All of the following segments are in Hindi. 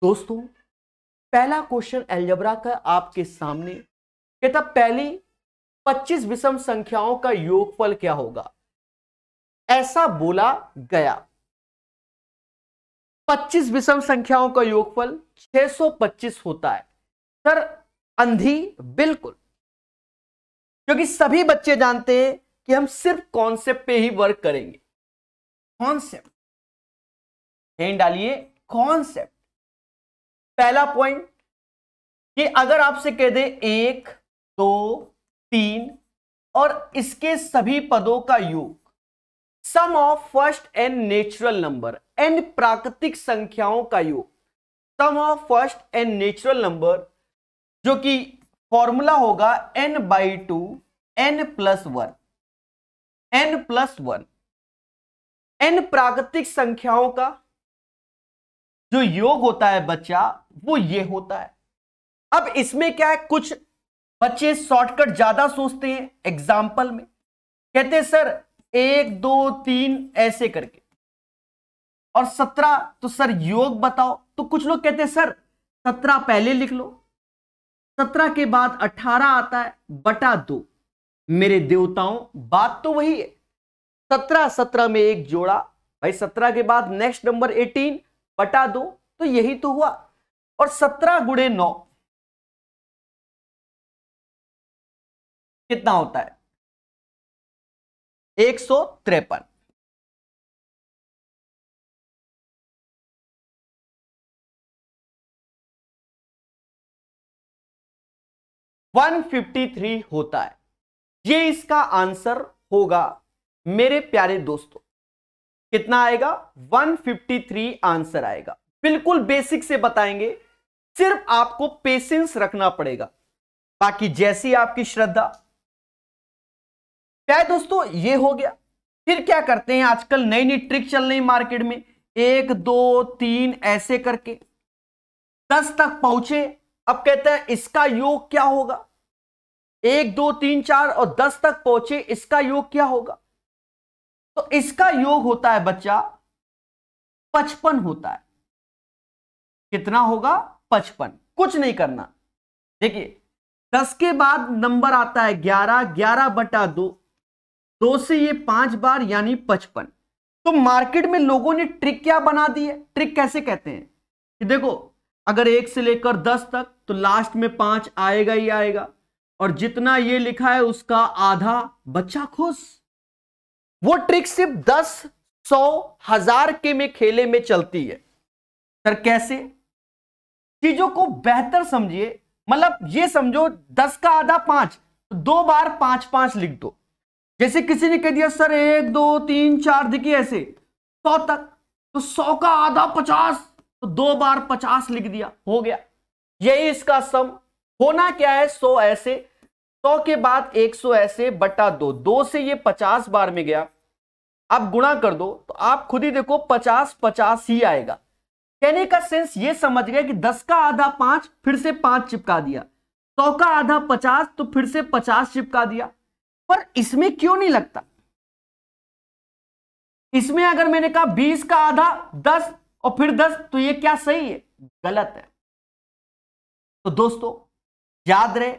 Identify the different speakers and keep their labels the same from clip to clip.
Speaker 1: दोस्तों, पहला क्वेश्चन अलजेब्रा का आपके सामने कहता पहली 25 विषम संख्याओं का योगफल क्या होगा। ऐसा बोला गया 25 विषम संख्याओं का योगफल 625 होता है। सर अंधी? बिल्कुल, क्योंकि सभी बच्चे जानते हैं कि हम सिर्फ कॉन्सेप्ट पे ही वर्क करेंगे। कॉन्सेप्ट हेड डालिए, कॉन्सेप्ट। पहला पॉइंट कि अगर आपसे कह दे 1, 2, 3 और इसके सभी पदों का योग, sum of first n natural number, n प्राकृतिक संख्याओं का योग, sum of first n natural number, जो कि फॉर्मूला होगा n/2 n+1, n+1, एन प्राकृतिक संख्याओं का जो योग होता है बच्चा, वो ये होता है। अब इसमें क्या है, कुछ बच्चे शॉर्टकट ज्यादा सोचते हैं। एग्जाम्पल में कहते हैं सर 1, 2, 3 ऐसे करके, और 17, तो सर योग बताओ। तो कुछ लोग कहते हैं सर 17 पहले लिख लो, 17 के बाद 18 आता है बटा 2। मेरे देवताओं, बात तो वही है। 17 17 में एक जोड़ा भाई, 17 के बाद नेक्स्ट नंबर 18 बटा 2, तो यही तो हुआ। और 17 गुणे 9 कितना होता है? 153। $153 होता है। ये इसका आंसर होगा मेरे प्यारे दोस्तों। कितना आएगा? 153 आंसर आएगा। बिल्कुल बेसिक से बताएंगे, सिर्फ आपको पेशेंस रखना पड़ेगा, बाकी जैसी आपकी श्रद्धा। क्या है दोस्तों, ये हो गया। फिर क्या करते हैं, आजकल नई नई ट्रिक चल रही मार्केट में, 1, 2, 3 ऐसे करके 10 तक पहुंचे। अब कहते हैं इसका योग क्या होगा। 1, 2, 3, 4 और 10 तक पहुंचे, इसका योग क्या होगा? तो इसका योग होता है बच्चा 55 होता है। कितना होगा? 55। कुछ नहीं करना, देखिए 10 के बाद नंबर आता है 11, 11 बटा 2, 2 से ये 5 बार यानी 55। तो मार्केट में लोगों ने ट्रिक क्या बना दी है। ट्रिक कैसे कहते हैं कि देखो, अगर 1 से लेकर 10 तक, तो लास्ट में 5 आएगा ही आएगा, और जितना ये लिखा है उसका आधा, बच्चा खुश। वो ट्रिक सिर्फ 10, 100, 1000 के में खेले में चलती है। सर कैसे? चीजों को बेहतर समझिए। मतलब ये समझो 10 का आधा 5, तो 2 बार 5 5 लिख दो। जैसे किसी ने कह दिया सर 1, 2, 3, 4, देखिए ऐसे 100 तक, तो 100 का आधा 50, तो 2 बार 50 लिख दिया, हो गया। यही इसका सम होना क्या है, 100 ऐसे, 100 के बाद 100 ऐसे बटा 2, 2 से ये 50 बार में गया। आप गुणा कर दो तो आप खुद ही देखो 50 50 ही आएगा। कहने का सेंस ये समझ गए कि 10 का आधा 5, फिर से 5 चिपका दिया, 100 का आधा 50, तो फिर से 50 चिपका दिया। पर इसमें क्यों नहीं लगता? इसमें अगर मैंने कहा 20 का आधा 10 और फिर 10, तो ये क्या सही है? गलत है। तो दोस्तों याद रहे,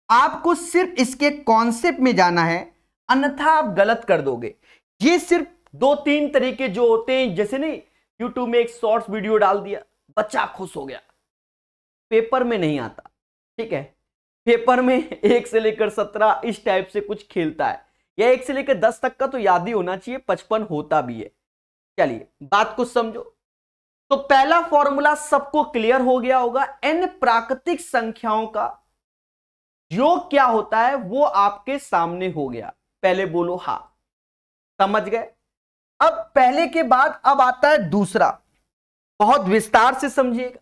Speaker 1: आपको सिर्फ इसके कॉन्सेप्ट में जाना है, अन्यथा आप गलत कर दोगे। ये सिर्फ 2-3 तरीके जो होते हैं, जैसे नहीं यूट्यूब में एक शॉर्ट्स वीडियो डाल दिया, बच्चा खुश हो गया, पेपर में नहीं आता। ठीक है, पेपर में 1 से लेकर 17 इस टाइप से कुछ खेलता है, या 1 से लेकर 10 तक का तो याद ही होना चाहिए, 55 होता भी है। चलिए बात को समझो। तो पहला फॉर्मूला सबको क्लियर हो गया होगा। एन प्राकृतिक संख्याओं का योग क्या होता है वो आपके सामने हो गया। पहले बोलो हाँ, समझ गए। अब पहले के बाद अब आता है दूसरा, बहुत विस्तार से समझिएगा।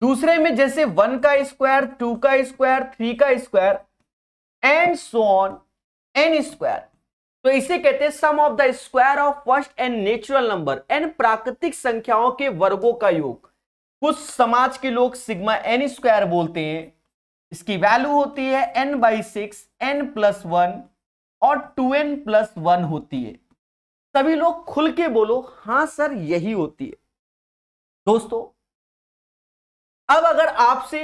Speaker 1: दूसरे में जैसे 1 का स्क्वायर, 2 का स्क्वायर, 3 का square and so on n square, तो इसे कहते हैं sum of the square of first n natural number, n प्राकृतिक संख्याओं के वर्गों का योग। कुछ समाज के लोग सिग्मा एन स्क्वायर बोलते हैं। इसकी वैल्यू होती है n/6, n+1 और 2n+1 होती है। सभी लोग खुल के बोलो हाँ सर यही होती है। दोस्तों अब अगर आपसे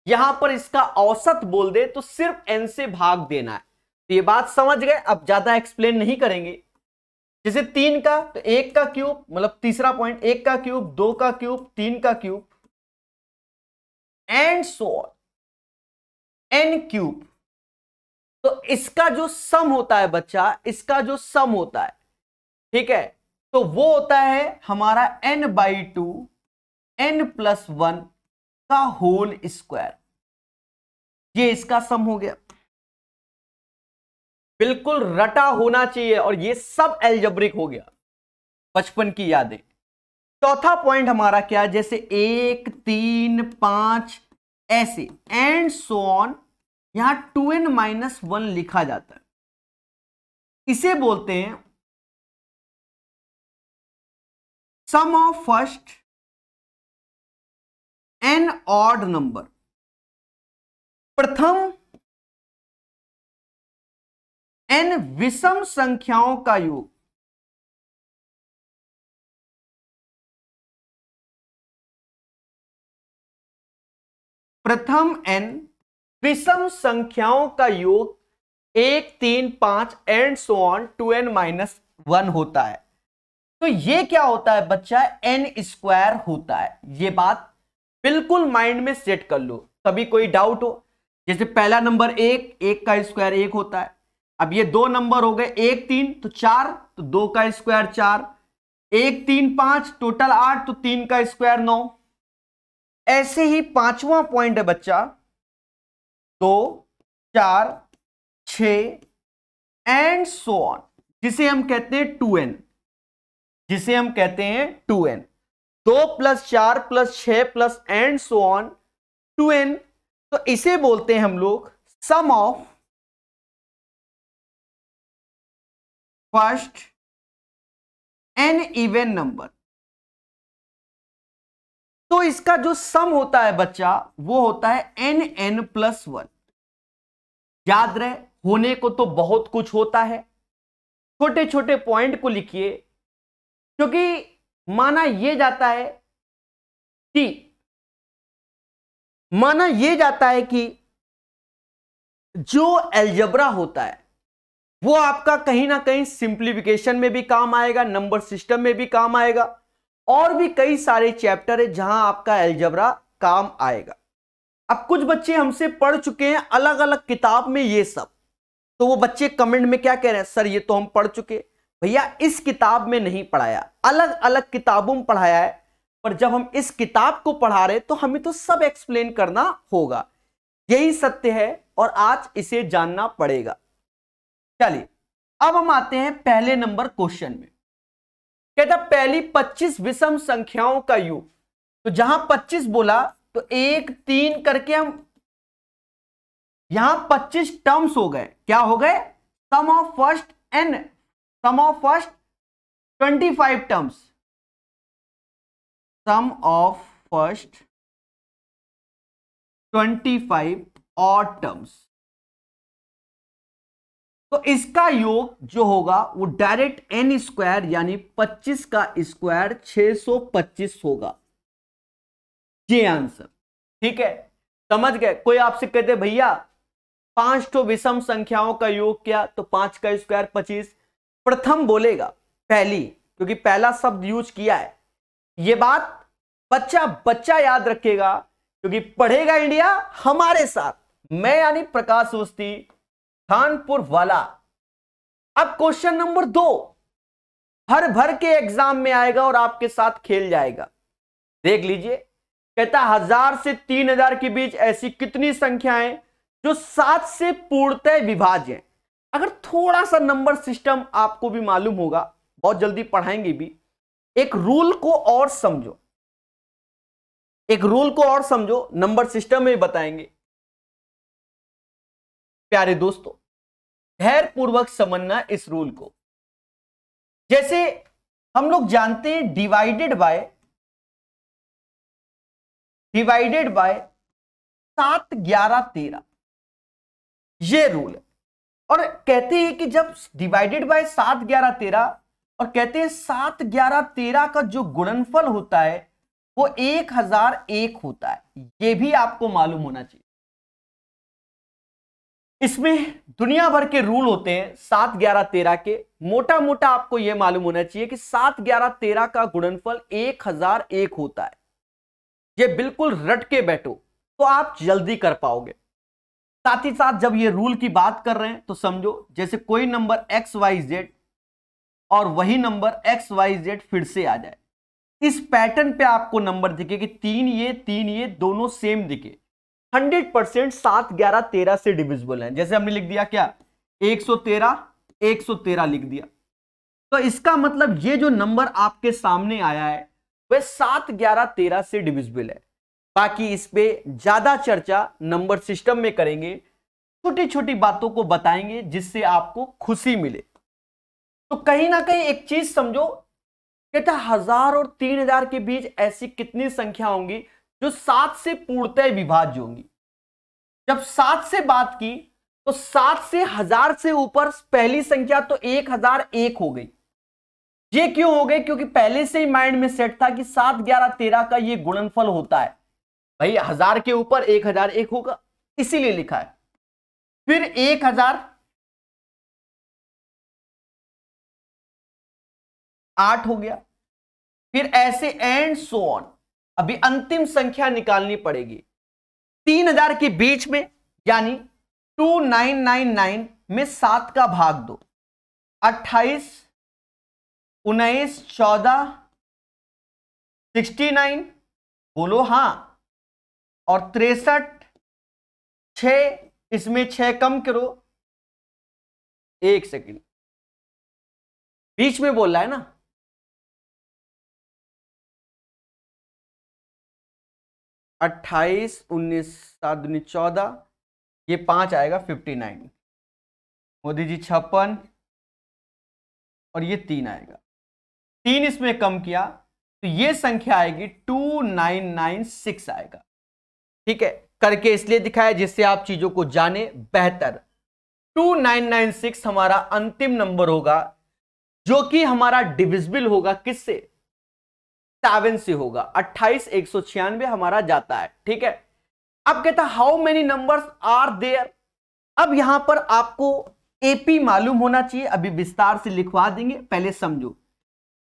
Speaker 1: यहां पर इसका औसत बोल दे तो सिर्फ n से भाग देना है। तो ये बात समझ गए, अब ज्यादा एक्सप्लेन नहीं करेंगे। जैसे 3 का तो 1 का क्यूब, मतलब तीसरा पॉइंट, 1 का क्यूब, 2 का क्यूब, 3 का cube and so on n cube. तो इसका जो सम होता है बच्चा, इसका जो सम होता है, ठीक है, तो वो होता है हमारा n/2 n+1 का होल स्क्वायर। ये इसका सम हो गया, बिल्कुल रटा होना चाहिए, और ये सब एल्जेब्रिक हो गया, बचपन की यादें। चौथा पॉइंट हमारा क्या, जैसे 1 3 5 ऐसे एंड सो ऑन, यहां 2n-1 लिखा जाता है। इसे बोलते हैं sum of first n odd number, प्रथम n विषम संख्याओं का योग। प्रथम n विषम संख्याओं का योग 1 3 5 एंड सो ऑन 2n-1 होता है। तो ये क्या होता है बच्चा, n² होता है। ये बात बिल्कुल माइंड में सेट कर लो, कभी कोई डाउट हो। जैसे पहला नंबर 1 का स्क्वायर 1 होता है। अब ये दो नंबर हो गए 1 3 तो 4, तो 2 का स्क्वायर 4, 1 3 5 टोटल 8, तो 3 का स्क्वायर 9। ऐसे ही पांचवा पॉइंट है बच्चा 2 4 6 एंड सो ऑन, जिसे हम कहते हैं 2n, जिसे हम कहते हैं 2n। 2 + 4 + 6 + and so on 2n। तो इसे बोलते हैं हम लोग sum of first n even number. तो इसका जो सम होता है बच्चा वो होता है n+1। याद रहे, होने को तो बहुत कुछ होता है, छोटे छोटे पॉइंट को लिखिए, क्योंकि माना यह जाता है कि जो अलजेब्रा होता है वो आपका कहीं ना कहीं सिंप्लीफिकेशन में भी काम आएगा, नंबर सिस्टम में भी काम आएगा, और भी कई सारे चैप्टर है जहां आपका अलजेब्रा काम आएगा। अब कुछ बच्चे हमसे पढ़ चुके हैं अलग अलग किताब में ये सब, तो वो बच्चे कमेंट में क्या कह रहे हैं, सर ये तो हम पढ़ चुके। भैया इस किताब में नहीं पढ़ाया, अलग अलग किताबों में पढ़ाया है, पर जब हम इस किताब को पढ़ा रहे तो हमें तो सब एक्सप्लेन करना होगा। यही सत्य है और आज इसे जानना पड़ेगा। चलिए अब हम आते हैं पहले नंबर क्वेश्चन में। कहता पहली 25 विषम संख्याओं का योग। तो जहां 25 बोला तो 1 3 करके हम यहां 25 टर्म्स हो गए। क्या हो गए, sum of first n, sum of first 25 terms, sum of first 25 odd terms. तो इसका योग जो होगा वो डायरेक्ट n² यानी 25 का स्क्वायर 625 होगा। ये आंसर, ठीक है, समझ गए। कोई आपसे कहते भैया 5 तो विषम संख्याओं का योग क्या, तो 5 का स्क्वायर 25, प्रथम बोलेगा पहली, क्योंकि पहला शब्द यूज किया है। ये बात बच्चा याद रखेगा, क्योंकि पढ़ेगा इंडिया हमारे साथ, मैं यानी प्रकाश अवस्थी कानपुर वाला। अब क्वेश्चन नंबर 2 हर भर के एग्जाम में आएगा और आपके साथ खेल जाएगा। देख लीजिए, कहता 1000 से 3000 के बीच ऐसी कितनी संख्याएं जो 7 से पूर्णतः विभाज्य हैं। अगर थोड़ा सा नंबर सिस्टम आपको भी मालूम होगा, बहुत जल्दी पढ़ाएंगे भी, एक रूल को और समझो, एक रूल को और समझो, नंबर सिस्टम में बताएंगे। प्यारे दोस्तों, धैर्य पूर्वक समझना इस रूल को। जैसे हम लोग जानते हैं डिवाइडेड बाय 7 11 13, ये रूल है। और कहते हैं कि जब डिवाइडेड बाय 7 11 13 और कहते हैं 7 11 13 का जो गुणनफल होता है वो 1001 होता है। ये भी आपको मालूम होना चाहिए। इसमें दुनिया भर के रूल होते हैं 7, 11, 13 के। मोटा मोटा आपको यह मालूम होना चाहिए कि 7, 11, 13 का गुणनफल 1001 होता है। ये बिल्कुल रट के बैठो तो आप जल्दी कर पाओगे। साथ ही साथ जब ये रूल की बात कर रहे हैं तो समझो जैसे कोई नंबर XYZ और वही नंबर XYZ फिर से आ जाए, इस पैटर्न पे आपको नंबर दिखे कि 3 ये दोनों सेम दिखे, 100% 7, 11, 13 से डिविजिबल है। जैसे हमने लिख दिया क्या 113 लिख दिया, तो इसका मतलब ये जो नंबर आपके सामने आया है वह 7, 11, 13 से डिविजिबल है। बाकी इस पे ज्यादा चर्चा नंबर सिस्टम में करेंगे, छोटी छोटी बातों को बताएंगे जिससे आपको खुशी मिले। तो कहीं ना कहीं एक चीज समझो, कहता 1000 और 3000 के बीच ऐसी कितनी संख्या होंगी जो 7 से पूर्णतः विभाज्य होंगी। जब 7 से बात की तो 7 से 1000 से ऊपर पहली संख्या तो 1001 हो गई। ये क्यों हो गई? क्योंकि पहले से ही माइंड में सेट था कि 7, 11, 13 का ये गुणनफल होता है भाई, 1000 के ऊपर 1001 होगा, इसीलिए लिखा है। फिर 1008 हो गया, फिर ऐसे एंड सो ऑन। अभी अंतिम संख्या निकालनी पड़ेगी 3000 के बीच में, यानी 2999 में 7 का भाग दो, 28, 19, 14, 69 बोलो हाँ, और 63, 6, इसमें 6 कम करो, 1 सेकंड बीच में बोल रहा है ना, 28, 19, 7 दूनी 14, ये 5 आएगा 59, मोदी जी 56 और ये 3 आएगा, 3 इसमें कम किया तो ये संख्या आएगी 2996 आएगा। ठीक है, करके इसलिए दिखाया जिससे आप चीजों को जाने बेहतर। 2996 हमारा अंतिम नंबर होगा जो कि हमारा डिविजिबल होगा किससे? 7 से होगा। 28, 196 हमारा जाता है। ठीक है, अब कहता how many numbers are there. अब यहां पर आपको एपी मालूम होना चाहिए, अभी विस्तार से लिखवा देंगे, पहले समझो।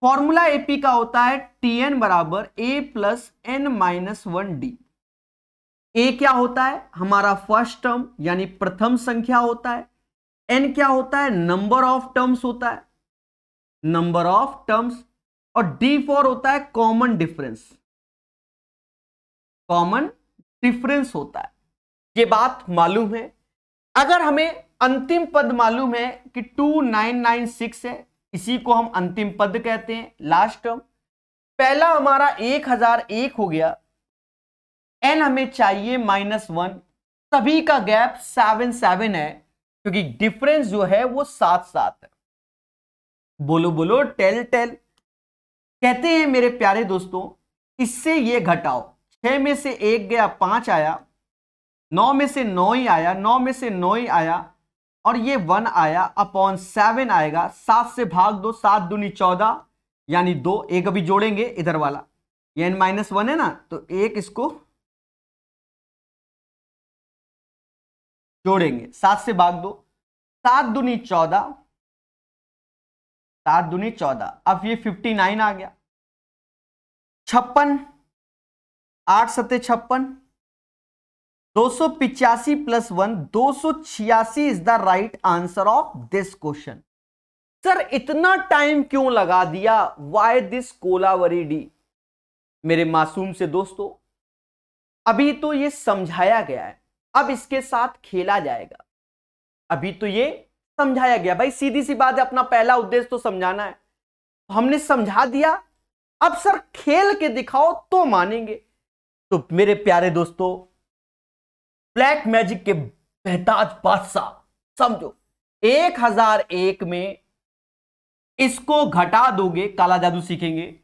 Speaker 1: फॉर्मूला एपी का होता है Tn बराबर a plus n minus 1d। ए क्या होता है? हमारा फर्स्ट टर्म यानी प्रथम संख्या होता है। n क्या होता है? नंबर ऑफ टर्म्स होता है, नंबर ऑफ टर्म्स। और d4 होता है कॉमन डिफरेंस, कॉमन डिफरेंस होता है। ये बात मालूम है। अगर हमें अंतिम पद मालूम है कि 2996 है, इसी को हम अंतिम पद कहते हैं, लास्ट टर्म। पहला हमारा 1001 हो गया, n हमें चाहिए -1, सभी का गैप 7, 7 है क्योंकि डिफरेंस जो है वो 7, 7 है। बोलो बोलो टेल टेल। कहते हैं मेरे प्यारे दोस्तों, इससे ये घटाओ, 6 में से 1 गया 5 आया, 9 में से 9 ही आया, 9 में से 9 ही आया, और ये 1 आया अपॉन 7 आएगा। 7 से भाग दो, 7 दूनी 14 यानी 2, एक अभी जोड़ेंगे इधर वाला, ये n-1 है ना, तो एक इसको जोड़ेंगे, 7 से भाग दो, 7 दूनी 14, 7 दूनी 14, अब ये 59 आ गया। 56, 8 सत्ते 56, 285 plus 1, 286 is the right answer of this question. Sir इतना टाइम क्यों लगा दिया? Why this Kolaveri D? मेरे मासूम से दोस्तों, अभी तो ये समझाया गया है, अब इसके साथ खेला जाएगा। अभी तो ये समझाया गया, भाई सीधी सी बात है, अपना पहला उद्देश्य तो समझाना है, तो हमने समझा दिया। अब सर खेल के दिखाओ तो मानेंगे। तो मेरे प्यारे दोस्तों, ब्लैक मैजिक के बेहताज बादशाह समझो, 1001 में इसको घटा दोगे, काला जादू सीखेंगे,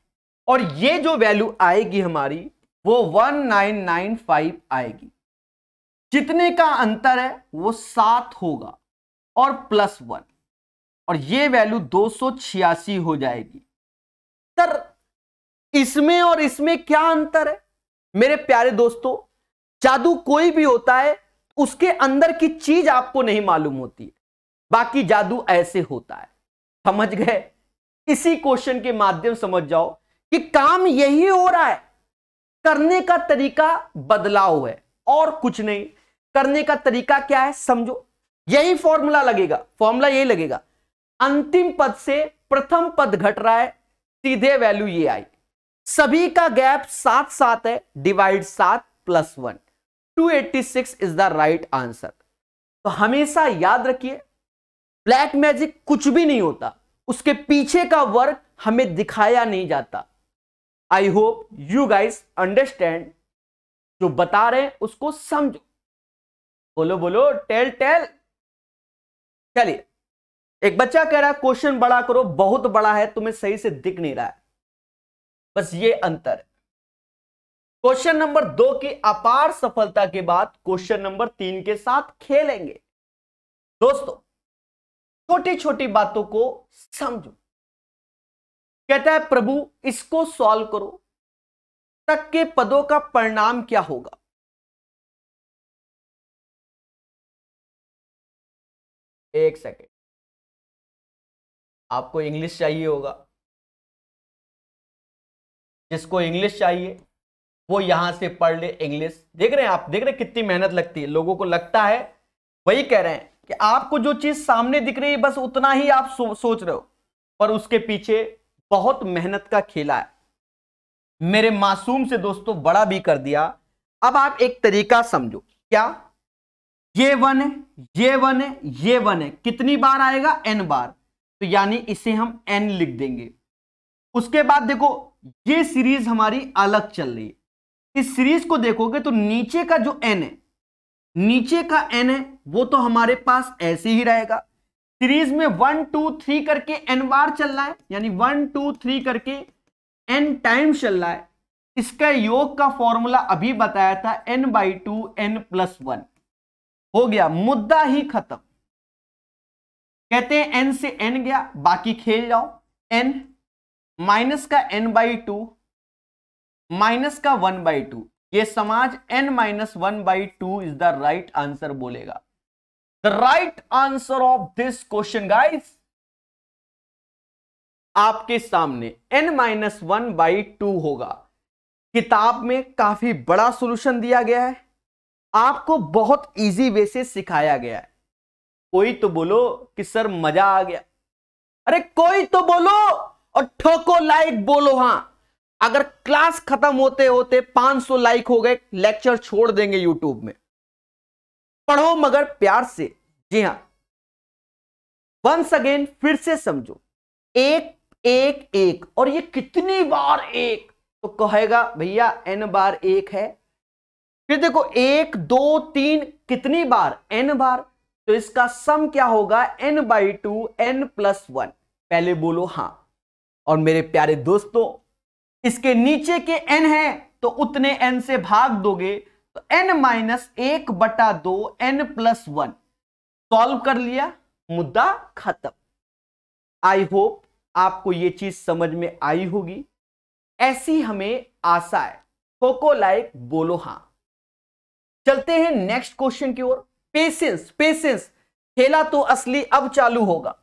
Speaker 1: और ये जो वैल्यू आएगी हमारी वो 1995 आएगी। जितने का अंतर है वो 7 होगा और प्लस 1, और ये वैल्यू 286 हो जाएगी। सर इसमें और इसमें क्या अंतर है मेरे प्यारे दोस्तों? जादू कोई भी होता है, उसके अंदर की चीज आपको नहीं मालूम होती है, बाकी जादू ऐसे होता है। समझ गए? इसी क्वेश्चन के माध्यम समझ जाओ कि काम यही हो रहा है, करने का तरीका बदलाव है और कुछ नहीं। करने का तरीका क्या है समझो, यही फॉर्मूला लगेगा, फॉर्मूला यही लगेगा। अंतिम पद से प्रथम पद घट रहा है, सीधे वैल्यू ये आई। सभी का गैप 7 है, divide 7 + 1, 286 is the right answer. तो हमेशा याद रखिए, ब्लैक मैजिक कुछ भी नहीं होता, उसके पीछे का वर्क हमें दिखाया नहीं जाता। I hope you guys understand, जो बता रहे हैं उसको समझो। बोलो बोलो, टेल टेल। चलिए, एक बच्चा कह रहा है क्वेश्चन बड़ा करो, बहुत बड़ा है, तुम्हें सही से दिख नहीं रहा है, बस ये अंतर है। क्वेश्चन नंबर 2 की अपार सफलता के बाद क्वेश्चन नंबर 3 के साथ खेलेंगे। दोस्तों, छोटी छोटी बातों को समझो। कहता है प्रभु इसको सॉल्व करो, तक के पदों का परिणाम क्या होगा? एक सेकेंड, आपको इंग्लिश चाहिए होगा। जिसको इंग्लिश चाहिए वो यहां से पढ़ ले इंग्लिश। देख रहे हैं आप, देख रहे हैं कितनी मेहनत लगती है। लोगों को लगता है, वही कह रहे हैं कि आपको जो चीज सामने दिख रही है बस उतना ही आप सोच रहे हो, पर उसके पीछे बहुत मेहनत का खेला है। मेरे मासूम से दोस्तों बड़ा भी कर दिया। अब आप एक तरीका समझो, क्या ये 1 है, ये 1 है, ये 1 है, कितनी बार आएगा? n बार। तो यानी इसे हम n लिख देंगे। उसके बाद देखो, ये सीरीज हमारी अलग चल रही है। इस सीरीज को देखोगे तो नीचे का जो n है, नीचे का n है वो तो हमारे पास ऐसे ही रहेगा। सीरीज में 1 2 3 करके n बार चल रहा है, यानी 1 2 3 करके n टाइम चल रहा है। इसका योग का फॉर्मूला अभी बताया था, n/2 n + 1। हो गया, मुद्दा ही खत्म। कहते हैं n से n गया, बाकी खेल जाओ। n माइनस का n/2 माइनस का 1/2, ये समाज n-1/2 is the right answer बोलेगा। The right answer of this question guys आपके सामने n-1/2 होगा। किताब में काफी बड़ा सॉल्यूशन दिया गया है, आपको बहुत इजी वे से सिखाया गया है। कोई तो बोलो कि सर मजा आ गया, अरे कोई तो बोलो और ठोको लाइक बोलो। हां, अगर क्लास खत्म होते होते 500 लाइक हो गए, लेक्चर छोड़ देंगे यूट्यूब में। पढ़ो मगर प्यार से। जी हां, वंस अगेन फिर से समझो, 1 1 1, और ये कितनी बार 1? तो कहेगा भैया n बार 1 है। फिर देखो 1 2 3 कितनी बार? n बार। तो इसका सम क्या होगा? n/2 n + 1। पहले बोलो हां। और मेरे प्यारे दोस्तों, इसके नीचे के n है तो उतने n से भाग दोगे तो n-1/2 n + 1। सॉल्व कर लिया, मुद्दा खत्म। आई होप आपको यह चीज समझ में आई होगी। ऐसी हमें आशा है। ठोको लाइक बोलो हां। चलते हैं नेक्स्ट क्वेश्चन की ओर। Patience, patience. खेला तो असली अब चालू होगा,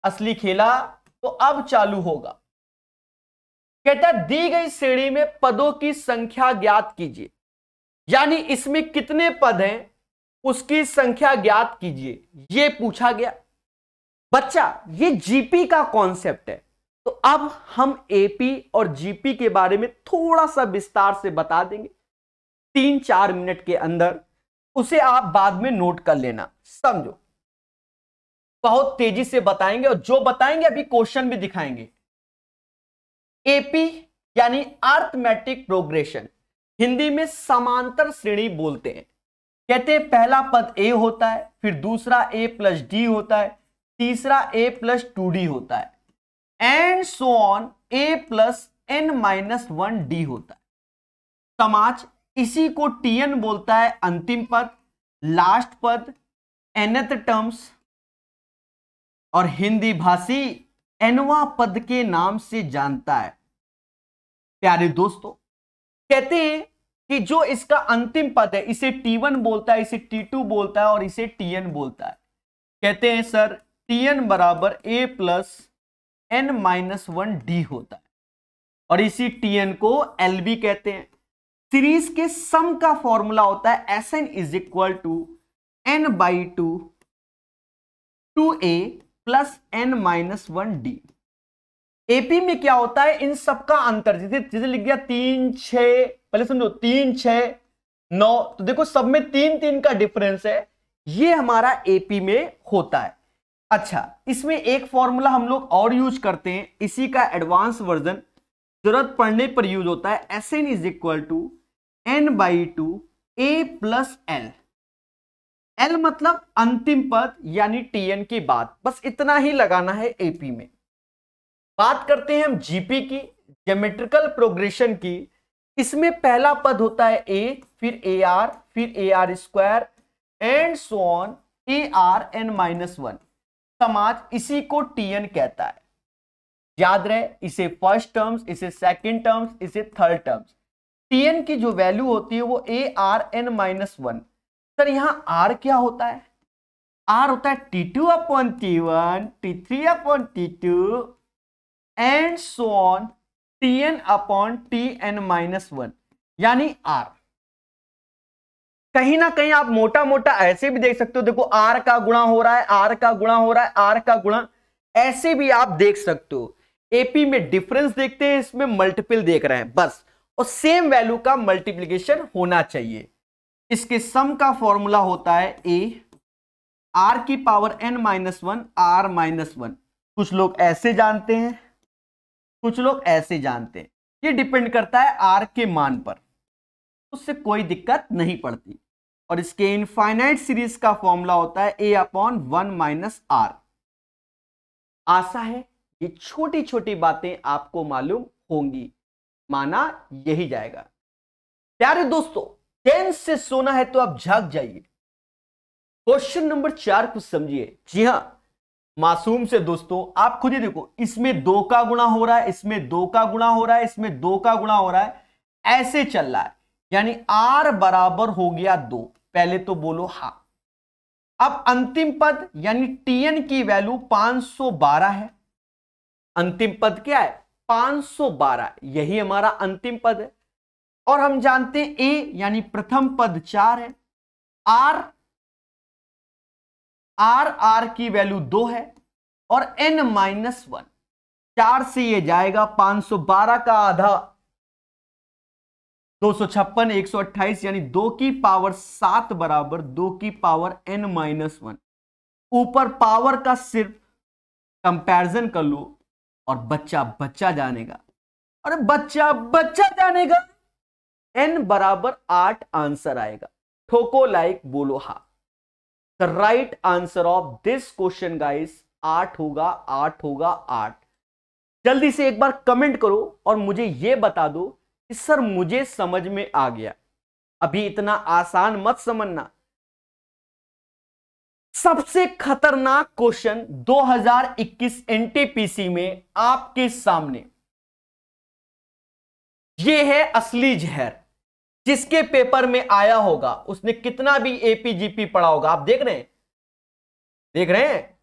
Speaker 1: असली खेला तो अब चालू होगा। कहता दी गई श्रेणी में पदों की संख्या ज्ञात कीजिए, यानी इसमें कितने पद हैं उसकी संख्या ज्ञात कीजिए, यह पूछा गया। बच्चा, ये जीपी का कॉन्सेप्ट है, तो अब हम एपी और जीपी के बारे में थोड़ा सा विस्तार से बता देंगे 3-4 मिनट के अंदर। उसे आप बाद में नोट कर लेना। समझो, बहुत तेजी से बताएंगे और जो बताएंगे अभी क्वेश्चन भी दिखाएंगे। एपी यानी अर्थमेटिक प्रोग्रेशन, हिंदी में समांतर श्रेणी बोलते हैं। कहते हैं पहला पद ए होता है, फिर दूसरा a + d होता है, तीसरा a + 2d होता है, and so on a + n-1d होता है। समाज इसी को tn बोलता है, अंतिम पद, लास्ट पद, nth टर्म्स, और हिंदी भाषी nवां पद के नाम से जानता है। प्यारे दोस्तों, कहते हैं कि जो इसका अंतिम पद है इसे T1 बोलता है, इसे T2 बोलता है और इसे Tn बोलता है। कहते हैं सर Tn बराबर a plus n minus 1d होता है और इसी Tn को LB कहते हैं। सीरीज के सम का फॉर्मूला होता है Sn is equal to n/2 2a plus n minus 1d। AP में क्या होता है, इन सबका अंतर, जैसे लिख दिया 3 6, पहले समझो 3 6 9, तो देखो सब में 3 3 का डिफरेंस है, ये हमारा एपी में होता है। अच्छा, इसमें एक फॉर्मूला हम लोग और यूज करते हैं, इसी का एडवांस वर्जन जरूरत पड़ने पर यूज होता है। Sn is equal to n/2 a plus l। l मतलब अंतिम पद यानी Tn की बात, बस इतना ही लगाना है एपी में। बात करते हैं हम जीपी की, ज्योमेट्रिकल प्रोग्रेशन की। इसमें पहला पद होता है a, फिर ar, फिर ar square and so on arn-1। समाज इसी को Tn कहता है। याद रहे, इसे फर्स्ट टर्म्स, इसे सेकंड टर्म्स, इसे थर्ड टर्म्स। Tn की जो वैल्यू होती है वो arn-1। सर यहां r क्या होता है? r होता है T2/T1, T3/T2 and so on Tn/Tn-1 यानी r। कहीं ना कहीं आप मोटा मोटा ऐसे भी देख सकते हो, देखो r का गुणा हो रहा है, r का गुणा हो रहा है, r का गुणा, ऐसे भी आप देख सकते हो। एपी में डिफरेंस देखते हैं, इसमें मल्टीपल देख रहे हैं बस, और सेम वैल्यू का मल्टीप्लिकेशन होना चाहिए। इसके सम का फॉर्मूला होता है a r की पावर n-1 r-1। कुछ लोग ऐसे जानते हैं, कुछ लोग ऐसे जानते हैं, ये डिपेंड करता है r के मान पर, उससे कोई दिक्कत नहीं पड़ती। और इसके इनफाइनाइट सीरीज का फॉर्मूला होता है a/1 - r। आशा है ये छोटी छोटी बातें आपको मालूम होंगी, माना यही जाएगा। प्यारे दोस्तों, चैन से सोना है तो आप जाग जाइए। क्वेश्चन नंबर 4 को समझिए। जी हां, मासूम से दोस्तों आप खुद ही देखो, इसमें 2 का गुणा हो रहा है, इसमें 2 का गुणा हो रहा है, इसमें 2 का गुणा हो रहा है, ऐसे चल रहा है, यानी r बराबर हो गया 2। पहले तो बोलो हाँ। अब अंतिम पद यानी Tn की वैल्यू 512 है। अंतिम पद क्या है? 512, यही हमारा अंतिम पद है। और हम जानते हैं a यानी प्रथम पद 4 है, r की वैल्यू 2 है और n-1। 4 से ये जाएगा, 512 का आधा 256, 128 यानी 2 की पावर 7 बराबर 2 की पावर n-1। ऊपर पावर का सिर्फ कंपैरिजन कर लो और बच्चा बच्चा जानेगा, अरे बच्चा बच्चा जानेगा, n बराबर 8 आंसर आएगा। ठोको लाइक, बोलो हाँ। The right answer of this question guys 8 होगा, 8 होगा, 8। जल्दी से एक बार कमेंट करो और मुझे यह बता दो कि सर मुझे समझ में आ गया। अभी इतना आसान मत समझना। सबसे खतरनाक क्वेश्चन 2021 एनटीपीसी में आपके सामने, यह है असली जहर। जिसके पेपर में आया होगा उसने कितना भी एपीजीपी पढ़ा होगा, आप देख रहे हैं, देख रहे हैं,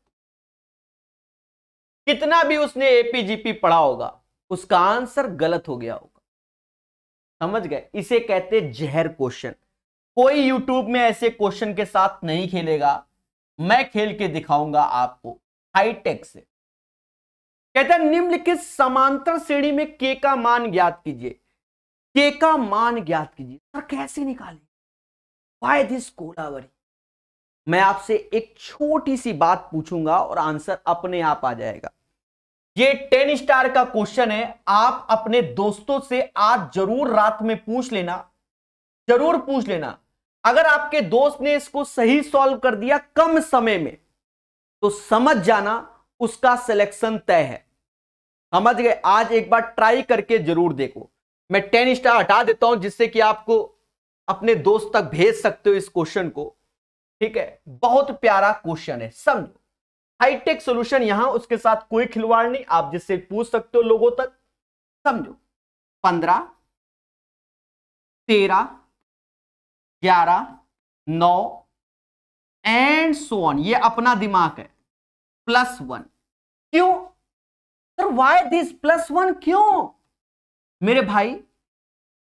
Speaker 1: कितना भी उसने एपीजीपी पढ़ा होगा, उसका आंसर गलत हो गया होगा। समझ गए? इसे कहते जहर क्वेश्चन। कोई यूट्यूब में ऐसे क्वेश्चन के साथ नहीं खेलेगा, मैं खेल के दिखाऊंगा आपको हाईटेक से। कहता है निम्नलिखित समांतर श्रेणी में के का मान ज्ञात कीजिए। के का मान ज्ञात कीजिए, सर कैसे निकालें? Why this Kolaveri? मैं आपसे एक छोटी सी बात पूछूंगा और आंसर अपने आप आ जाएगा। ये 10 स्टार का क्वेश्चन है, आप अपने दोस्तों से आज जरूर रात में पूछ लेना, जरूर पूछ लेना। अगर आपके दोस्त ने इसको सही सॉल्व कर दिया कम समय में, तो समझ जाना उसका सिलेक्शन तय है। समझ गए? आज एक बार ट्राई करके जरूर देखो। मैं 10 स्टार हटा देता हूं जिससे कि आपको अपने दोस्त तक भेज सकते हो इस क्वेश्चन को। ठीक है, बहुत प्यारा क्वेश्चन है, समझो। हाईटेक सॉल्यूशन यहां, उसके साथ कोई खिलवाड़ नहीं, आप जिससे पूछ सकते हो लोगों तक, समझो। 15, 13, 11, 9 एंड सो ऑन। ये अपना दिमाग है, +1। क्यों सर, वाई दिस +1 क्यों मेरे भाई?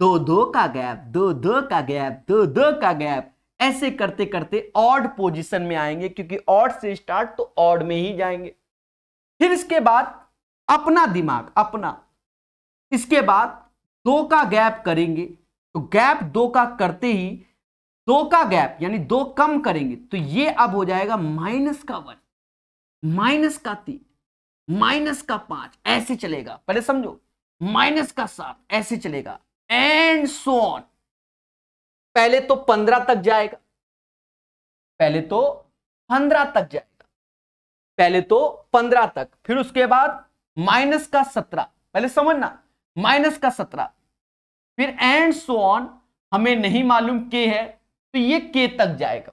Speaker 1: दो दो का गैप, दो दो का गैप, दो दो का गैप, ऐसे करते करते ऑड पोजीशन में आएंगे, क्योंकि ऑड से स्टार्ट तो ऑड में ही जाएंगे। फिर इसके बाद अपना दिमाग अपना, इसके बाद 2 का गैप करेंगे, तो गैप 2 का करते ही 2 का गैप यानी 2 कम करेंगे, तो ये अब हो जाएगा -1, -3, -5, ऐसे चलेगा। पहले समझो, -7 ऐसे चलेगा एंड सो ऑन। पहले तो 15 तक जाएगा, पहले तो 15 तक जाएगा, पहले तो 15 तक, फिर उसके बाद -17, पहले समझना, -17, फिर एंड सो ऑन। हमें नहीं मालूम के है, तो ये के तक जाएगा,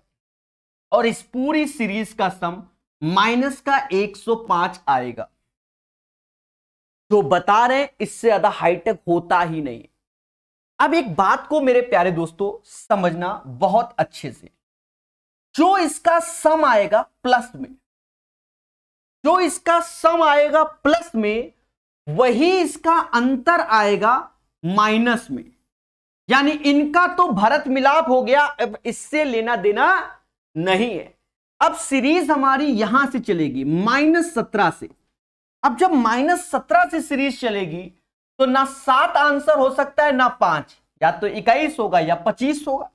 Speaker 1: और इस पूरी सीरीज का सम -105 आएगा। जो बता रहे हैं इससे ज्यादा हाईटेक होता ही नहीं। अब एक बात को मेरे प्यारे दोस्तों समझना बहुत अच्छे से, जो इसका सम आएगा प्लस में, जो इसका सम आएगा प्लस में, वही इसका अंतर आएगा माइनस में। यानी इनका तो भरत मिलाप हो गया, अब इससे लेना देना नहीं है। अब सीरीज हमारी यहां से चलेगी -17 से। अब जब -17 से सीरीज चलेगी तो ना 7 आंसर हो सकता है ना 5, या तो 21 होगा या 25 होगा।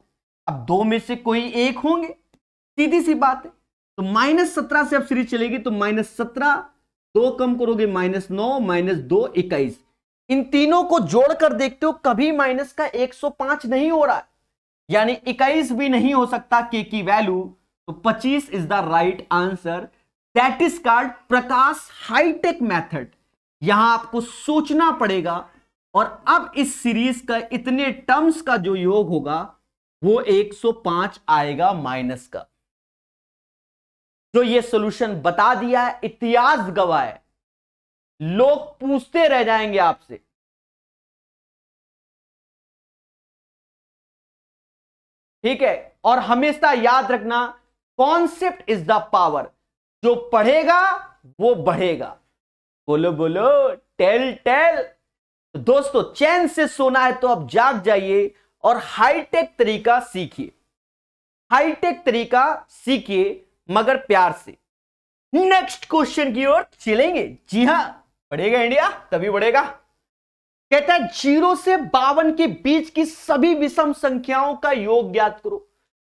Speaker 1: अब 2 में से कोई एक होंगे, सीधी सी बात है। तो -17 से अब सीरीज चलेगी, तो -17, 2 कम करोगे -9, -2, 21। इन तीनों को जोड़कर देखते हो, कभी माइनस का 105 नहीं हो रहा, यानी 21 भी नहीं हो सकता के की वैल्यू। तो 25 is the right answer. That is called Prakash hitech method. यहां आपको सोचना पड़ेगा, और अब इस सीरीज का इतने टर्म्स का जो योग होगा वो 105 आएगा माइनस का। जो ये सॉल्यूशन बता दिया है, इतिहास गवाह है, लोग पूछते रह जाएंगे आपसे। ठीक है, और हमेशा याद रखना, कॉन्सेप्ट इज द पावर। जो पढ़ेगा वो बढ़ेगा। बोलो बोलो, टेल टेल। तो दोस्तों, चैन से सोना है तो अब जाग जाइए और हाईटेक तरीका सीखिए। हाईटेक तरीका सीखिए, मगर प्यार से। नेक्स्ट क्वेश्चन की ओर चलेंगे। जी हां, बढ़ेगा इंडिया तभी बढ़ेगा। कहता है 0 से 52 के बीच की सभी विषम संख्याओं का योग ज्ञात करो।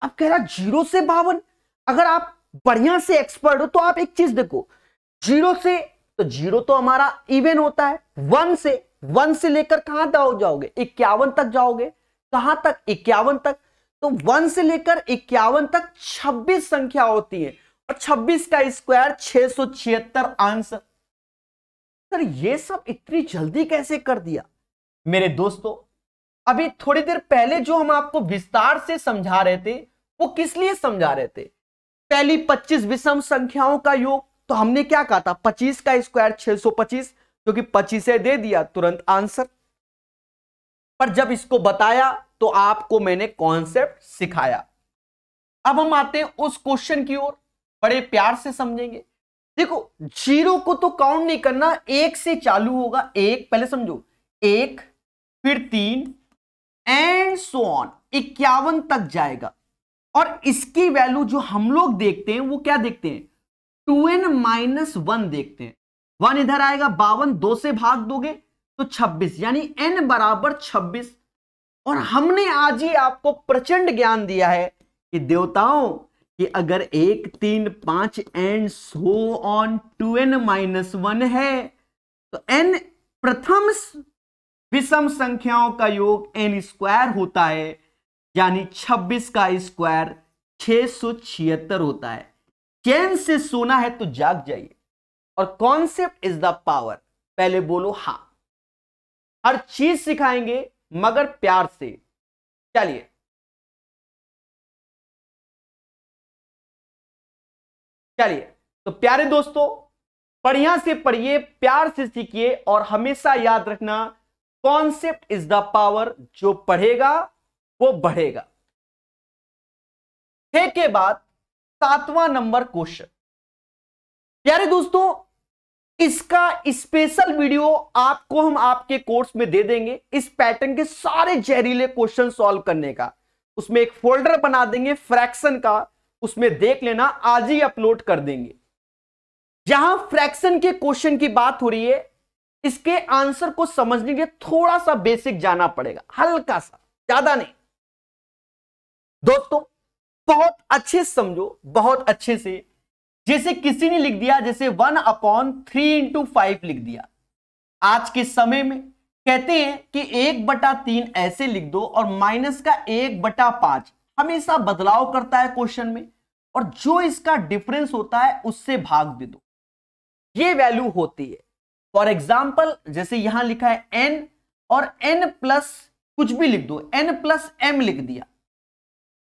Speaker 1: अब कह रहा 0 से 52। अगर आप बढ़िया से एक्सपर्ट हो तो आप एक चीज देखो, 0 से, तो 0 तो हमारा इवन होता है। 1 से लेकर कहां तक जाओगे? 51 तक जाओगे। कहां तक? 51 तक। तो 1 से लेकर 51 तक 26 संख्या होती है, और 26 का स्क्वायर 676 आंसर। सर ये सब इतनी जल्दी कैसे कर दिया? मेरे दोस्तों, अभी थोड़ी देर पहले जो हम आपको विस्तार से समझा रहे थे, वो किस लिए समझा रहे थे? पहली 25 विषम संख्याओं का योग, तो हमने क्या कहा था? 25 का स्क्वायर 625, जो कि 25 से दे दिया, तुरंत आंसर। पर जब इसको बताया तो आपको मैंने कॉन्सेप्ट सिखाया। अब हम आते हैं उस क्वेश्चन की ओर, बड़े प्यार से समझेंगे। देखो, 0 को तो काउंट नहीं करना, 1 से चालू होगा। 1 पहले समझो, 1, फिर 3 एंड सो ऑन, 51 तक जाएगा। और इसकी वैल्यू जो हम लोग देखते हैं वो क्या देखते हैं? 2n-1 देखते हैं। 1 इधर आएगा, 52, 2 से भाग दोगे तो 26, यानी n बराबर 26। और हमने आज ही आपको प्रचंड ज्ञान दिया है कि देवताओं, कि अगर 1, 3, 5 एंड सो ऑन 2n-1 है, तो n प्रथम विषम संख्याओं का योग n स्क्वायर होता है, यानी 26 का स्क्वायर 676 होता है। चैन से सोना है तो जाग जाइए, और कॉन्सेप्ट इज द पावर। पहले बोलो हां। हर चीज सिखाएंगे मगर प्यार से। चलिए, तो प्यारे दोस्तों, बढ़िया से पढ़िए, प्यार से सीखिए, और हमेशा याद रखना, कॉन्सेप्ट इज द पावर, जो पढ़ेगा वो बढ़ेगा। 6 के बाद 7वां नंबर क्वेश्चन। प्यारे दोस्तों, इसका स्पेशल वीडियो आपको हम आपके कोर्स में दे देंगे, इस पैटर्न के सारे जहरीले क्वेश्चन सॉल्व करने का। उसमें एक फोल्डर बना देंगे फ्रैक्शन का, उसमें देख लेना, आज ही अपलोड कर देंगे। जहां फ्रैक्शन के क्वेश्चन की बात हो रही है, इसके आंसर को समझने के लिए थोड़ा सा बेसिक जाना पड़ेगा, हल्का सा, ज्यादा नहीं। दोस्तों बहुत अच्छे से समझो, बहुत अच्छे से। जैसे किसी ने लिख दिया, जैसे 1/3 × 5 लिख दिया। आज के समय में कहते हैं कि 1/3 ऐसे लिख दो और माइनस का 1/5 हमेशा बदलाव करता है क्वेश्चन में, और जो इसका डिफरेंस होता है उससे भाग दे दो, ये वैल्यू होती है। फॉर एग्जाम्पल जैसे यहां लिखा है n, और n प्लस कुछ भी लिख दो, n प्लस m लिख दिया,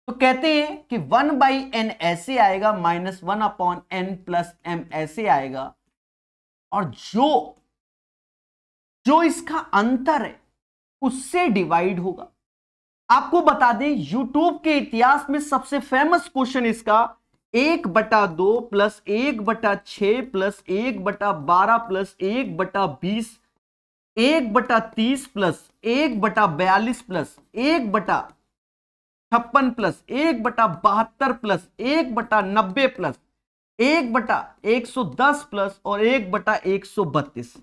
Speaker 1: तो कहते हैं कि 1/n ऐसे आएगा, -1/n + m ऐसे आएगा, और जो इसका अंतर है उससे डिवाइड होगा। आपको बता दें, यूट्यूब के इतिहास में सबसे फेमस क्वेश्चन इसका 1/2 + 1/6 + 1/12 + 1/20 1/30 + 1/42 + 1/56 + 1/72 + 1/90 + 1/110 + और 1/132।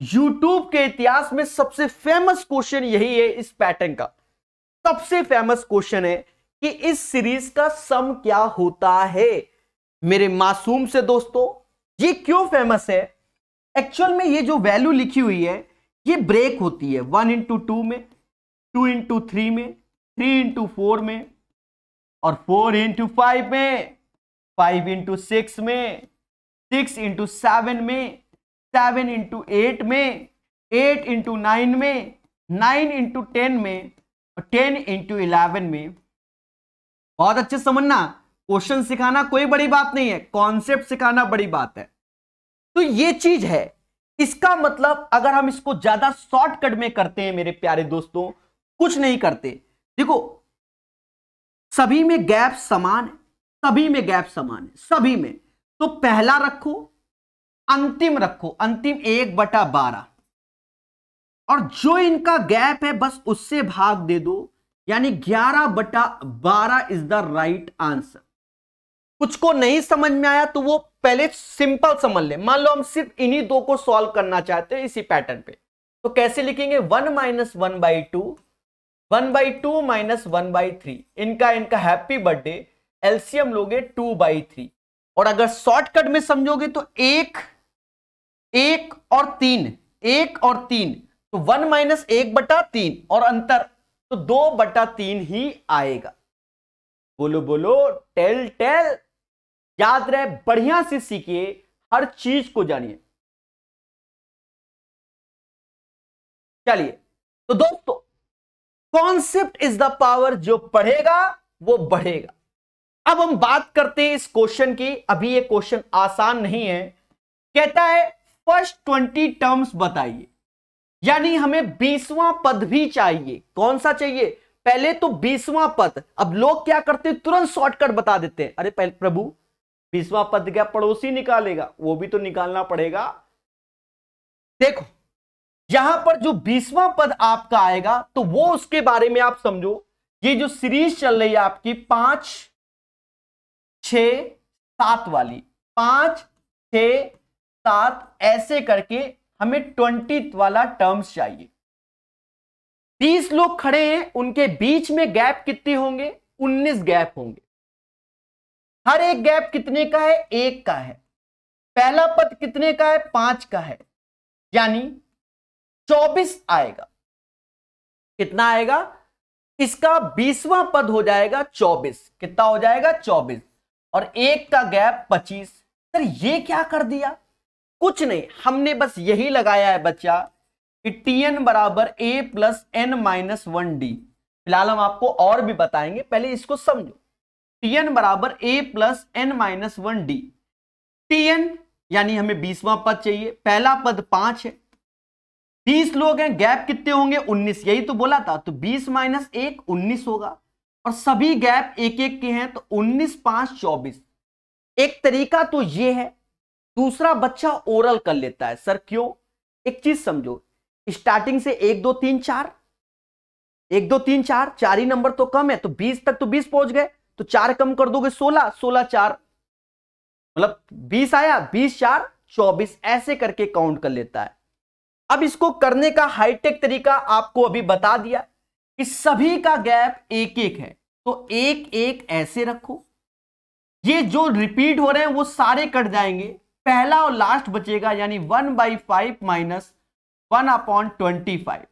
Speaker 1: यूट्यूब के इतिहास में सबसे फेमस क्वेश्चन यही है। इस पैटर्न का सबसे फेमस क्वेश्चन है कि इस सीरीज का सम क्या होता है। मेरे मासूम से दोस्तों, ये क्यों फेमस है? एक्चुअल में ये जो वैल्यू लिखी हुई है ये ब्रेक होती है 1 × 2 में, 2 × 3 में, 3 × 4 में, और 4 × 5 में, 5 × 6 में, 6 × 7 में, 7 × 8 में, 8 × 9 में, 9 × 10 में, और 10 × 11 में। बहुत अच्छे समझना, क्वेश्चन सिखाना कोई बड़ी बात नहीं है, कॉन्सेप्ट सिखाना बड़ी बात है। तो ये चीज है। इसका मतलब अगर हम इसको ज्यादा शॉर्टकट में करते हैं मेरे प्यारे दोस्तों, कुछ नहीं करते। देखो सभी में गैप समान है, सभी में गैप समान है, सभी में। तो पहला रखो, अंतिम रखो, अंतिम 1/12, और जो इनका गैप है बस उससे भाग दे दो, यानी 11/12 इज द राइट आंसर। कुछ को नहीं समझ में आया तो वो पहले सिंपल समझ ले। मान लो हम सिर्फ इन्हीं दो को सॉल्व करना चाहते हैं इसी पैटर्न पे, तो कैसे लिखेंगे? 1 - 1/2, 1/2 - 1/3, इनका हैप्पी बर्थडे, एलसीएम लोगे 2/3। और अगर शॉर्टकट में समझोगे तो 1 और 3, 1 और 3, तो 1 - 1/3, और अंतर तो 2/3 ही आएगा। बोलो बोलो, टेल। याद रहे, बढ़िया से सीखिए, हर चीज को जानिए। चलिए तो दोस्तों, कॉन्सेप्ट इज द पावर, जो पढ़ेगा वो बढ़ेगा। अब हम बात करते हैं इस क्वेश्चन की। अभी ये क्वेश्चन आसान नहीं है। कहता है फर्स्ट 20 टर्म्स बताइए, यानी हमें 20वां पद भी चाहिए। कौन सा चाहिए? पहले तो 20वां पद। अब लोग क्या करते हैं, तुरंत शॉर्टकट बता देते हैं। अरे पहले प्रभु 20वां पद क्या पड़ोसी निकालेगा? वो भी तो निकालना पड़ेगा। देखो यहां पर जो 20वां पद आपका आएगा तो वो उसके बारे में आप समझो। ये जो सीरीज चल रही है आपकी 5, 6, 7 वाली, 5, 6, 7 ऐसे करके हमें 20 वाला टर्म्स चाहिए। 20 लोग खड़े हैं, उनके बीच में गैप कितने होंगे? 19 गैप होंगे। हर एक गैप कितने का है? 1 का है। पहला पद कितने का है? 5 का है, यानी 24 आएगा। कितना आएगा? इसका 20वां पद हो जाएगा 24। कितना हो जाएगा? 24, और 1 का गैप 25। सर ये क्या कर दिया? कुछ नहीं, हमने बस यही लगाया है बच्चा कि Tn = a + n - 1d। फिलहाल हम आपको और भी बताएंगे, पहले इसको समझो। Tn = a + n - 1d। Tn यानी हमें 20वां पद चाहिए, पहला पद 5 है, 20 लोग हैं, गैप कितने होंगे 19, यही तो बोला था। तो 20 माइनस 1 19 होगा, और सभी गैप एक एक के हैं, तो 19 5 24। एक तरीका तो ये है। दूसरा बच्चा ओरल कर लेता है। सर क्यों? एक चीज समझो, स्टार्टिंग से 1 2 3 4, 1 2 3 4, 4 ही नंबर तो कम है, तो 20 तक तो 20 पहुंच गए, तो 4 कम कर दोगे 16, 16 4 मतलब 20 आया, 20 4 24, ऐसे करके काउंट कर लेता है। अब इसको करने का हाईटेक तरीका आपको अभी बता दिया कि सभी का गैप एक एक है, तो एक एक ऐसे रखो। ये जो रिपीट हो रहे हैं वो सारे कट जाएंगे, पहला और लास्ट बचेगा, यानी 1/5 माइनस 1/25।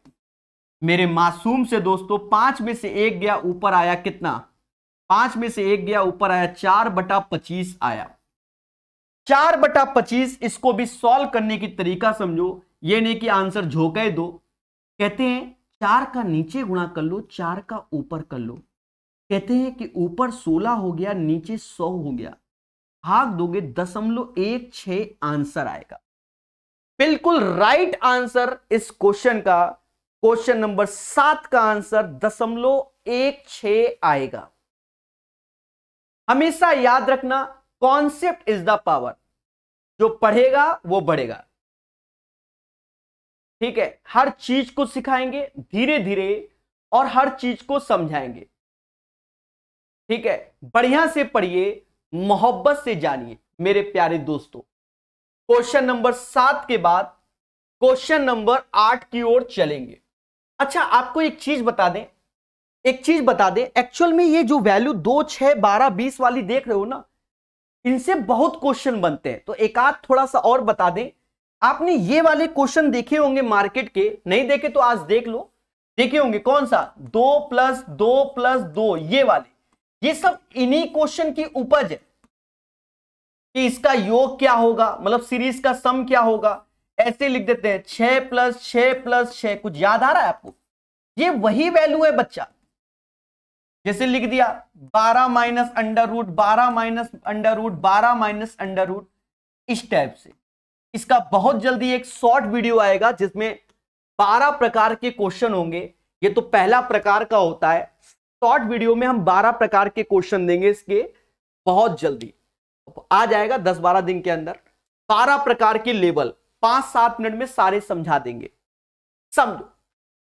Speaker 1: मेरे मासूम से दोस्तों 5 में से 1 गया, ऊपर आया कितना? 5 में से 1 गया, ऊपर आया 4/25 आया। 4/25 इसको भी सॉल्व करने की तरीका समझो, ये नहीं कि आंसर झोंके दो। कहते हैं 4 का नीचे गुणा कर लो, 4 का ऊपर कर लो। कहते हैं कि ऊपर 16 हो गया, नीचे 100 हो गया, भाग दोगे 0.16 आंसर आएगा। बिल्कुल राइट आंसर इस क्वेश्चन का, क्वेश्चन नंबर 7 का आंसर 0.16 आएगा। हमेशा याद रखना, कॉन्सेप्ट इज द पावर। जो पढ़ेगा वो बढ़ेगा, ठीक है। हर चीज को सिखाएंगे धीरे धीरे और हर चीज को समझाएंगे, ठीक है। बढ़िया से पढ़िए, मोहब्बत से जानिए मेरे प्यारे दोस्तों। क्वेश्चन नंबर 7 के बाद क्वेश्चन नंबर 8 की ओर चलेंगे। अच्छा, आपको एक चीज बता दें, एक्चुअल में ये जो वैल्यू 2 6 12 20 वाली देख रहे हो ना, इनसे बहुत क्वेश्चन बनते हैं। तो एक आध थोड़ा सा और बता दें, आपने ये वाले क्वेश्चन देखे होंगे मार्केट के, नहीं देखे तो आज देख लो। देखे होंगे, कौन सा? 2 + 2 + 2, ये वाले, ये सब इन्हीं क्वेश्चन की उपज है कि इसका योग क्या होगा, मतलब सीरीज का सम क्या होगा। ऐसे लिख देते हैं 6 + 6 + 6। कुछ याद आ रहा है आपको? ये वही वैल्यू है बच्चा। जैसे लिख दिया 12 minus under root, 12 minus under root, 12 minus under root, इस टाइप से। इसका बहुत जल्दी एक शॉर्ट वीडियो आएगा जिसमें 12 प्रकार के क्वेश्चन होंगे। ये तो पहला प्रकार का होता है। शॉर्ट वीडियो में हम 12 प्रकार के क्वेश्चन देंगे इसके, बहुत जल्दी आ जाएगा, 10-12 दिन के अंदर 12 प्रकार के लेवल 5-7 मिनट में सारे समझा देंगे। समझो,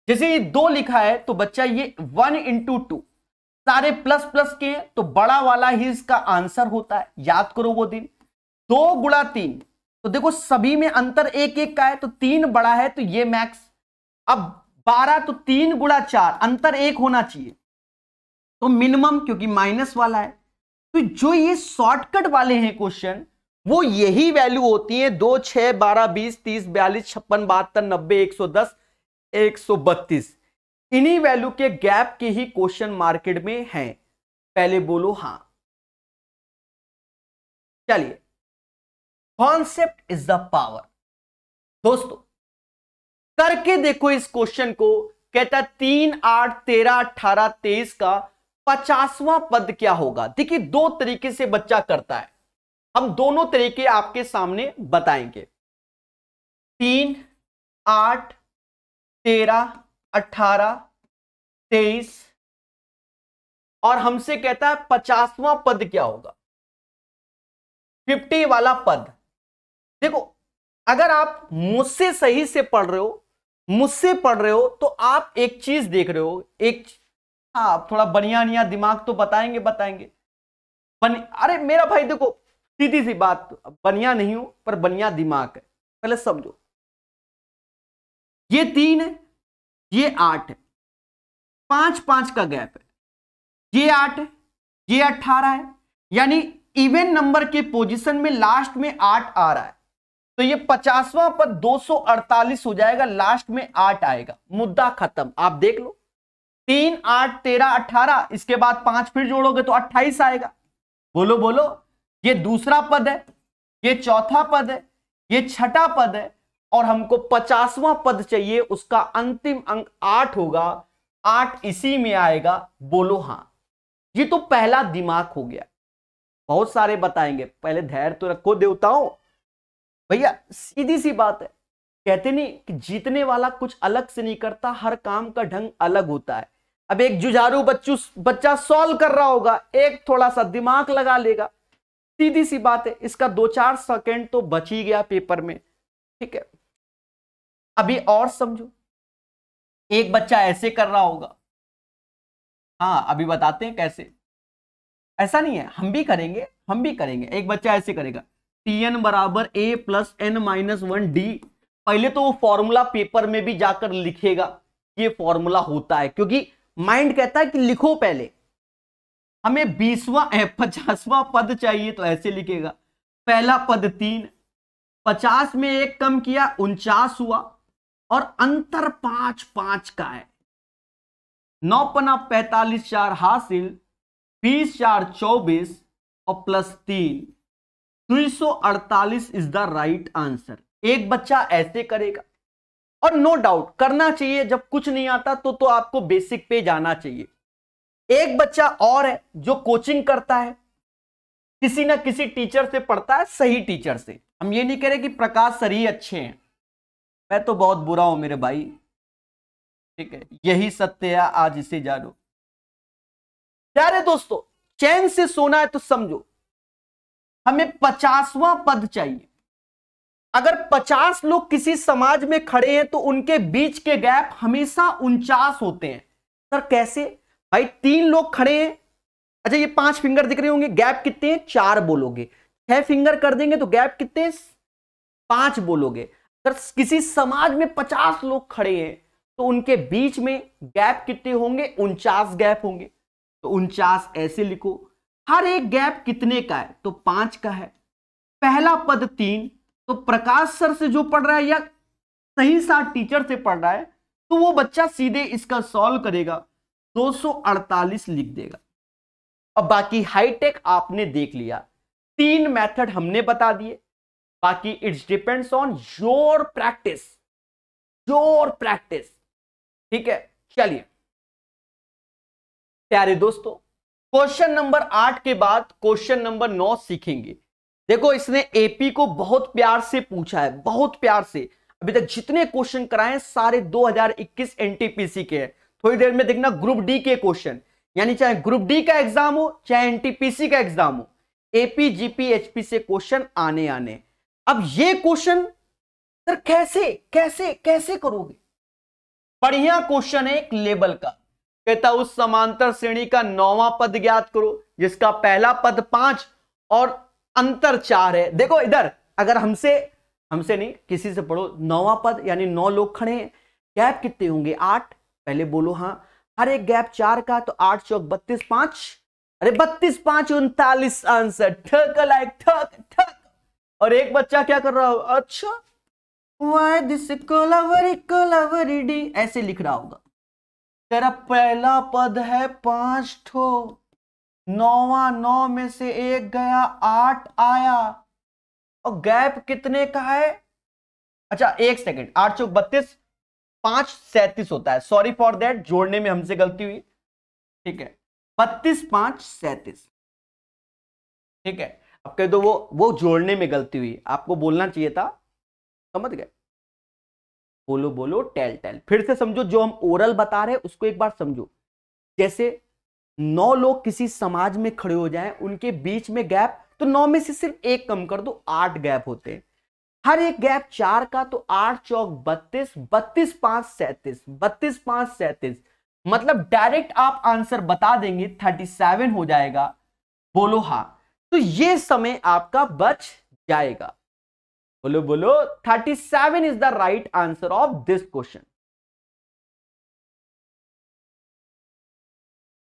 Speaker 1: जैसे ये 2 लिखा है तो बच्चा ये 1 × 2 सारे प्लस प्लस के हैं, तो बड़ा वाला ही इसका आंसर होता है। याद करो वो दिन। 2 × 3, तो देखो सभी में अंतर 1 1 का है, तो 3 बड़ा है, तो ये मैक्स। अब 12, तो 3 × 4 अंतर 1 होना चाहिए, तो मिनिमम, क्योंकि माइनस वाला है। तो जो ये शॉर्टकट वाले हैं क्वेश्चन, वो यही वैल्यू होती है 2 6 12 20 30 42 56 72 90 110 132। इन्हीं वैल्यू के गैप के ही क्वेश्चन मार्केट में हैं। पहले बोलो हाँ। चलिए, कॉन्सेप्ट इज द पावर। दोस्तों करके देखो इस क्वेश्चन को। कहता है 3 8 13 18 23 का 50वां पद क्या होगा। देखिए 2 तरीके से बच्चा करता है, हम दोनों तरीके आपके सामने बताएंगे। 3 8 13 18 23 और हमसे कहता है 50वां पद क्या होगा, 50 वाला पद। देखो अगर आप मुझसे सही से पढ़ रहे हो, मुझसे पढ़ रहे हो, तो आप एक चीज देख रहे हो, एक हाँ थोड़ा बनिया दिमाग तो बताएंगे। अरे मेरा भाई देखो, सीधी सी बात, बनिया नहीं हूं पर बनिया दिमाग है। पहले समझो, ये 3 है, ये 8 है, 5-5 का गैप है, ये 8 है, ये 18 है, यानी इवन नंबर के पोजीशन में लास्ट में 8 आ रहा है, तो ये 50वां पद 248 हो जाएगा, लास्ट में 8 आएगा, मुद्दा खत्म। आप देख लो, 3 8 13 18, इसके बाद 5 फिर जोड़ोगे तो 28 आएगा। बोलो बोलो, ये दूसरा पद है, ये चौथा पद है, ये छठा पद है, और हमको 50वां पद चाहिए, उसका अंतिम अंक 8 होगा, 8 इसी में आएगा। बोलो हाँ। ये तो पहला दिमाग हो गया। बहुत सारे बताएंगे, पहले धैर्य तो रखो देवताओं, भैया सीधी सी बात है। कहते नहीं कि जीतने वाला कुछ अलग से नहीं करता, हर काम का ढंग अलग होता है। अब एक जुझारू बच्चा सॉल्व कर रहा होगा, एक थोड़ा सा दिमाग लगा लेगा, सीधी सी बात है, इसका 2-4 सेकंड तो बच ही गया पेपर में। ठीक है, अभी और समझो। एक बच्चा ऐसे कर रहा होगा, हाँ अभी बताते हैं कैसे। ऐसा नहीं है, हम भी करेंगे। एक बच्चा ऐसे करेगा, Tn बराबर a plus n minus 1d। पहले तो वो फॉर्मूला पेपर में भी जाकर लिखेगा, ये फॉर्मूला होता है, क्योंकि माइंड कहता है कि लिखो पहले। हमें 50वां पद चाहिए तो ऐसे लिखेगा, पहला पद 3, 50 में एक कम किया 49 हुआ, और अंतर 5 का है। 9 पना 45 4 हासिल, 20 4 24 और plus 3 248 is the right answer. एक बच्चा ऐसे करेगा, और नो डाउट करना चाहिए, जब कुछ नहीं आता तो आपको बेसिक पे जाना चाहिए। एक बच्चा और है जो कोचिंग करता है, किसी ना किसी टीचर से पढ़ता है, सही टीचर से। हम ये नहीं कह रहे कि प्रकाश सर ही अच्छे हैं, मैं तो बहुत बुरा हूं मेरे भाई। ठीक है, यही सत्य है, आज इसे जानो। प्यारे दोस्तों, चैन से सोना है तो समझो, हमें 50वां पद चाहिए। अगर 50 लोग किसी समाज में खड़े हैं तो उनके बीच के गैप हमेशा 49 होते हैं। सर कैसे भाई, 3 लोग खड़े हैं, अच्छा ये 5 फिंगर दिख रहे होंगे, गैप कितने हैं 4 बोलोगे, 6 फिंगर कर देंगे तो गैप कितने 5 बोलोगे। अगर किसी समाज में 50 लोग खड़े हैं तो उनके बीच में गैप कितने होंगे 49 गैप होंगे। तो 49 ऐसे लिखो। हर एक गैप कितने का है तो 5 का है। पहला पद 3, तो प्रकाश सर से जो पढ़ रहा है या सही साथ टीचर से पढ़ रहा है तो वो बच्चा सीधे इसका सॉल्व करेगा, 248 लिख देगा। अब बाकी हाईटेक आपने देख लिया, 3 मेथड हमने बता दिए, बाकी it's depends on your practice. ठीक है, चलिए प्यारे दोस्तों, क्वेश्चन नंबर 8 के बाद क्वेश्चन नंबर 9 सीखेंगे। देखो इसने एपी को बहुत प्यार से पूछा है, बहुत प्यार से। अभी तक जितने क्वेश्चन कराए सारे 2021 एनटीपीसी के हैं। थोड़ी देर में देखना ग्रुप डी के क्वेश्चन, यानी चाहे ग्रुप डी का एग्जाम हो चाहे एनटीपीसी का एग्जाम हो, एपी जीपी एचपी से क्वेश्चन आने। अब ये क्वेश्चन सर कैसे कैसे कैसे करोगे? बढ़िया क्वेश्चन है एक लेवल का, कहता उस समांतर श्रेणी का 9वां पद ज्ञात करो जिसका पहला पद 5 और अंतर 4 है। देखो इधर, अगर हमसे नहीं किसी से पढ़ो, 9वां पद यानी 9 लोग खड़े हैं, गैप कितने होंगे 8, पहले बोलो हाँ। हर एक गैप 4 का, तो 8 चौक 32 5, अरे 32 5 39 आंसर। ठक लाइक ठक। और एक बच्चा क्या कर रहा हो, अच्छा वाई दिस कोलावरी डी ऐसे लिख रहा होगा। तेरा पहला पद है 5 ठो, 9वां 9 में से एक गया 8 आया, और गैप कितने का है? अच्छा एक सेकंड, 8 चौक 32 5 37 होता है, सॉरी फॉर दैट, जोड़ने में हमसे गलती हुई। ठीक है, 32 5 37। ठीक है, अब कह दो वो जोड़ने में गलती हुई, आपको बोलना चाहिए था, समझ गए? बोलो टेल। फिर से समझो, जो हम ओरल बता रहे हैं उसको एक बार समझो। जैसे 9 लोग किसी समाज में खड़े हो जाएं, उनके बीच में गैप, तो 9 में से सिर्फ एक कम कर दो, 8 गैप होते हैं। हर एक गैप 4 का, तो 8 चौक 32, 32 5 37, 32 5 37, मतलब डायरेक्ट आप आंसर बता देंगे, 37 हो जाएगा। बोलो हाँ, तो ये समय आपका बच जाएगा। बोलो 37 is the right answer of this question.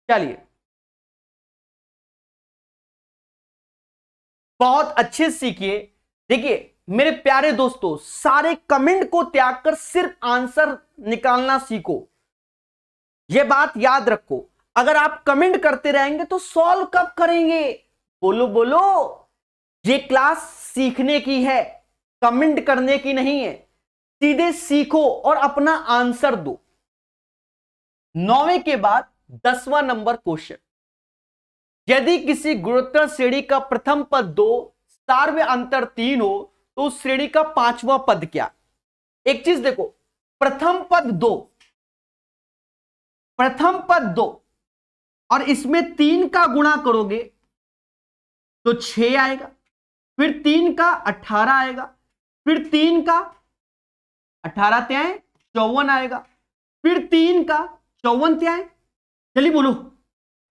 Speaker 1: चलिए बहुत अच्छे सीखिए। देखिए मेरे प्यारे दोस्तों, सारे कमेंट को त्याग कर सिर्फ आंसर निकालना सीखो। यह बात याद रखो, अगर आप कमेंट करते रहेंगे तो सॉल्व कब करेंगे? बोलो ये क्लास सीखने की है, कमेंट करने की नहीं है। सीधे सीखो और अपना आंसर दो। 9वें के बाद 10वां नंबर क्वेश्चन, यदि किसी गुणोत्तर श्रेणी का प्रथम पद 2, सार्वय अंतर 3 हो तो उस श्रेणी का 5वां पद क्या? एक चीज देखो, प्रथम पद 2, प्रथम पद 2 और इसमें 3 का गुणा करोगे तो 6 आएगा, फिर 3 का 18 आएगा, फिर 3 का 18 त्याएं 54 आएगा, फिर 3 का 54 त्याएं, चलिए बोलो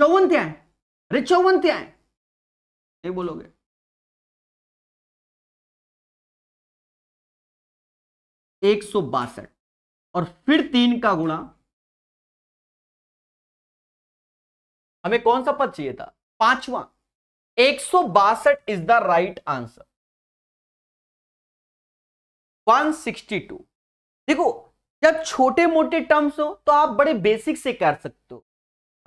Speaker 1: 54 त्याएं, अरे 54 त्याएं नहीं बोलोगे, 162 और फिर 3 का गुणा, हमें कौन सा पद चाहिए था, 5वां, 162 इज द राइट आंसर। 162। देखो जब छोटे मोटे टर्म्स हो तो आप बड़े बेसिक से कर सकते हो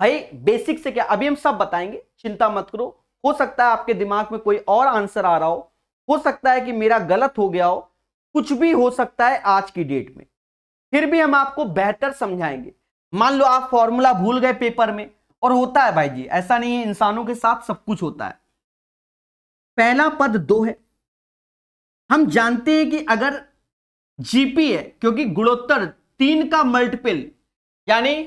Speaker 1: भाई, बेसिक से क्या, अभी हम सब बताएंगे, चिंता मत करो। हो सकता है आपके दिमाग में कोई और आंसर आ रहा हो सकता है कि मेरा गलत हो गया हो, कुछ भी हो सकता है आज की डेट में, फिर भी हम आपको बेहतर समझाएंगे। मान लो आप फॉर्मूला भूल गए पेपर में, और होता है भाई जी, ऐसा नहीं है, इंसानों के साथ सब कुछ होता है। पहला पद 2 है, हम जानते हैं कि अगर जीपी है, क्योंकि गुणोत्तर 3 का मल्टीपल यानी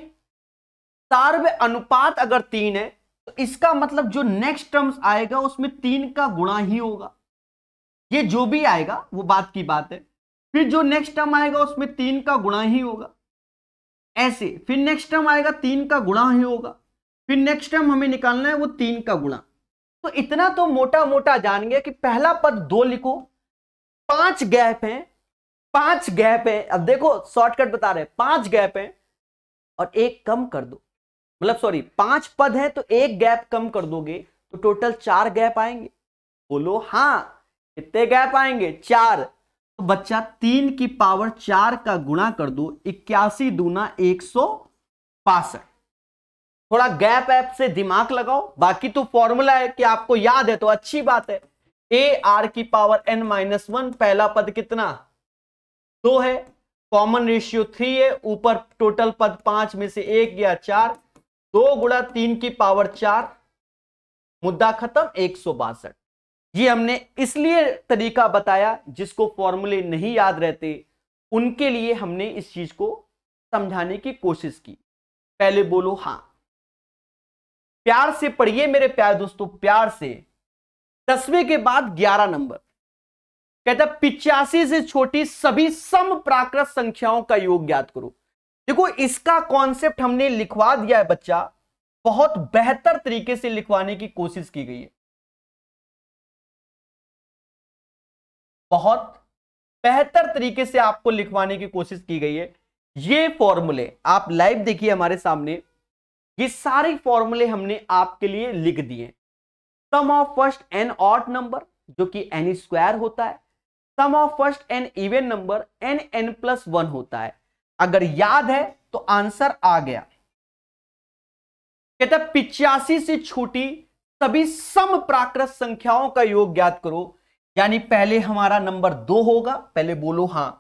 Speaker 1: सार्व अनुपात अगर 3 है तो इसका मतलब जो नेक्स्ट टर्म्स आएगा उसमें 3 का गुणा ही होगा। ये जो भी आएगा वो बात की बात है, फिर जो नेक्स्ट टर्म आएगा उसमें 3 का गुणा ही होगा, ऐसे फिर नेक्स्ट टर्म आएगा 3 का गुणा ही होगा, फिर नेक्स्ट टर्म हमें निकालना है वो 3 का गुणा। तो इतना तो मोटा मोटा जान गया कि पहला पद 2 लिखो, 5 गैप है, 5 गैप है। अब देखो शॉर्टकट बता रहे, 5 गैप है और 1 कम कर दो, मतलब सॉरी 5 पद है तो 1 गैप कम कर दोगे तो टोटल 4 गैप आएंगे। बोलो हाँ, कितने गैप आएंगे, 4। तो बच्चा 3 की पावर 4 का गुणा कर दो, 81 दूना 162। थोड़ा गैप ऐप से दिमाग लगाओ, बाकी तो फॉर्मूला है कि आपको याद है तो अच्छी बात है। ए आर की पावर n-1, पहला पद कितना 2 है, कॉमन रेशियो 3 है, ऊपर टोटल पद 5 में से 1 गया 4, 2 गुणा 3 की पावर 4, मुद्दा खत्म, 162। ये हमने इसलिए तरीका बताया, जिसको फॉर्मूले नहीं याद रहते उनके लिए हमने इस चीज को समझाने की कोशिश की। पहले बोलो हाँ, प्यार से पढ़िए मेरे प्यारे दोस्तों, प्यार से। 10वें के बाद 11 नंबर कहता 85 से छोटी सभी सम प्राकृत संख्याओं का योग ज्ञात करो। देखो इसका कॉन्सेप्ट हमने लिखवा दिया है बच्चा, बहुत बेहतर तरीके से लिखवाने की कोशिश की गई है, बहुत बेहतर तरीके से आपको लिखवाने की कोशिश की गई है। ये फॉर्मूले आप लाइव देखिए हमारे सामने, ये सारे फॉर्मूले हमने आपके लिए लिख दिए। Sum of first n odd number जो कि एन स्क्वायर होता है, sum of first n even number n+1 होता है। अगर याद है तो आंसर आ गया। कहता 85 से छोटी सभी सम प्राकृत संख्याओं का योग ज्ञात करो, यानी पहले हमारा नंबर 2 होगा, पहले बोलो हां,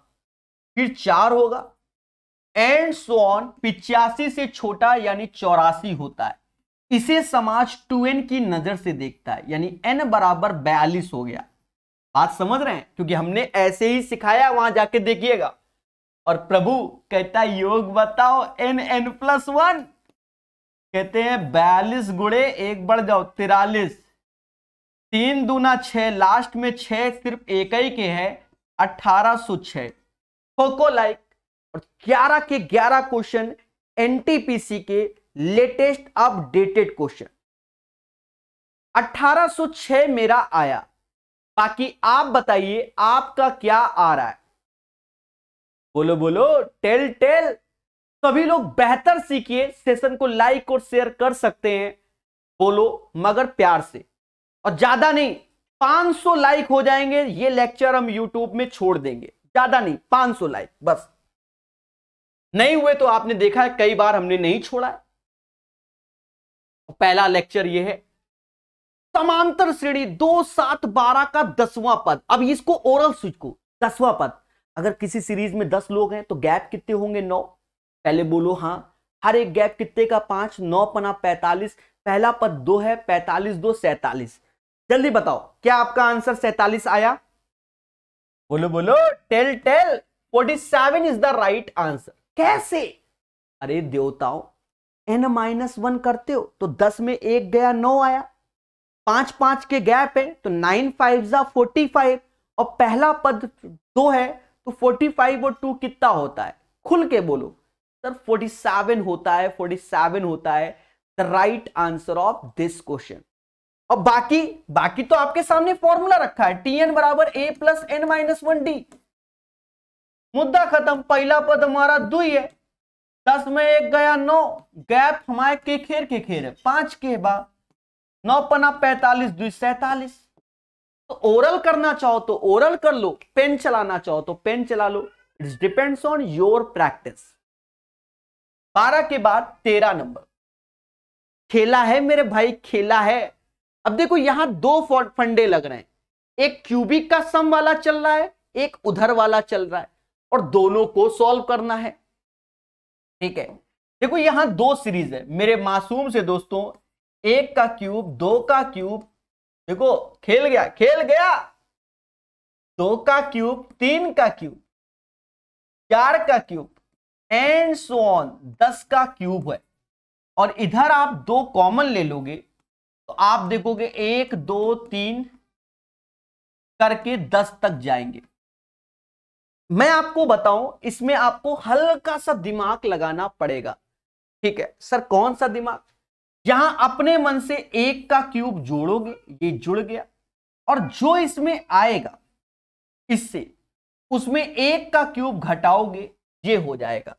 Speaker 1: फिर 4 होगा एंड सो ऑन। 85 से छोटा यानी 84 होता है, इसे समाज 2n की नजर से देखता है, यानी n बराबर 42 हो गया। बात समझ रहे हैं, क्योंकि हमने ऐसे ही सिखाया, वहां जाके देखिएगा। और प्रभु कहता है योग बताओ n+1, कहते हैं 42 गुणे 1 बढ़ जाओ 43, 3 दूना 6, लास्ट में 6 सिर्फ एक ही के है, 1806 खोको लाइक। और 11 के 11 क्वेश्चन एनटीपीसी के लेटेस्ट अपडेटेड क्वेश्चन। 1806 मेरा आया, बाकी आप बताइए आपका क्या आ रहा है, बोलो बोलो, टेल टेल। सभी लोग बेहतर सीखिए, सेशन को लाइक और शेयर कर सकते हैं, बोलो मगर प्यार से, और ज्यादा नहीं, 500 लाइक हो जाएंगे ये लेक्चर हम यूट्यूब में छोड़ देंगे, ज्यादा नहीं, 500 लाइक बस। नहीं हुए तो आपने देखा है कई बार हमने नहीं छोड़ा है। पहला लेक्चर ये है समांतर श्रेणी 2, 7, 12 का 10वां पद। अब इसको ओरल स्विच को 10वां पद, अगर किसी सीरीज में 10 लोग हैं तो गैप कितने होंगे 9, पहले बोलो हां। हर एक गैप कितने का 5, 9 पना 45, पहला पद 2 है, 45 2 47। जल्दी बताओ क्या आपका आंसर 47 आया, बोलो बोलो, tell tell. 47 is the right answer. कैसे? अरे देवताओं, n-1 करते हो तो 10 में 1 गया, 9 आया, 5 5 के गैप है तो 9 5 जा 45, और पहला पद 2 है तो 45 और 2 कितना होता है? खुल के बोलो सर। 47 होता है, 47 होता है the right answer of this question. और बाकी तो आपके सामने फॉर्मूला रखा है, Tn बराबर a प्लस n-1d। मुद्दा खत्म। पहला पद हमारा 2 है, 10 में 1 गया, 9, गैप हमारे के खेर है, 5 के बाद 9 पना 45, 2 47। तो ओरल करना चाहो तो ओरल कर लो, पेन चलाना चाहो तो पेन चला लो, it's depends on your practice. 12 के बाद 13 नंबर। खेला है मेरे भाई, खेला है। अब देखो यहां 2 फंडे लग रहे हैं, एक क्यूबिक का सम वाला चल रहा है, एक उधर वाला चल रहा है, और दोनों को सॉल्व करना है। ठीक है, देखो यहां 2 सीरीज है मेरे मासूम से दोस्तों, 1 का क्यूब, 2 का क्यूब, देखो खेल गया, 2 का क्यूब, 3 का क्यूब, 4 का क्यूब, एंड सो ऑन 10 का क्यूब है। और इधर आप 2 कॉमन ले लोगे तो आप देखोगे 1 2 3 करके 10 तक जाएंगे। मैं आपको बताऊं, इसमें आपको हल्का सा दिमाग लगाना पड़ेगा। ठीक है सर, कौन सा दिमाग? यहां अपने मन से 1 का क्यूब जोड़ोगे, ये जुड़ गया, और जो इसमें आएगा इससे, उसमें 1 का क्यूब घटाओगे, ये हो जाएगा।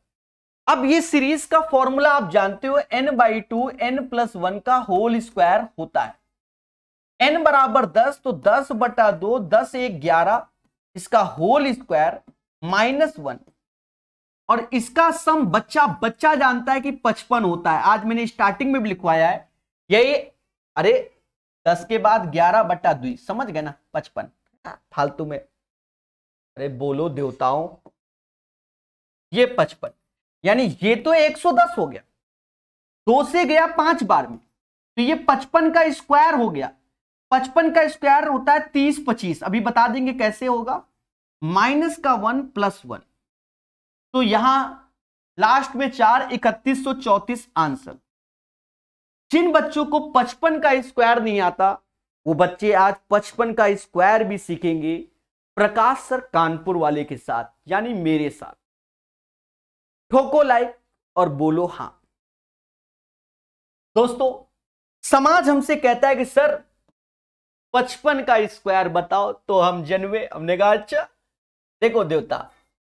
Speaker 1: अब ये सीरीज का फॉर्मूला आप जानते हो, n/2 n+1 का होल स्क्वायर होता है। n बराबर 10 तो 10/2, 10 1 11, इसका होल स्क्वायर -1, और इसका सम बच्चा जानता है कि 55 होता है। आज मैंने स्टार्टिंग में भी लिखवाया है यही। अरे 10 के बाद 11/2, समझ गए ना, 55 फालतू में। अरे बोलो देवताओं, ये 55, यानी ये तो 110 हो गया, 2 से गया 5 बार में, तो ये 55 का स्क्वायर हो गया। 55 का स्क्वायर होता है 30 25। अभी बता देंगे कैसे होगा, -1 +1, तो यहां लास्ट में 4, 3134 आंसर। जिन बच्चों को 55 का स्क्वायर नहीं आता, वो बच्चे आज 55 का स्क्वायर भी सीखेंगे प्रकाश सर कानपुर वाले के साथ, यानी मेरे साथ। ठोको लाइक और बोलो हां। दोस्तों, समाज हमसे कहता है कि सर 55 का स्क्वायर बताओ, तो हम जनवे, हमने कहा अच्छा देखो देवता,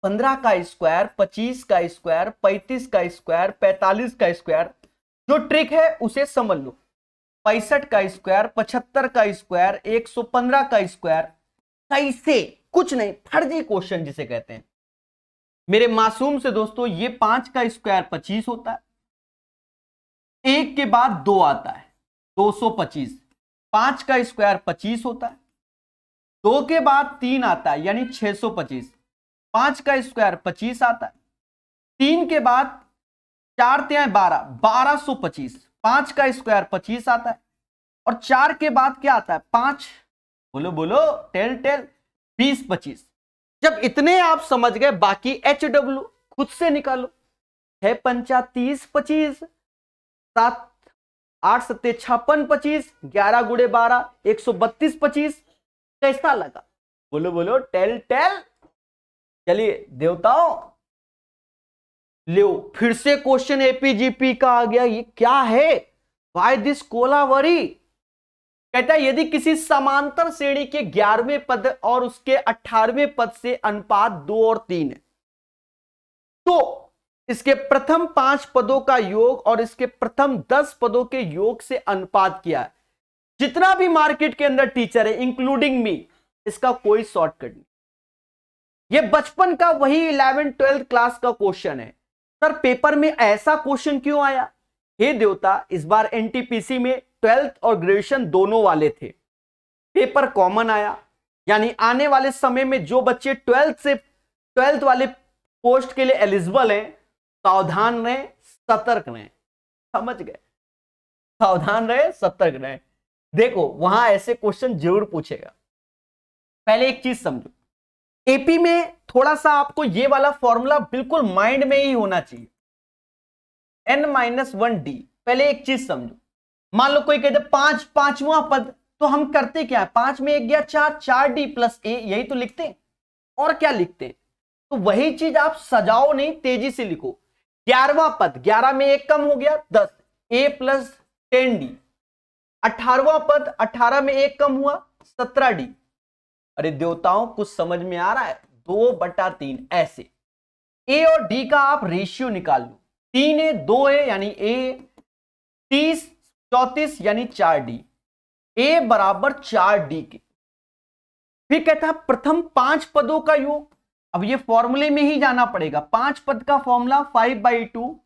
Speaker 1: 15 का स्क्वायर, 25 का स्क्वायर, 35 का स्क्वायर, 45 का स्क्वायर, जो ट्रिक है उसे समझ लो। 65 का स्क्वायर, 75 का स्क्वायर, 115 का स्क्वायर, कैसे? कुछ नहीं, फर्जी क्वेश्चन जिसे कहते हैं मेरे मासूम से दोस्तों। ये 5 का स्क्वायर 25 होता है, 1 के बाद 2 आता है 225, 5 का स्क्वायर 25 होता है, 2 के बाद 3 आता है यानी 625, 5 का स्क्वायर 25 आता है, 3 के बाद 4 3 12, 1225, 5 का स्क्वायर 25 आता है, और 4 के बाद क्या आता है 5, बोलो बोलो, टेल 20 25। जब इतने आप समझ गए, बाकी HW खुद से निकालो। 6 पंचा 30 25, 7 8 7 56 25, 11 गुणे 12 132 25। कैसा लगा? बोलो बोलो, टेल। चलिए देवताओं, लो फिर से क्वेश्चन APGP का आ गया। ये क्या है? Why this Kolaveri? कहता है यदि किसी समांतर श्रेणी के 11वें पद और उसके 18वें पद से अनुपात 2 और 3 है, तो इसके प्रथम 5 पदों का योग और इसके प्रथम 10 पदों के योग से अनुपात किया है। जितना भी मार्केट के अंदर टीचर है इंक्लूडिंग मी, इसका कोई शॉर्टकट नहीं। ये बचपन का वही 11th 12th क्लास का क्वेश्चन है। सर पेपर में ऐसा क्वेश्चन क्यों आया? हे देवता, इस बार NTPC में 12th और ग्रेजुएशन दोनों वाले थे, पेपर कॉमन आया, यानी आने वाले समय में जो बच्चे 12th वाले पोस्ट के लिए एलिजिबल हैं, सावधान रहें, सतर्क रहें। समझ गए? सावधान रहे, सतर्क रहे। देखो वहां ऐसे क्वेश्चन जरूर पूछेगा। पहले एक चीज समझो, एपी में थोड़ा सा आपको ये वाला फॉर्मूला बिल्कुल माइंड में ही होना चाहिए, n-1d। पहले एक चीज समझो, मान लो कोई कहते पांचवा पद, तो हम करते क्या है, 5 में 1 गया 4, 4d प्लस a, यही तो लिखते हैं, और क्या लिखते हैं। तो वही चीज आप सजाओ नहीं, तेजी से लिखो। 11वां पद, 11 में 1 कम हो गया 10, a प्लस 10d। 18वां पद, 18 में 1 कम हुआ 17d। अरे देवताओं कुछ समझ में आ रहा है, 2/3 ऐसे। a और d का आप रेशियो निकाल लो, 3a 2a यानी a, 30 34 यानी 4d, a बराबर 4d के। फिर कहता है प्रथम 5 पदों का योग। अब ये फॉर्मूले में ही जाना पड़ेगा, 5 पद का फॉर्मूला 5/2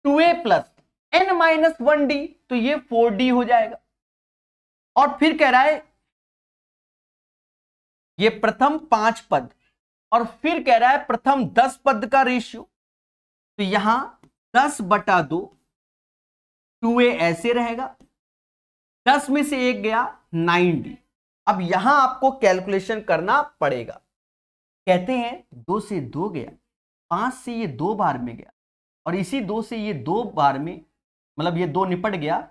Speaker 1: 2a प्लस n-1d, तो ये 4d हो जाएगा। और फिर कह रहा है ये प्रथम 5 पद, और फिर कह रहा है प्रथम 10 पद का रेशियो, तो यहां 10/2 2a ऐसे रहेगा, 10 में से 1 गया 9d। अब यहां आपको कैलकुलेशन करना पड़ेगा। कहते हैं 2 से 2 गया, 5 से ये 2 बार में गया, और इसी 2 से ये 2 बार में, मतलब ये 2 निपट गया,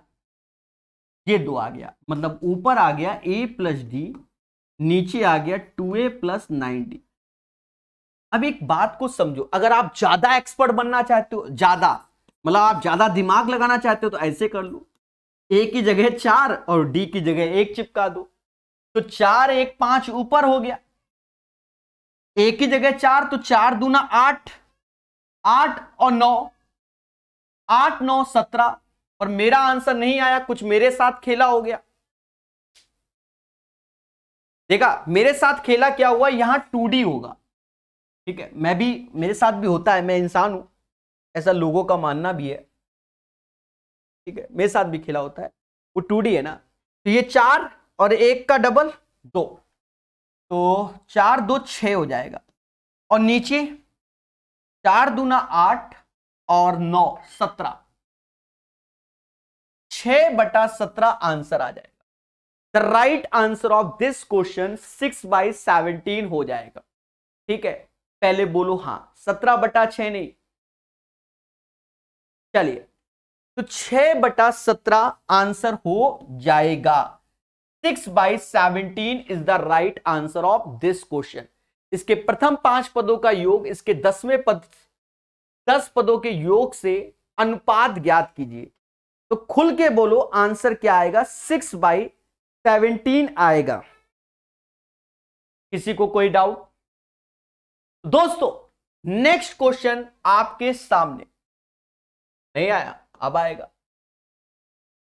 Speaker 1: ये 2 आ गया, मतलब ऊपर आ गया a प्लस d, नीचे आ गया 2a प्लस 9d। अब एक बात को समझो, अगर आप ज्यादा एक्सपर्ट बनना चाहते हो, ज्यादा मतलब आप ज्यादा दिमाग लगाना चाहते हो, तो ऐसे कर लो, a की जगह 4 और d की जगह 1 चिपका दो, तो 4 1 5 ऊपर हो गया, a की जगह 4 तो 4 दूना 8, 8 और 9, 8 9 17। और मेरा आंसर नहीं आया, कुछ मेरे साथ खेला हो गया। देखा मेरे साथ खेला क्या हुआ, यहां 2d होगा, ठीक है, मैं भी, मेरे साथ भी होता है, मैं इंसान हूं, ऐसा लोगों का मानना भी है, ठीक है, मेरे साथ भी खेला होता है, वो 2d है ना। तो ये 4 और 1 का डबल 2, तो 4 2 6 हो जाएगा, और नीचे 4 दूना 8 और 9 17, 6/17 आंसर आ जाएगा। The right answer of this question 6/17 हो जाएगा, ठीक है। पहले बोलो हां, 17/6 नहीं, चलिए, तो 6/17 आंसर हो जाएगा। 6/17 is the right answer of this question. इसके प्रथम 5 पदों का योग इसके 10वें पद 10 पदों के योग से अनुपात ज्ञात कीजिए। तो खुल के बोलो आंसर क्या आएगा, 6/17 आएगा। किसी को कोई डाउट? दोस्तों नेक्स्ट क्वेश्चन आपके सामने, नहीं आया, अब आएगा।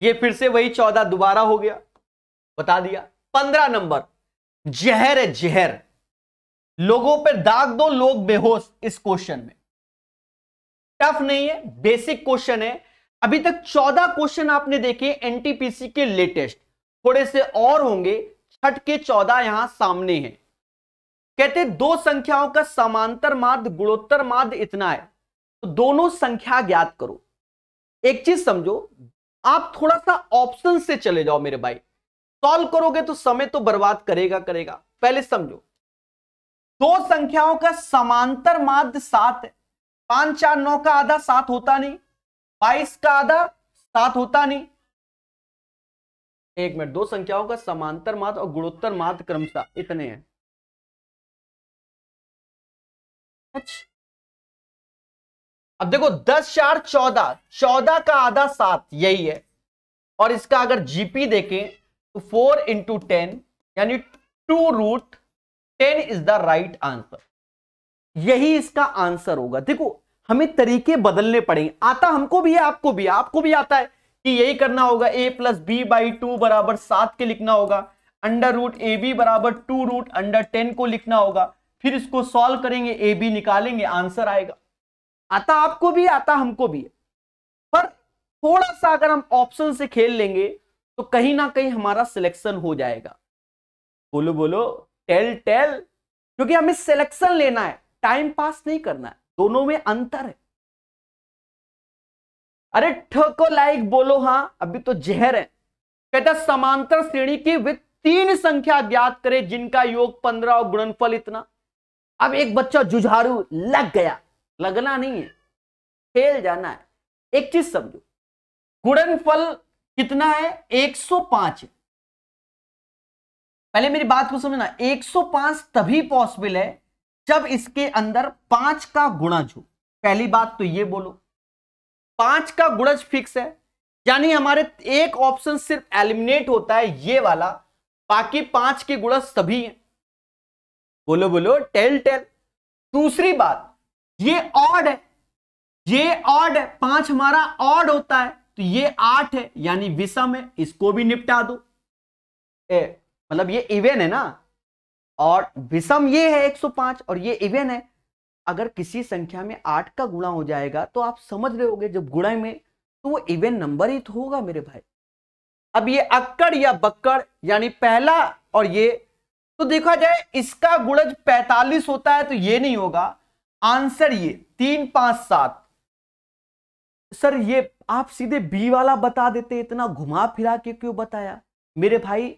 Speaker 1: ये फिर से वही 14 दोबारा हो गया, बता दिया। 15 नंबर, जहर है जहर, लोगों पर दाग दो लोग बेहोश। इस क्वेश्चन में टफ नहीं है, बेसिक क्वेश्चन है। अभी तक 14 क्वेश्चन आपने देखे एनटीपीसी के लेटेस्ट, थोड़े से और होंगे, छठ के 14 यहां सामने हैं। कहते दो संख्याओं का समांतर माध्य गुणोत्तर माध्य इतना है, तो दोनों संख्या ज्ञात करो। एक चीज समझो, आप थोड़ा सा ऑप्शन से चले जाओ मेरे भाई, सॉल्व करोगे तो समय तो बर्बाद करेगा। पहले समझो, दो संख्याओं का समांतर माध्य 7 है। 5 4 9 का आधा 7 होता नहीं, 22 का आधा 7 होता नहीं। एक मिनट, दो संख्याओं का समांतर माध्य और गुणोत्तर माध्य क्रमशः इतने हैं। अच्छा, अब देखो 10 4 14, 14 का आधा 7 यही है, और इसका अगर जीपी देखें तो 4 × 10 यानी 2√10 इज द राइट आंसर। यही इसका आंसर होगा। देखो हमें तरीके बदलने पड़ेंगे, आता हमको भी है, आपको भी आता है कि यही करना होगा। a + b/2 बराबर 7 के लिखना होगा, √ab बराबर 2√10 को लिखना होगा, फिर इसको सॉल्व करेंगे, ab निकालेंगे, आंसर आएगा। आता आपको भी, आता हमको भी है, पर थोड़ा सा अगर हम ऑप्शन से खेल लेंगे तो कहीं ना कहीं हमारा सिलेक्शन हो जाएगा। बोलो बोलो, टेल, क्योंकि हमें सिलेक्शन लेना है, टाइम पास नहीं करना है, दोनों में अंतर है। अरे ठोको लाइक बोलो हां, अभी तो जहर है। कहता समांतर श्रेणी की वे 3 संख्या ज्ञात करें जिनका योग 15 और गुणनफल इतना। अब एक बच्चा जुझारू लग गया, लगना नहीं है, खेल जाना है। एक चीज समझो, गुणनफल कितना है? 105 है। पहले मेरी बात को समझना, 105 तभी पॉसिबल है जब इसके अंदर 5 का गुणज हो। पहली बात तो ये बोलो, 5 का गुणज फिक्स है, यानी हमारे एक ऑप्शन सिर्फ एलिमिनेट होता है, ये वाला, बाकी 5 के गुणज सभी हैं। बोलो बोलो, टेल टेल। दूसरी बात, ये ऑड है, ये ऑड है, 5 हमारा ऑड होता है, तो ये 8 है, यानी विषम है, इसको भी निपटा दो। मतलब ये इवन है ना, और विषम ये है 105 और ये इवन है। अगर किसी संख्या में 8 का गुणा हो जाएगा तो आप समझ रहे होगे जब गुणा में, तो वो इवन नंबर ही तो होगा मेरे भाई। अब ये अक्कड़ या बक्कड़, यानी पहला और ये, तो देखा जाए इसका गुणज 45 होता है, तो ये नहीं होगा। आंसर ये 3 5 7। सर ये आप सीधे बी वाला बता देते, इतना घुमा फिरा के क्यों बताया? मेरे भाई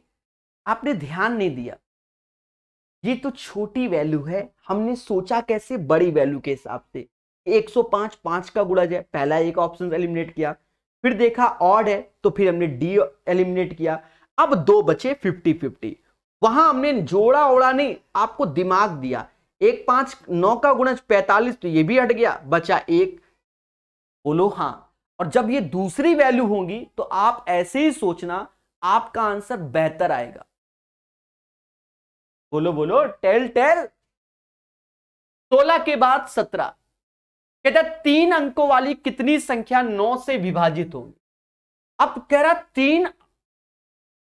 Speaker 1: आपने ध्यान नहीं दिया, ये तो छोटी वैल्यू है, हमने सोचा कैसे बड़ी वैल्यू के हिसाब से। 105 5 का गुणज है, पहला एक ऑप्शन एलिमिनेट किया, फिर देखा ऑड है तो फिर हमने डी एलिमिनेट किया, अब 2 बचे 50-50। वहां हमने जोड़ा ओड़ा नहीं, आपको दिमाग दिया। 1 5 9 का गुणज 45, तो ये भी हट गया, बचा 1। बोलो हाँ। और जब ये दूसरी वैल्यू होंगी तो आप ऐसे ही सोचना, आपका आंसर बेहतर आएगा। बोलो बोलो, टेल टेल। 16 के बाद 17 कहता 3 अंकों वाली कितनी संख्या 9 से विभाजित होगी? अब कह रहा 3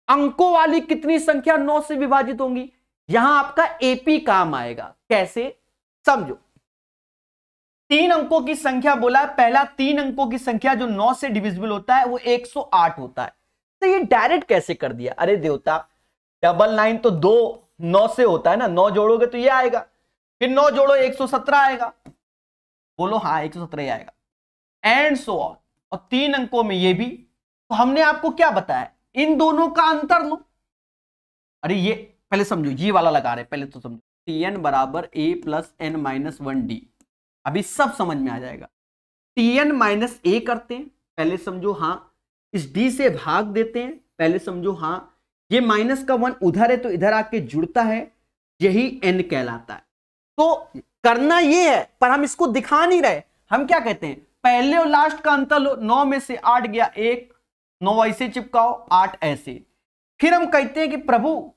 Speaker 1: अंकों वाली कितनी संख्या 9 से विभाजित होंगी। यहां आपका एपी काम आएगा। कैसे? समझो, 3 अंकों की संख्या बोला, पहला 3 अंकों की संख्या जो 9 से डिविजिबल होता है वो 108 होता है। तो ये डायरेक्ट कैसे कर दिया? अरे देवता, 99 तो 2 9 से होता है ना, 9 जोड़ोगे तो ये आएगा, फिर 9 जोड़ो 117 आएगा। बोलो हाँ, 117 ही आएगा, एंड सो ऑन। और 3 अंकों में ये भी। तो हमने आपको क्या बताया, इन दोनों का अंतर लो। अरे ये पहले समझो, ये वाला लगा रहे, पहले तो समझो, tn बराबर a plus n minus 1d। अभी सब समझ में आ जाएगा। tn माइनस a करते हैं, पहले समझो हाँ। इस d से भाग देते हैं, पहले समझो हाँ। ये माइनस का 1 उधर है तो इधर आके जुड़ता है, यही n कहलाता है। तो करना ये है, पर हम इसको दिखा नहीं रहे। हम क्या कहते हैं, पहले और लास्ट का अंतर लो। 9 में से 8 गया 1, 9 ऐसे चिपकाओ, 8 ऐसे। फिर हम कहते हैं कि प्रभु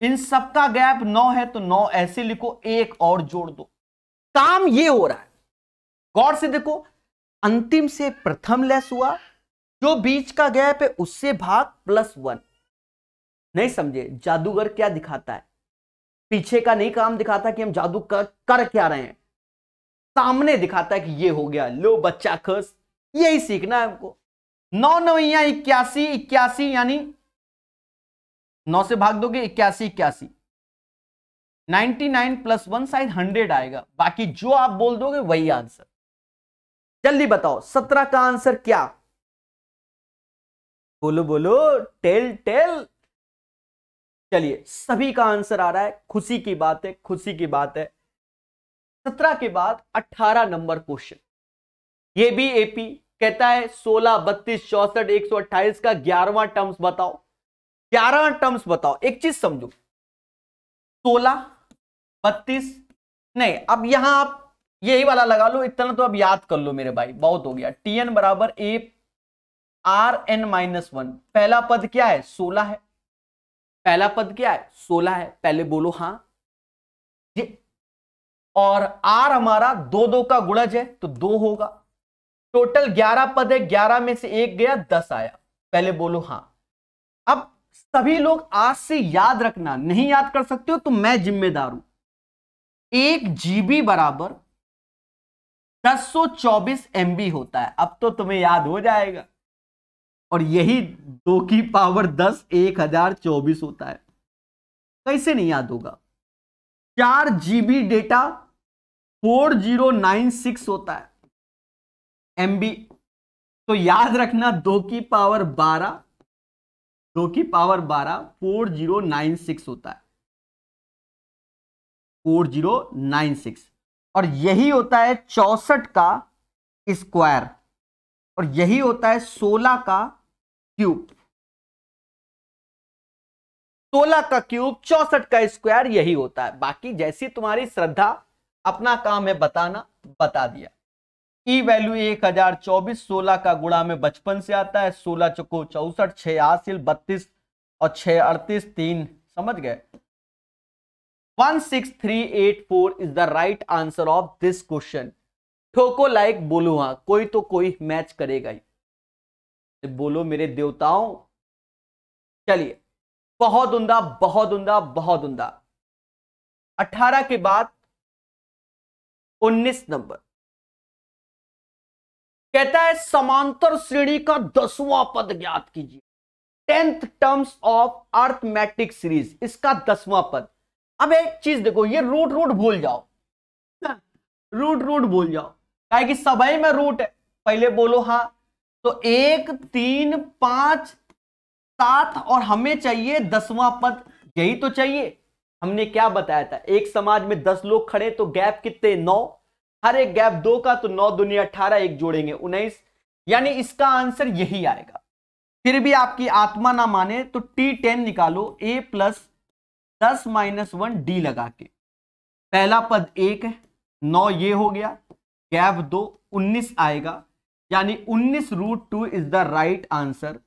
Speaker 1: इन सबका गैप 9 है, तो 9 ऐसे लिखो, 1 और जोड़ दो। काम ये हो रहा है। गौर से देखो, अंतिम से प्रथम लेस हुआ, जो बीच का गैप है उससे भाग +1। नहीं समझे? जादूगर क्या दिखाता है, पीछे का नहीं काम दिखाता कि हम जादू कर क्या रहे हैं, सामने दिखाता है कि ये हो गया, लो बच्चा खुश। यही सीखना है हमको। 9 9 81, 81 यानी 9 से भाग दोगे 81 81, 99 + 1 शायद 100 आएगा, बाकी जो आप बोल दोगे वही आंसर। जल्दी बताओ 17 का आंसर क्या? बोलो बोलो, टेल टेल। चलिए, सभी का आंसर आ रहा है, खुशी की बात है, खुशी की बात है। 17 के बाद 18 नंबर क्वेश्चन, ये भी एपी कहता है 16 32 64 128 का 11वां टर्म्स बताओ। 11 टर्म्स बताओ। एक चीज समझो, 16 32 नहीं, अब यहां आप यही वाला लगा लो, इतना तो अब याद कर लो मेरे भाई, बहुत हो गया। tn बराबर a rn-1। पहला पद क्या है? 16 है। पहला पद क्या है? 16 है। पहले बोलो हाँ। और r हमारा 2 2 का गुणज है तो 2 होगा। टोटल 11 पद है, 11 में से 1 गया, 10 आया। पहले बोलो हाँ। अब सभी लोग आज से याद रखना, नहीं याद कर सकते हो तो मैं जिम्मेदार हूं। 1 GB बराबर 1024 MB होता है। अब तो तुम्हें याद हो जाएगा। और यही 2 की पावर 10 1024 होता है। कैसे नहीं याद होगा? 4 GB डेटा 4096 होता है MB। तो याद रखना 2 की पावर 12 4096 होता है। 4096 और यही होता है 64 का स्क्वायर और यही होता है 16 का क्यूब। 16 का क्यूब 64 का स्क्वायर यही होता है। बाकी जैसी तुम्हारी श्रद्धा, अपना काम है बताना, बता दिया। ई वैल्यू 1024, 16 का गुणा में बचपन से आता है, 16 चौको 64, 6 हासिल 32 और 6 38, 3 समझ गए। 16384 is the right answer of this question. ठोको लाइक, बोलो हाँ, कोई तो कोई मैच करेगा ही, बोलो मेरे देवताओं। चलिए, बहुत उम्दा, बहुत उम्दा, बहुत उम्दा। 18 के बाद 19 नंबर कहता है समांतर श्रेणी का 10वां पद ज्ञात कीजिए। 10th terms of arithmetic series, इसका 10वां पद। अब एक चीज देखो, ये रूट रूट भूल जाओ, रूट रूट भूल जाओ, क्या कि सभी में रूट है। पहले बोलो हाँ। तो 1 3 5 7 और हमें चाहिए 10वां पद, यही तो चाहिए। हमने क्या बताया था, एक समाज में 10 लोग खड़े तो गैप कितने 9, हर एक गैप 2 का, तो 9 दूनी 18, एक जोड़ेंगे 19, यानी इसका आंसर यही आएगा। फिर भी आपकी आत्मा ना माने तो T10 निकालो, A + 10 - 1 D लगा के। पहला पद 1 है, 9 ये हो गया, गैप 2, 19 आएगा, यानी 19√2 इज द राइट आंसर।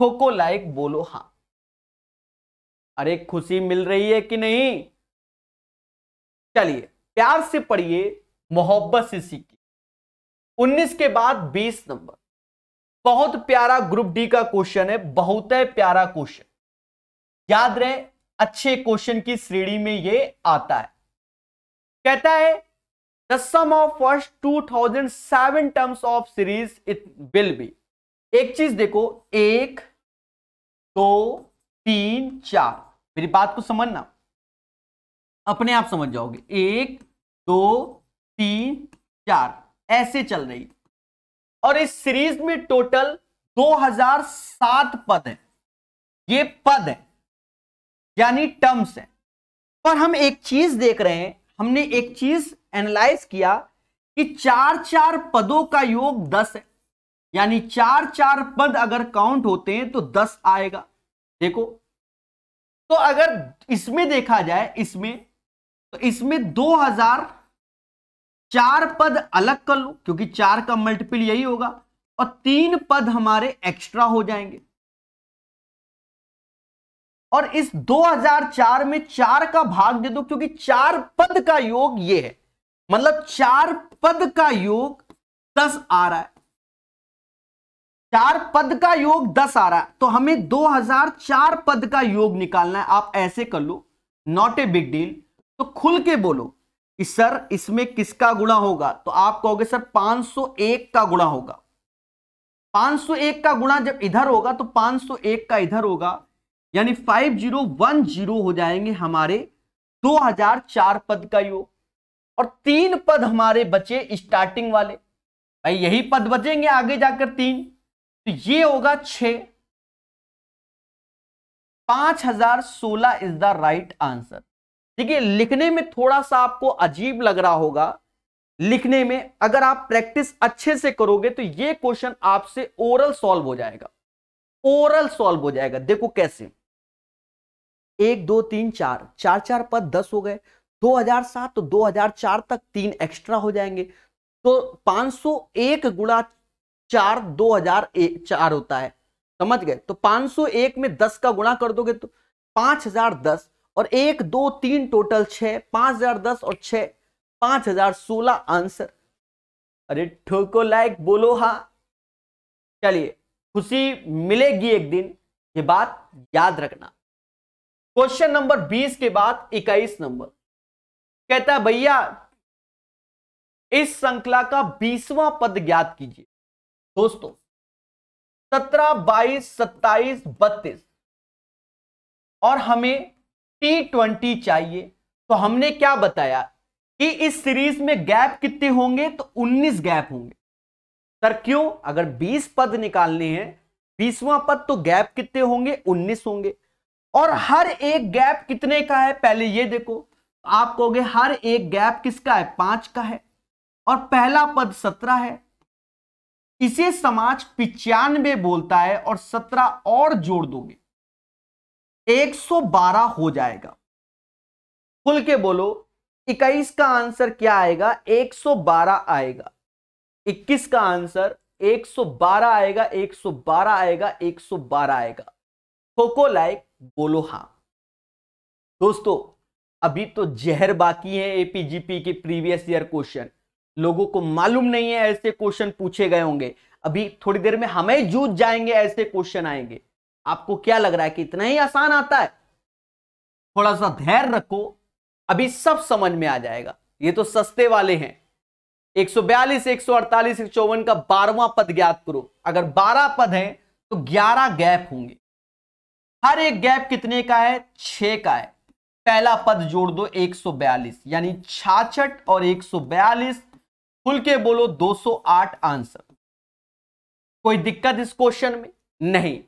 Speaker 1: ठोको लाइक, बोलो हाँ। अरे खुशी मिल रही है कि नहीं? चलिए प्यार से पढ़िए, मोहब्बत से सीखिए। 19 के बाद 20 नंबर, बहुत प्यारा ग्रुप डी का क्वेश्चन है, बहुत है प्यारा क्वेश्चन, याद रहे, अच्छे क्वेश्चन की श्रेणी में ये आता है। कहता है the sum of first 2007 terms of series it will be. एक चीज देखो, 1 2 3 4, मेरी बात को समझना, अपने आप समझ जाओगे। 1 2 3 4 ऐसे चल रही, और इस सीरीज में टोटल 2007 पद है। ये पद है यानी टर्म्स है। पर हम एक चीज देख रहे हैं, हमने एक चीज एनालाइज किया कि 4 पदों का योग 10 है, यानी 4 पद अगर काउंट होते हैं तो 10 आएगा। देखो, तो अगर इसमें देखा जाए, तो इसमें 2004 पद अलग कर लो, क्योंकि 4 का मल्टीपल यही होगा, और 3 पद हमारे एक्स्ट्रा हो जाएंगे। और इस 2004 में 4 का भाग दे दो, क्योंकि 4 पद का योग ये है, मतलब 4 पद का योग 10 आ रहा है। 4 पद का योग 10 आ रहा है, तो हमें 2004 पद का योग निकालना है। आप ऐसे कर लो, नॉट ए बिग डील। तो खुल के बोलो कि सर इसमें किसका गुणा होगा, तो आप कहोगे सर 501 का गुणा होगा। 501 का गुणा जब इधर होगा तो 501 का इधर होगा, यानी 5010 हो जाएंगे हमारे 2004 पद का योग। और 3 पद हमारे बचे स्टार्टिंग वाले, भाई यही पद बचेंगे आगे जाकर 3, तो ये होगा 6। 5016 इज द राइट आंसर। देखिए, लिखने में थोड़ा सा आपको अजीब लग रहा होगा, लिखने में अगर आप प्रैक्टिस अच्छे से करोगे तो ये क्वेश्चन आपसे ओरल सॉल्व हो जाएगा, ओरल सॉल्व हो जाएगा। देखो कैसे, 1 2 3 4, 4 पद 10 हो गए, 2007 तो 2004 तक 3 एक्स्ट्रा हो जाएंगे, तो 501 गुणा 4 2004 होता है, समझ गए। तो 501 में 10 का गुणा कर दोगे तो 5010, और 1 2 3 टोटल 6, 5010 और 6 5016 आंसर। अरे ठोको लाइक, बोलो हाँ। चलिए, खुशी मिलेगी एक दिन, ये बात याद रखना। क्वेश्चन नंबर 20 के बाद 21 नंबर कहता है भैया इस श्रृंखला का 20वां पद ज्ञात कीजिए। दोस्तों 17 22 27 32 और हमें T20 चाहिए, तो हमने क्या बताया कि इस सीरीज में गैप कितने होंगे, तो 19 गैप होंगे। सर क्यों? अगर 20 पद निकालने हैं, 20वां पद, तो गैप कितने होंगे, 19 होंगे। और हर एक गैप कितने का है, पहले ये देखो, आप कहोगे हर एक गैप किसका है, 5 का है, और पहला पद 17 है। इसे समाज 95 बोलता है, और 17 और जोड़ दोगे 112 हो जाएगा। खुल के बोलो, 21 का आंसर क्या आएगा, 112 आएगा। 21 का आंसर 112 आएगा, 112 आएगा, 112 आएगा। खोको लाइक बोलो हां। दोस्तों अभी तो जहर बाकी है एपीजीपी के प्रीवियस ईयर क्वेश्चन। लोगों को मालूम नहीं है ऐसे क्वेश्चन पूछे गए होंगे। अभी थोड़ी देर में हमें जूझ जाएंगे, ऐसे क्वेश्चन आएंगे। आपको क्या लग रहा है कि इतना ही आसान आता है? थोड़ा सा धैर्य रखो, अभी सब समझ में आ जाएगा। ये तो सस्ते वाले हैं। 142, 148, 154 का 12वां पद ज्ञात करो। अगर 12 पद हैं तो 11 गैप होंगे। हर एक गैप कितने का है, 6 का है। पहला पद जोड़ दो 142, यानी 66 और 142, खुल के बोलो 208 आंसर। कोई दिक्कत इस क्वेश्चन में नहीं,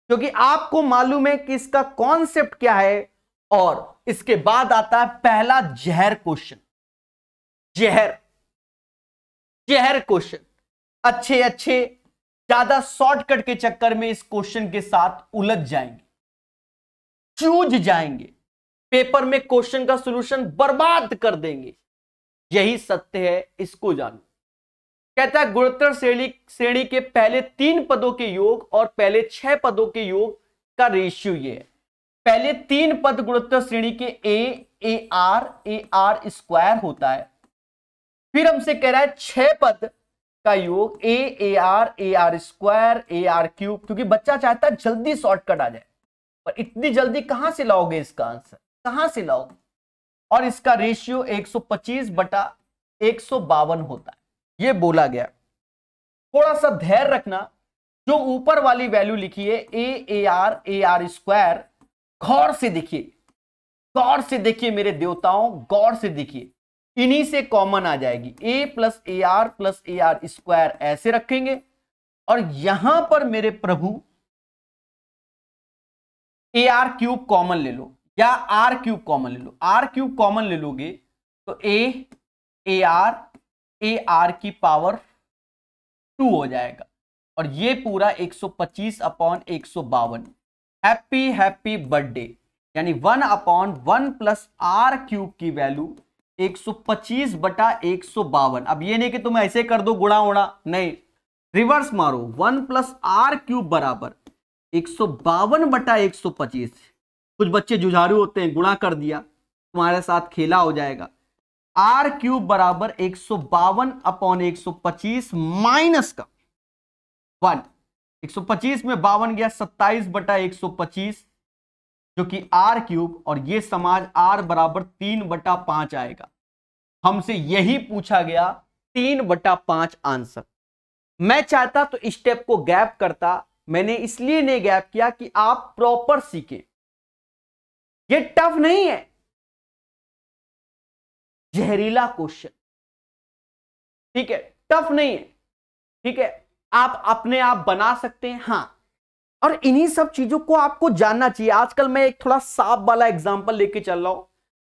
Speaker 1: क्योंकि आपको मालूम है कि इसका कॉन्सेप्ट क्या है। और इसके बाद आता है पहला जहर क्वेश्चन। जहर क्वेश्चन अच्छे ज्यादा शॉर्टकट के चक्कर में इस क्वेश्चन के साथ उलझ जाएंगे, चूझ जाएंगे, पेपर में क्वेश्चन का सॉल्यूशन बर्बाद कर देंगे। यही सत्य है, इसको जानो। कहता है गुणोत्तर श्रेणी के पहले 3 पदों के योग और पहले 6 पदों के योग का रेशियो ये है। पहले 3 पद गुणोत्तर श्रेणी के ए आर स्क्वायर होता है। फिर हमसे कह रहा है 6 पद का योग A R square A R cube, क्योंकि बच्चा चाहता है जल्दी शॉर्टकट आ जाए। पर इतनी जल्दी कहां से लाओगे इसका आंसर, कहां से लाओगे? और इसका रेशियो 125/152 होता है, यह बोला गया। थोड़ा सा धैर्य रखना, जो ऊपर वाली वैल्यू लिखी है ए आर स्क्वायर, गौर से देखिए, गौर से देखिए मेरे देवताओं, गौर से देखिए। इन्हीं से कॉमन आ जाएगी, ए प्लस ए आर स्क्वायर ऐसे रखेंगे, और यहां पर मेरे प्रभु ए आर क्यूब कॉमन ले लो, या आर क्यूब कॉमन ले लो। आर क्यूब कॉमन ले लोगे तो ए आर की पावर 2 हो जाएगा, और ये पूरा 125/152। हैप्पी बर्थडे, यानी 1/1 प्लस आर क्यूब की वैल्यू 125/152। अब ये नहीं कि तुम ऐसे कर दो गुणा उड़ा, नहीं, रिवर्स मारो। 1 प्लस आर क्यूब बराबर 152/125। कुछ बच्चे जुझारू होते हैं, गुणा कर दिया, तुम्हारे साथ खेला हो जाएगा। आर क्यूब बराबर 152/125 माइनस का 1। 125 में 52 गया, 27/125, जो कि आर क्यूब, और ये समाज आर बराबर 3/5 आएगा। हमसे यही पूछा गया, 3/5 आंसर। मैं चाहता तो स्टेप को गैप करता, मैंने इसलिए नहीं गैप किया कि आप प्रॉपर सीखे। ये टफ नहीं है, जहरीला क्वेश्चन, ठीक है, टफ नहीं है, ठीक है, आप अपने आप बना सकते हैं। हां, और इन्हीं सब चीजों को आपको जानना चाहिए। आजकल मैं एक थोड़ा सांप वाला एग्जांपल लेके चल रहा हूं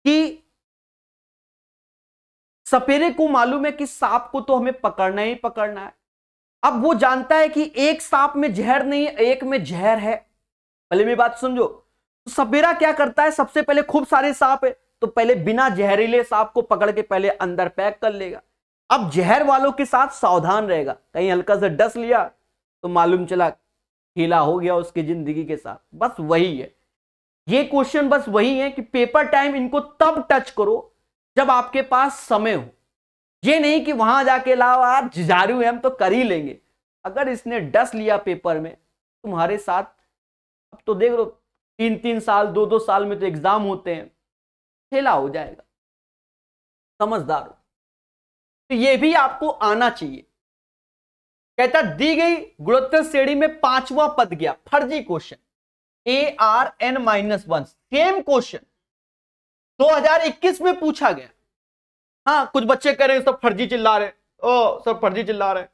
Speaker 1: कि सपेरे को मालूम है कि सांप को तो हमें पकड़ना ही पकड़ना है। अब वो जानता है कि एक सांप में जहर नहीं है, एक में जहर है। पहले मेरी बात समझो, तो सपेरा क्या करता है, सबसे पहले खूब सारे सांप है तो पहले बिना जहरीले सांप को पकड़ के पहले अंदर पैक कर लेगा। अब जहर वालों के साथ सावधान रहेगा, कहीं हल्का सा डस लिया तो मालूम चला खेला हो गया उसकी जिंदगी के साथ। बस वही है ये क्वेश्चन, बस वही है कि पेपर टाइम इनको तब टच करो जब आपके पास समय हो। ये नहीं कि वहां जाके लाओ आप जुझारू हैं हम तो कर ही लेंगे। अगर इसने डस लिया पेपर में तुम्हारे साथ, अब तो देख लो 3-3 साल 2-2 साल में तो एग्जाम होते हैं, खेला हो जाएगा। समझदार हो तो ये भी आपको आना चाहिए। कहता दी गई गुणोत्तर श्रेणी में 5वां पद गया, फर्जी क्वेश्चन, ARN-1। सेम क्वेश्चन 2021 में पूछा गया। हाँ, कुछ बच्चे कह रहे हैं सब फर्जी चिल्ला रहे, ओ सब फर्जी चिल्ला रहे।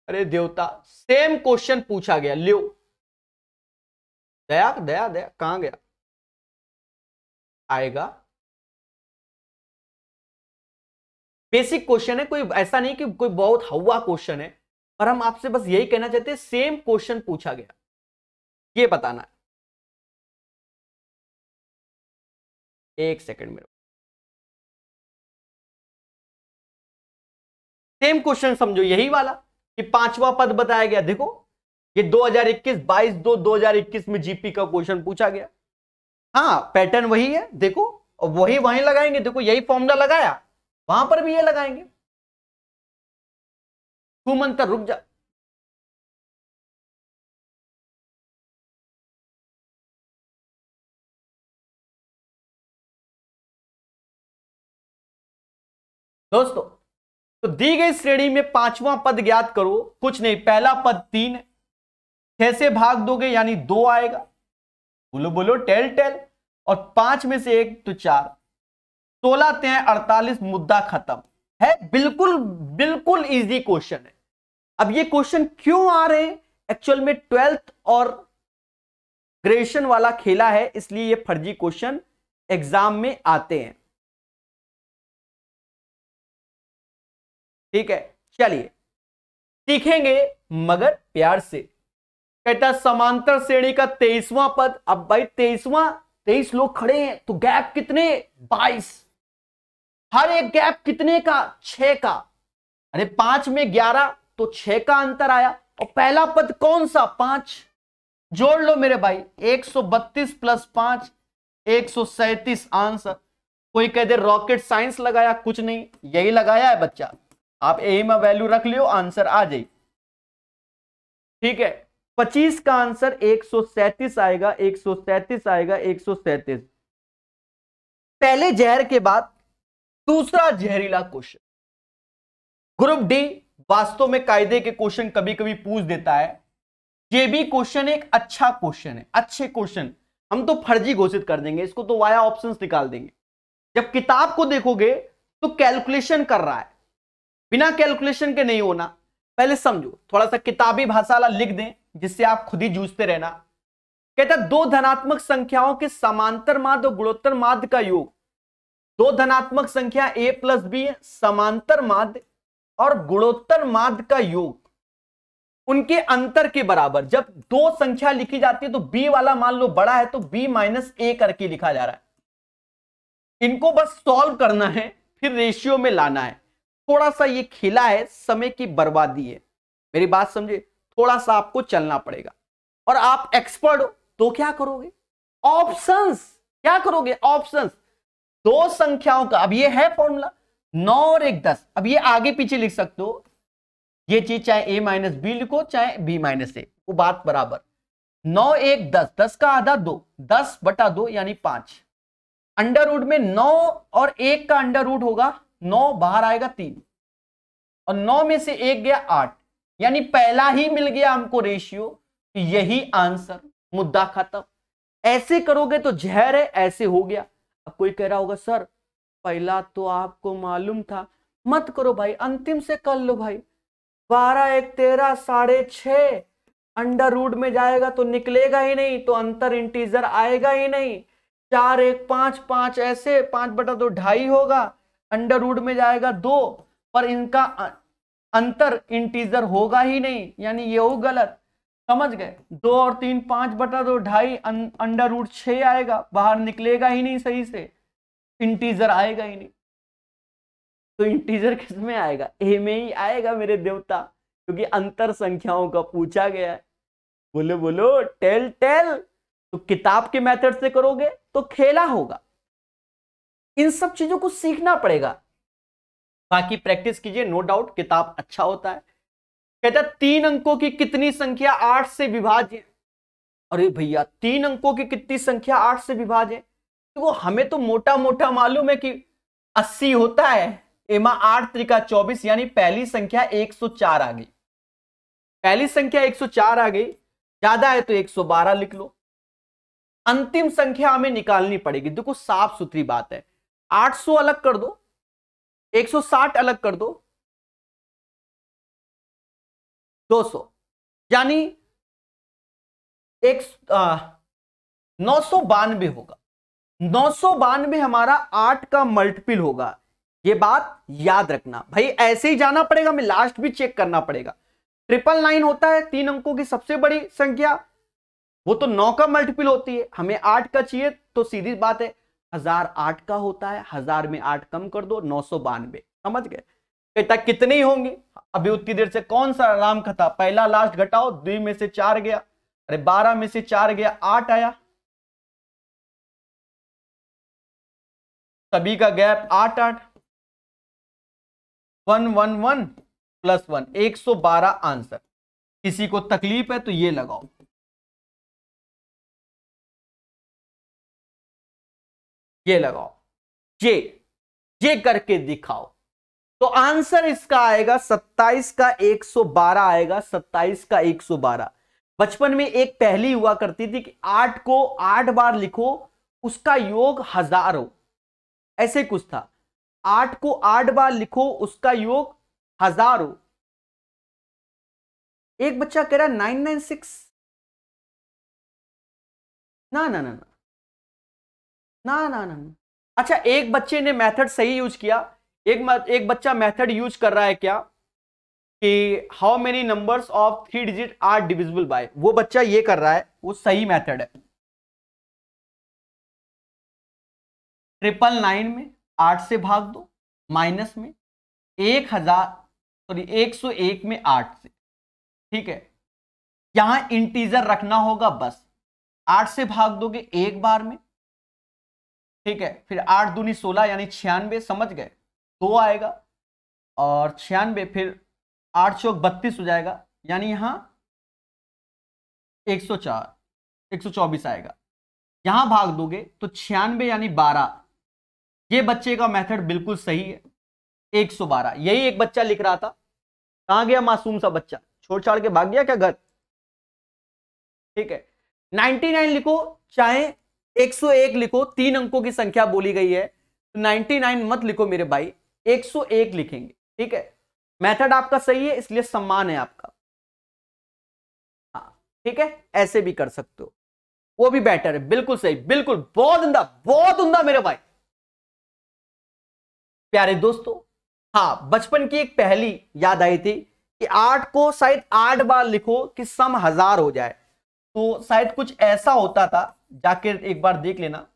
Speaker 1: अरे देवता, सेम क्वेश्चन पूछा गया, लियो। दया दया दया कहां गया, आएगा बेसिक क्वेश्चन है, कोई ऐसा नहीं कि कोई बहुत हवा क्वेश्चन है, पर हम आपसे बस यही कहना चाहते हैं सेम क्वेश्चन पूछा गया, ये बताना है। एक सेकंड में, सेम क्वेश्चन समझो यही वाला कि पांचवा पद बताया गया। देखो ये 2021 22/2/2021 में जीपी का क्वेश्चन पूछा गया। हाँ पैटर्न वही है, देखो वही वहीं लगाएंगे, देखो यही फॉर्मूला लगाया, वहां पर भी ये लगाएंगे। मंतर रुक जा, दोस्तों तो दी गई श्रेणी में पांचवा पद ज्ञात करो। कुछ नहीं, पहला पद 3 है, 6 से भाग दोगे यानी 2 आएगा, बोलो बोलो टेल टेल, और 5 में से 1 तो 4, 16 3 48, मुद्दा खत्म है। बिल्कुल बिल्कुल इजी क्वेश्चन है। अब ये क्वेश्चन क्यों आ रहे हैं, एक्चुअल में 12th और ग्रेजुएशन वाला खेला है, इसलिए ये फर्जी क्वेश्चन एग्जाम में आते हैं। ठीक है चलिए सीखेंगे मगर प्यार से। कहता समांतर श्रेणी का 23वां पद। अब भाई 23 लोग खड़े हैं तो गैप कितने, 22। हर एक गैप कितने का, 6 का। अरे 5 में 11 तो 6 का अंतर आया। और पहला पद कौन सा, 5। जोड़ लो मेरे भाई, 132 + 5 137 आंसर। कोई कह दे रॉकेट साइंस लगाया, कुछ नहीं यही लगाया है बच्चा। आप ए में वैल्यू रख लियो, आंसर आ जाए। ठीक है 25 का आंसर 137 आएगा, 137 आएगा, 137। पहले जहर के बाद दूसरा जहरीला क्वेश्चन। ग्रुप डी वास्तव में कायदे के क्वेश्चन कभी कभी पूछ देता है। ये भी क्वेश्चन एक अच्छा क्वेश्चन है, अच्छे क्वेश्चन हम तो फर्जी घोषित कर देंगे इसको, तो वाया ऑप्शंस निकाल देंगे। जब किताब को देखोगे तो कैलकुलेशन कर रहा है, बिना कैलकुलेशन के नहीं होना। पहले समझो, थोड़ा सा किताबी भाषा वाला लिख दें जिससे आप खुद ही जूझते रहना। कहता दो धनात्मक संख्याओं के समांतर माध्य और गुणोत्तर माध्य का योग। दो धनात्मक संख्या a + b है, समांतर माध्य और गुणोत्तर माध्य का योग उनके अंतर के बराबर। जब दो संख्या लिखी जाती है तो b वाला मान लो बड़ा है तो b - a करके लिखा जा रहा है। इनको बस सॉल्व करना है, फिर रेशियो में लाना है। थोड़ा सा ये खेला है, समय की बर्बादी है, मेरी बात समझे। थोड़ा सा आपको चलना पड़ेगा। और आप एक्सपर्ट हो तो क्या करोगे, ऑप्शंस। क्या करोगे, ऑप्शंस। दो संख्याओं का, अब ये है फॉर्मूला 9 और 1 10। अब ये आगे पीछे लिख सकते हो, ये चीज चाहे a - b लिखो चाहे b - a, वो बात बराबर। 9 1 10, 10 का आधा 2, 10/2 यानी 5। अंडर रूट में 9 और 1 का अंडर रूट होगा 9, बाहर आएगा 3, और 9 में से 1 गया 8, यानी पहला ही मिल गया हमको रेशियो। यही आंसर, मुद्दा खत्म। ऐसे करोगे तो जहर है, ऐसे हो गया। अब कोई कह रहा होगा सर पहला तो आपको मालूम था, मत करो भाई, अंतिम से कर लो भाई। 12 1 13 6.5 अंडर रूट में जाएगा तो निकलेगा ही नहीं, तो अंतर इंटीजर आएगा ही नहीं। 4 1 5 5 ऐसे 5/2 2.5 होगा, अंडर रूट में जाएगा 2, पर इनका अंतर इंटीजर होगा ही नहीं, यानी ये हो गलत। समझ गए, 2 और 3 5/2 2.5 अंडर रूट 6 आएगा, बाहर निकलेगा ही नहीं सही से, इंटीजर आएगा ही नहीं। तो इंटीजर किस में आएगा, ए में ही आएगा मेरे देवता, क्योंकि अंतर संख्याओं का पूछा गया है। बोलो बोलो टेल टेल। तो किताब के मेथड से करोगे तो खेला होगा, इन सब चीजों को सीखना पड़ेगा। बाकी प्रैक्टिस कीजिए, नो डाउट किताब अच्छा होता है। कहता 3 अंकों की कितनी संख्या 8 से विभाज्य। अरे भैया 3 अंकों की कितनी संख्या 8 से विभाज्य है, तो वो हमें तो मोटा मोटा मालूम है कि 80 होता है। एमा 8 त्रिका 24, यानी पहली संख्या 104 आ गई। पहली संख्या 104 आ गई, ज्यादा है तो 112 लिख लो। अंतिम संख्या हमें निकालनी पड़ेगी। देखो साफ सुथरी बात है, 800 अलग कर दो, 160 अलग कर दो, 200, यानी 992 होगा। 992 हमारा 8 का मल्टीपल होगा, ये बात याद रखना भाई, ऐसे ही जाना पड़ेगा, मैं लास्ट भी चेक करना पड़ेगा। 999 होता है 3 अंकों की सबसे बड़ी संख्या, वो तो 9 का मल्टीपल होती है, हमें 8 का चाहिए, तो सीधी बात है 1008 का होता है, 1000 में 8 कम कर दो 992, समझ गए। कहता कितने ही होंगे, अभी उतनी देर से कौन सा आराम का था, पहला लास्ट घटाओ, 2 में से 4 गया, अरे 12 में से 4 गया 8 आया, सभी का गैप 8 8, 111 प्लस 1 112 आंसर। किसी को तकलीफ है तो ये लगाओ, ये लगाओ, ये करके दिखाओ। तो आंसर इसका आएगा 27 का 112 आएगा, 27 का 112। बचपन में एक पहेली हुआ करती थी कि 8 को 8 बार लिखो उसका योग 1000 हो, ऐसे कुछ था। 8 को 8 बार लिखो उसका योग 1000 हो। एक बच्चा कह रहा 996, ना ना ना ना ना ना ना। अच्छा, एक बच्चे ने मेथड सही यूज किया, एक बच्चा मेथड यूज कर रहा है क्या कि how many numbers of 3 digit are divisible by, वो बच्चा ये कर रहा है, वो सही मेथड है। 999 में 8 से भाग दो, माइनस में 101 में 8 से, ठीक है। यहां इंटीजर रखना होगा बस, 8 से भाग दोगे एक बार में, ठीक है, फिर 8 दूनी 16 यानी 96, समझ गए, 2 आएगा और 96, फिर 8 चौक 32 हो जाएगा, यानी यहां 104 124 आएगा। यहां भाग दोगे तो 96 यानी 12। ये बच्चे का मेथड बिल्कुल सही है, 112। यही एक बच्चा लिख रहा था, कहां गया मासूम सा बच्चा, छोड़ छाड़ के भाग गया क्या घर, ठीक है। 99 लिखो चाहे 101 लिखो, 3 अंकों की संख्या बोली गई है, तो 99 मत लिखो मेरे भाई, 101 लिखेंगे, ठीक है। मेथड आपका सही है इसलिए सम्मान है आपका, हाँ ठीक है, ऐसे भी कर सकते हो, वो भी बेटर है, बिल्कुल सही, बिल्कुल, बहुत उम्दा मेरे भाई। प्यारे दोस्तों, हाँ बचपन की एक पहेली याद आई थी कि 8 को शायद 8 बार लिखो कि सम 1000 हो जाए, तो शायद कुछ ऐसा होता था, जाके एक बार देख लेना।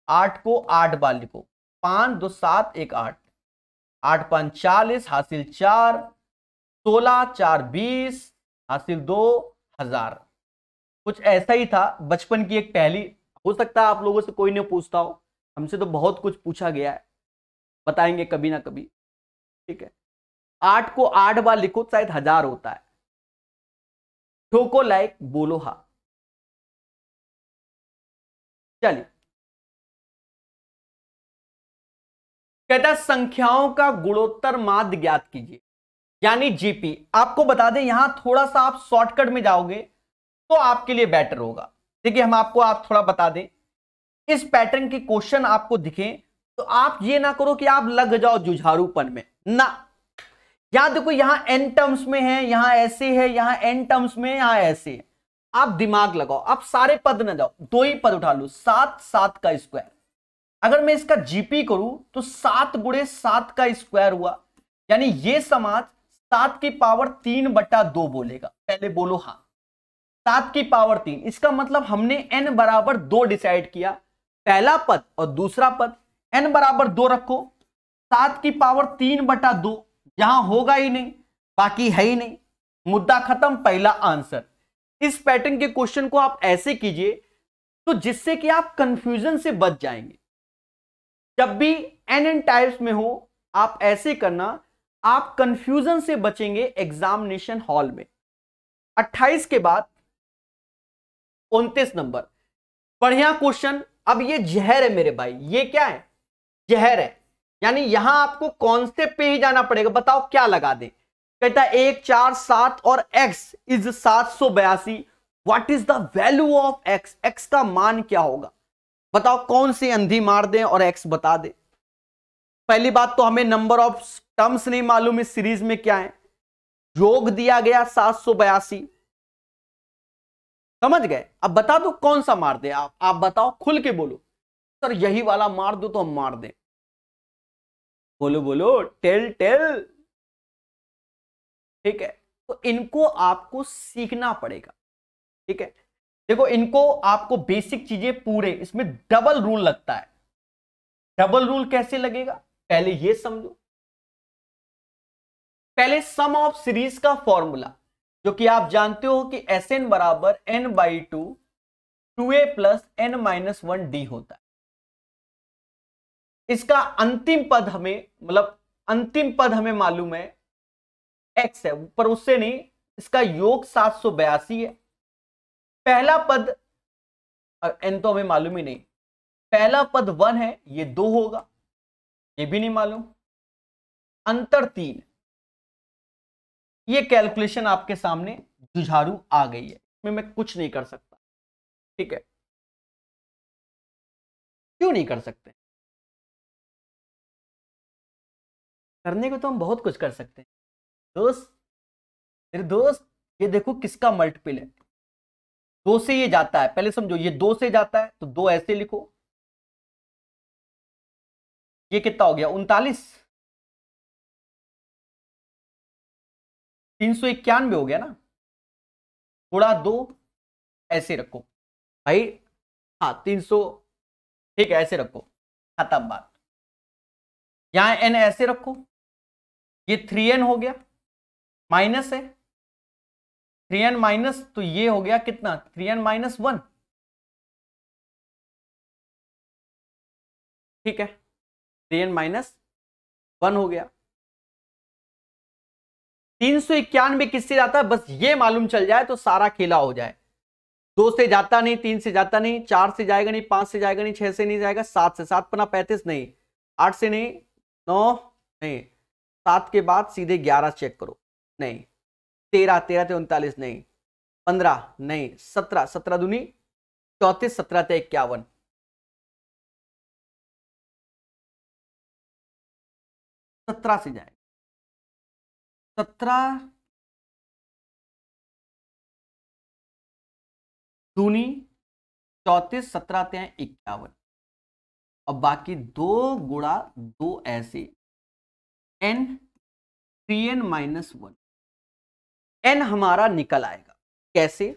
Speaker 1: 8 को 8 बार लिखो, 5 2 7 1 8, 8 5 40 हासिल 4, 16 4 20 हासिल 2, 1000। कुछ ऐसा ही था, बचपन की एक पहेली, हो सकता है आप लोगों से कोई नहीं पूछता हो, हमसे तो बहुत कुछ पूछा गया है, बताएंगे कभी ना कभी, ठीक है। 8 को 8 बार लिखो शायद 1000 होता है। ठोको लाइक, बोलो हाँ। चलिए, कहता संख्याओं का गुणोत्तर माध्य ज्ञात कीजिए, यानी जीपी। आपको बता दें यहां थोड़ा सा आप शॉर्टकट में जाओगे तो आपके लिए बेटर होगा। देखिए हम आपको आप थोड़ा बता दें, इस पैटर्न के क्वेश्चन आपको दिखें तो आप ये ना करो कि आप लग जाओ जुझारूपन में ना। यहां देखो, यहां एन टर्म्स में है, यहां ऐसे है, यहां एन टर्म्स में, यहां ऐसे है, आप दिमाग लगाओ, आप सारे पद ना जाओ, 2 ही पद उठा लो, 7 7 का स्क्वायर। अगर मैं इसका जीपी करूं तो 7 गुणे 7 का स्क्वायर हुआ, यानी ये समाज 7 की पावर 3/2 बोलेगा। पहले बोलो हाँ, 7 की पावर 3, इसका मतलब हमने n बराबर 2 डिसाइड किया, पहला पद और दूसरा पद। n बराबर 2 रखो, 7 की पावर 3/2 यहां होगा ही नहीं, बाकी है ही नहीं, मुद्दा खत्म, पहला आंसर। इस पैटर्न के क्वेश्चन को आप ऐसे कीजिए तो जिससे कि आप कंफ्यूजन से बच जाएंगे। जब भी एन टाइप्स में हो आप ऐसे करना, आप कंफ्यूजन से बचेंगे एग्जामिनेशन हॉल में। 28 के बाद 29 नंबर, बढ़िया क्वेश्चन। अब ये जहर है मेरे भाई, ये क्या है, जहर है, यानी यहां आपको कॉन्सेप्ट पे ही जाना पड़ेगा। बताओ क्या लगा दे, कहता है 1 4 7 और x is 782, what is the value of x, x का मान क्या होगा, बताओ कौन सी अंधी मार दें और x बता दे। पहली बात तो हमें नंबर ऑफ टर्म्स नहीं मालूम इस सीरीज में क्या है, योग दिया गया 782, समझ गए। अब बता दो कौन सा मार दे, आप बताओ, खुल के बोलो, सर यही वाला मार दो तो हम मार दें। बोलो बोलो, टेल टेल। ठीक है, तो इनको आपको सीखना पड़ेगा। ठीक है, देखो इनको आपको बेसिक चीजें पूरे, इसमें डबल रूल लगता है। डबल रूल कैसे लगेगा, पहले ये समझो। पहले सम ऑफ सीरीज का फॉर्मूला, जो कि आप जानते हो कि Sn बराबर n/2 2a प्लस n-1d होता है। इसका अंतिम पद हमें, मतलब अंतिम पद हमें मालूम है x है, पर उससे नहीं, इसका योग 782 है। पहला पद n तो हमें मालूम ही नहीं, पहला पद 1 है, ये 2 होगा, ये भी नहीं मालूम, अंतर 3। ये कैलकुलेशन आपके सामने जुझारू आ गई है, इसमें मैं कुछ नहीं कर सकता। ठीक है, क्यों नहीं कर सकते, करने को तो हम बहुत कुछ कर सकते हैं दोस्त। मेरे दोस्त, ये देखो किसका मल्टीपल है, 2 से ये जाता है, पहले समझो, ये 2 से जाता है तो 2 ऐसे लिखो, ये कितना हो गया 39, 391 हो गया ना, गुणा 2, ऐसे रखो भाई, हाँ 300, ठीक है ऐसे रखो, खत्म बात। यहां n ऐसे रखो, ये 3n हो गया, माइनस है 3n माइनस, तो ये हो गया कितना 3n-1। ठीक है, 3n-1 हो गया। 391 किससे जाता है, बस ये मालूम चल जाए तो सारा खेला हो जाए। 2 से जाता नहीं, 3 से जाता नहीं, 4 से जाएगा नहीं, 5 से जाएगा नहीं, 6 से नहीं जाएगा, 7 से, 7 पना 35 नहीं, 8 से नहीं, 9 नहीं, 7 के बाद सीधे 11 चेक करो, नहीं, 13, 13 से 39 नहीं, 15 नहीं, 17, 17 दूनी 34, 17 से 51, 17 से जाएगा, 17 दूनी 34, 17 से 51, और बाकी 2 गुणा 2 ऐसे, n 3n-1, n हमारा निकल आएगा, कैसे,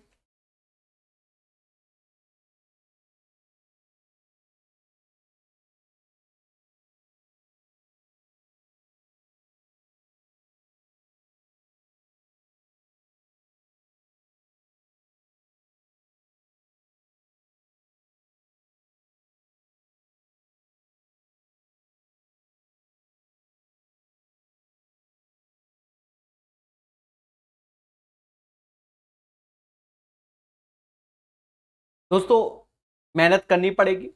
Speaker 1: दोस्तों मेहनत करनी पड़ेगी,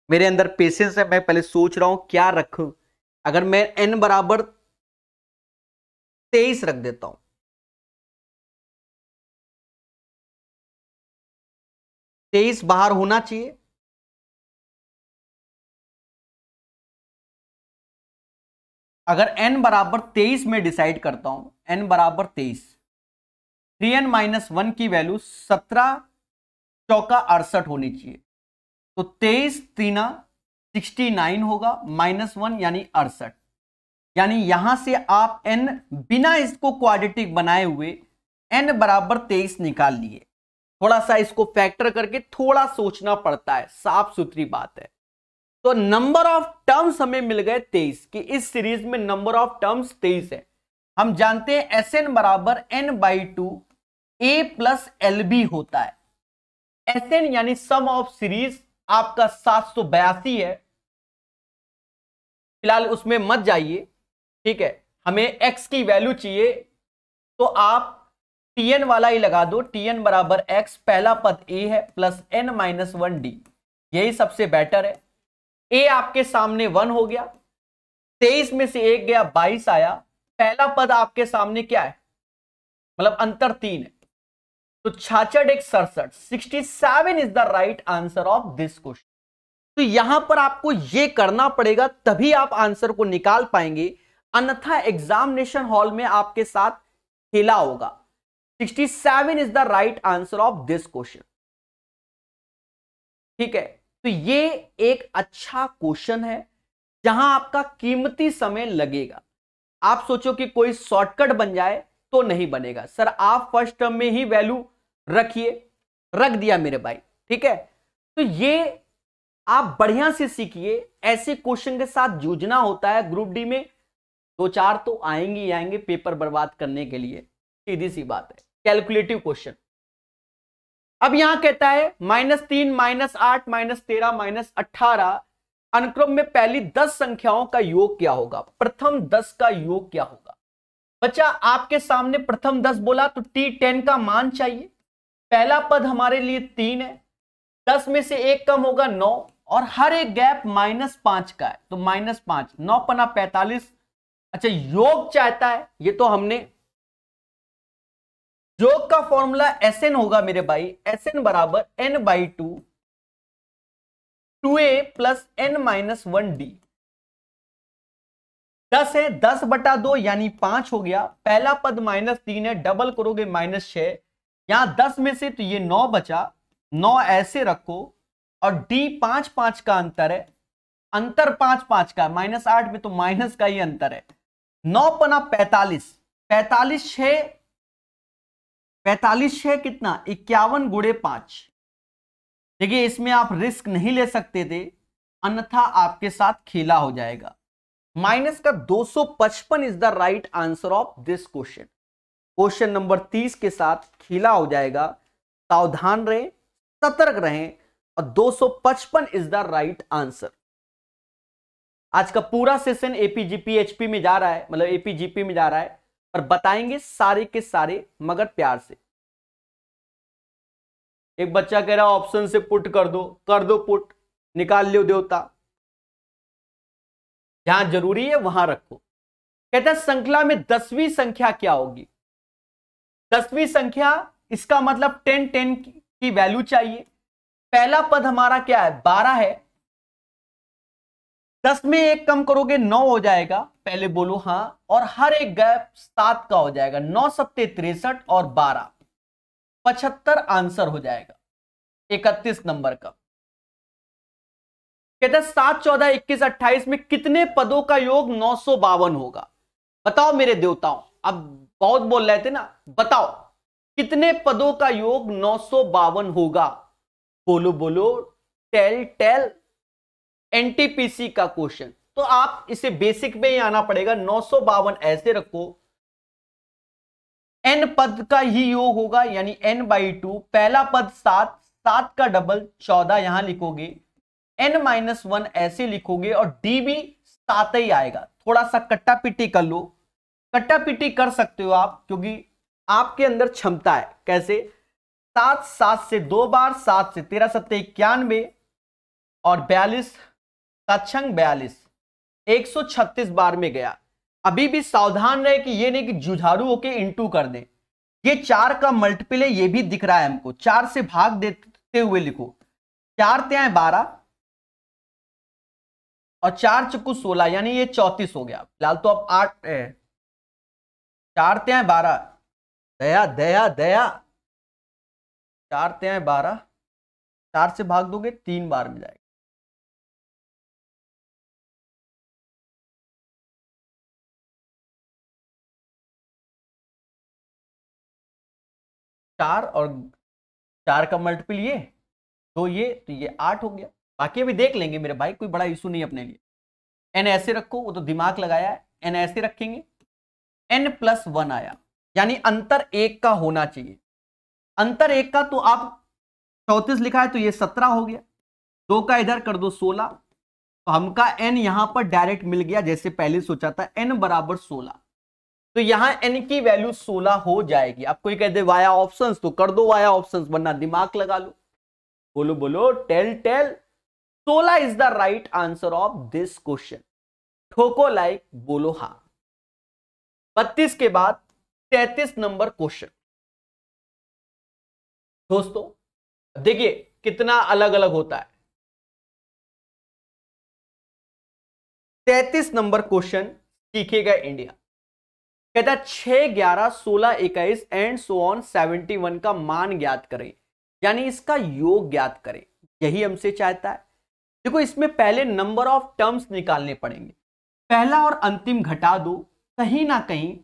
Speaker 1: मेरे अंदर पेशेंस है, मैं पहले सोच रहा हूं क्या रखूं। अगर मैं n बराबर 23 रख देता हूं, तेईस बाहर होना चाहिए, अगर n बराबर 23 में डिसाइड करता हूं, n बराबर 23, 3n-1 की वैल्यू 17 चौका 68 होनी चाहिए, तो 23 3 69 होगा, -1 यानी 68, यानी यहां से आप n बिना इसको क्वाड्रेटिक बनाए हुए n बराबर 23 निकाल लिए। थोड़ा सा इसको फैक्टर करके थोड़ा सोचना पड़ता है, साफ सुथरी बात है। तो नंबर ऑफ टर्म्स हमें मिल गए 23, कि इस सीरीज में नंबर ऑफ टर्म्स 23 है। हम जानते हैं Sn बराबर n/2 a प्लस LB होता है। Sn यानी सम ऑफ सीरीज आपका 782 है, फिलहाल उसमें मत जाइए, ठीक है, हमें x की वैल्यू चाहिए, तो आप tn वाला ही लगा दो, tn बराबर x, पहला पद a है, प्लस n-1d, यही सबसे बेटर है। a आपके सामने 1 हो गया, 23 में से 1 गया, 22 आया, पहला पद आपके सामने क्या है, मतलब अंतर 3 है, तो 66 एक 67, 67 is the right answer of this question. तो यहां पर आपको यह करना पड़ेगा, तभी आप आंसर को निकाल पाएंगे, अन्यथा एग्जामिनेशन हॉल में आपके साथ खेला होगा। 67 is the right answer of this question. ठीक है, तो ये एक अच्छा क्वेश्चन है, जहां आपका कीमती समय लगेगा। आप सोचो कि कोई शॉर्टकट बन जाए तो नहीं बनेगा। सर आप फर्स्ट टर्म में ही वैल्यू रखिए, रख दिया मेरे भाई, ठीक है। तो ये आप बढ़िया से सीखिए, ऐसे क्वेश्चन के साथ जूझना होता है ग्रुप डी में। 2-4 तो आएंगे ही आएंगे पेपर बर्बाद करने के लिए, सीधी सी बात है, कैलकुलेटिव क्वेश्चन। अब यहां कहता है -3, -8, -13, -18 अनुक्रम में पहली 10 संख्याओं का योग क्या होगा? प्रथम 10 का योग क्या होगा? बच्चा आपके सामने प्रथम 10 बोला तो T10 का मान चाहिए। पहला पद हमारे लिए 3 है, 10 में से 1 कम होगा 9, और हर एक गैप -5 का है, तो -5, 9 पना 45। अच्छा योग चाहता है, ये तो हमने योग का फॉर्मूला Sn होगा मेरे भाई, Sn बराबर n/2 2a + n-1d। 10 है, 10/2 यानी 5 हो गया। पहला पद -3 है, डबल करोगे -6, यहां 10 में से तो ये 9 बचा, 9 ऐसे रखो, और d 5-5 का अंतर है, अंतर 5-5 का, -8 में तो माइनस का ही अंतर है। 9 पना 45, 45 6 कितना 51 गुणे 5। देखिए इसमें आप रिस्क नहीं ले सकते थे, अन्यथा आपके साथ खेला हो जाएगा। माइनस का 255 is the right answer of this question. Question number 30 के साथ खेला हो जाएगा, सावधान रहें, सतर्क रहें, और 255 इज द राइट आंसर। आज का पूरा सेशन एपीजीपी में जा रहा है, मतलब एपीजीपी में जा रहा है, और बताएंगे सारे के सारे मगर प्यार से। एक बच्चा कह रहा ऑप्शन से पुट कर दो पुट, निकाल लो देवता, जहां जरूरी है वहां रखो। कहता है श्रृंखला में 10वीं संख्या क्या होगी? 10वीं संख्या, इसका मतलब 10 की वैल्यू चाहिए। पहला पद हमारा क्या है? 12 है, 10 में 1 कम करोगे 9 हो जाएगा, पहले बोलो हां, और हर एक गैप 7 का हो जाएगा, 9 सत्ते 63 और 12 75 आंसर हो जाएगा 31 नंबर का। कहते हैं 7, 14, 21, 28 में कितने पदों का योग 952 होगा? बताओ मेरे देवताओं, अब बहुत बोल रहे थे ना, बताओ कितने पदों का योग 952 होगा? बोलो बोलो, टेल। एनटीपीसी का क्वेश्चन, तो आप इसे बेसिक में ही आना पड़ेगा। 952 ऐसे रखो, n पद का ही योग होगा, यानी n/2, पहला पद 7, 7 का डबल 14 यहां लिखोगे, n-1 ऐसे लिखोगे, और d भी 7 ही आएगा। थोड़ा सा कट्टा पिट्टी कर लो, कट्टा पिट्टी कर सकते हो आप, क्योंकि आपके अंदर क्षमता है। कैसे? 7 7 से 2 बार, 7 से 13 सत्ते 91, और 42 7 42, 136 बार में गया। अभी भी सावधान रहे कि ये नहीं कि जुझारू होके इंटू कर दे। ये 4 का मल्टीपल है, ये भी दिख रहा है हमको, 4 से भाग देते हुए लिखो, 4 तिहाई 12 और 4 चक्कू 16, यानी ये 34 हो गया। फिलहाल तो अब 8 है, 4 तिहाई 12, दया दया दया, 4 तिहाई 12, 4 से भाग दोगे 3 बार में जाएगा। 4 और 4 का मल्टीपल ये, तो ये 8 हो गया। बाकी अभी देख लेंगे मेरे भाई, कोई बड़ा इशू नहीं अपने लिए। n ऐसे रखो, वो तो दिमाग लगाया है, n ऐसे रखेंगे, n+1 आया, यानी अंतर 1 का होना चाहिए। अंतर 1 का, तो आप 34 लिखा है तो ये 17 हो गया, 2 का इधर कर दो 16, तो हमका n यहां पर डायरेक्ट मिल गया, जैसे पहले सोचा था, n बराबर 16, तो यहां n की वैल्यू 16 हो जाएगी। आप कोई कहते वाया ऑप्शंस, तो कर दो वाया ऑप्शंस, वरना दिमाग लगा लो। बोलो बोलो, tell. 16 is the right answer of this question. ठोको लाइक, बोलो हां। 32 के बाद 33 नंबर क्वेश्चन। दोस्तों देखिए कितना अलग अलग होता है। 33 नंबर क्वेश्चन सीखेगा इंडिया। कहता है 6, 11, 16, 21 एंड सो ऑन 71 का मान ज्ञात करें, यानी इसका योग ज्ञात करें, यही हमसे चाहता है। देखो इसमें पहले नंबर ऑफ टर्म्स निकालने पड़ेंगे, पहला और अंतिम घटा दो, कहीं ना कहीं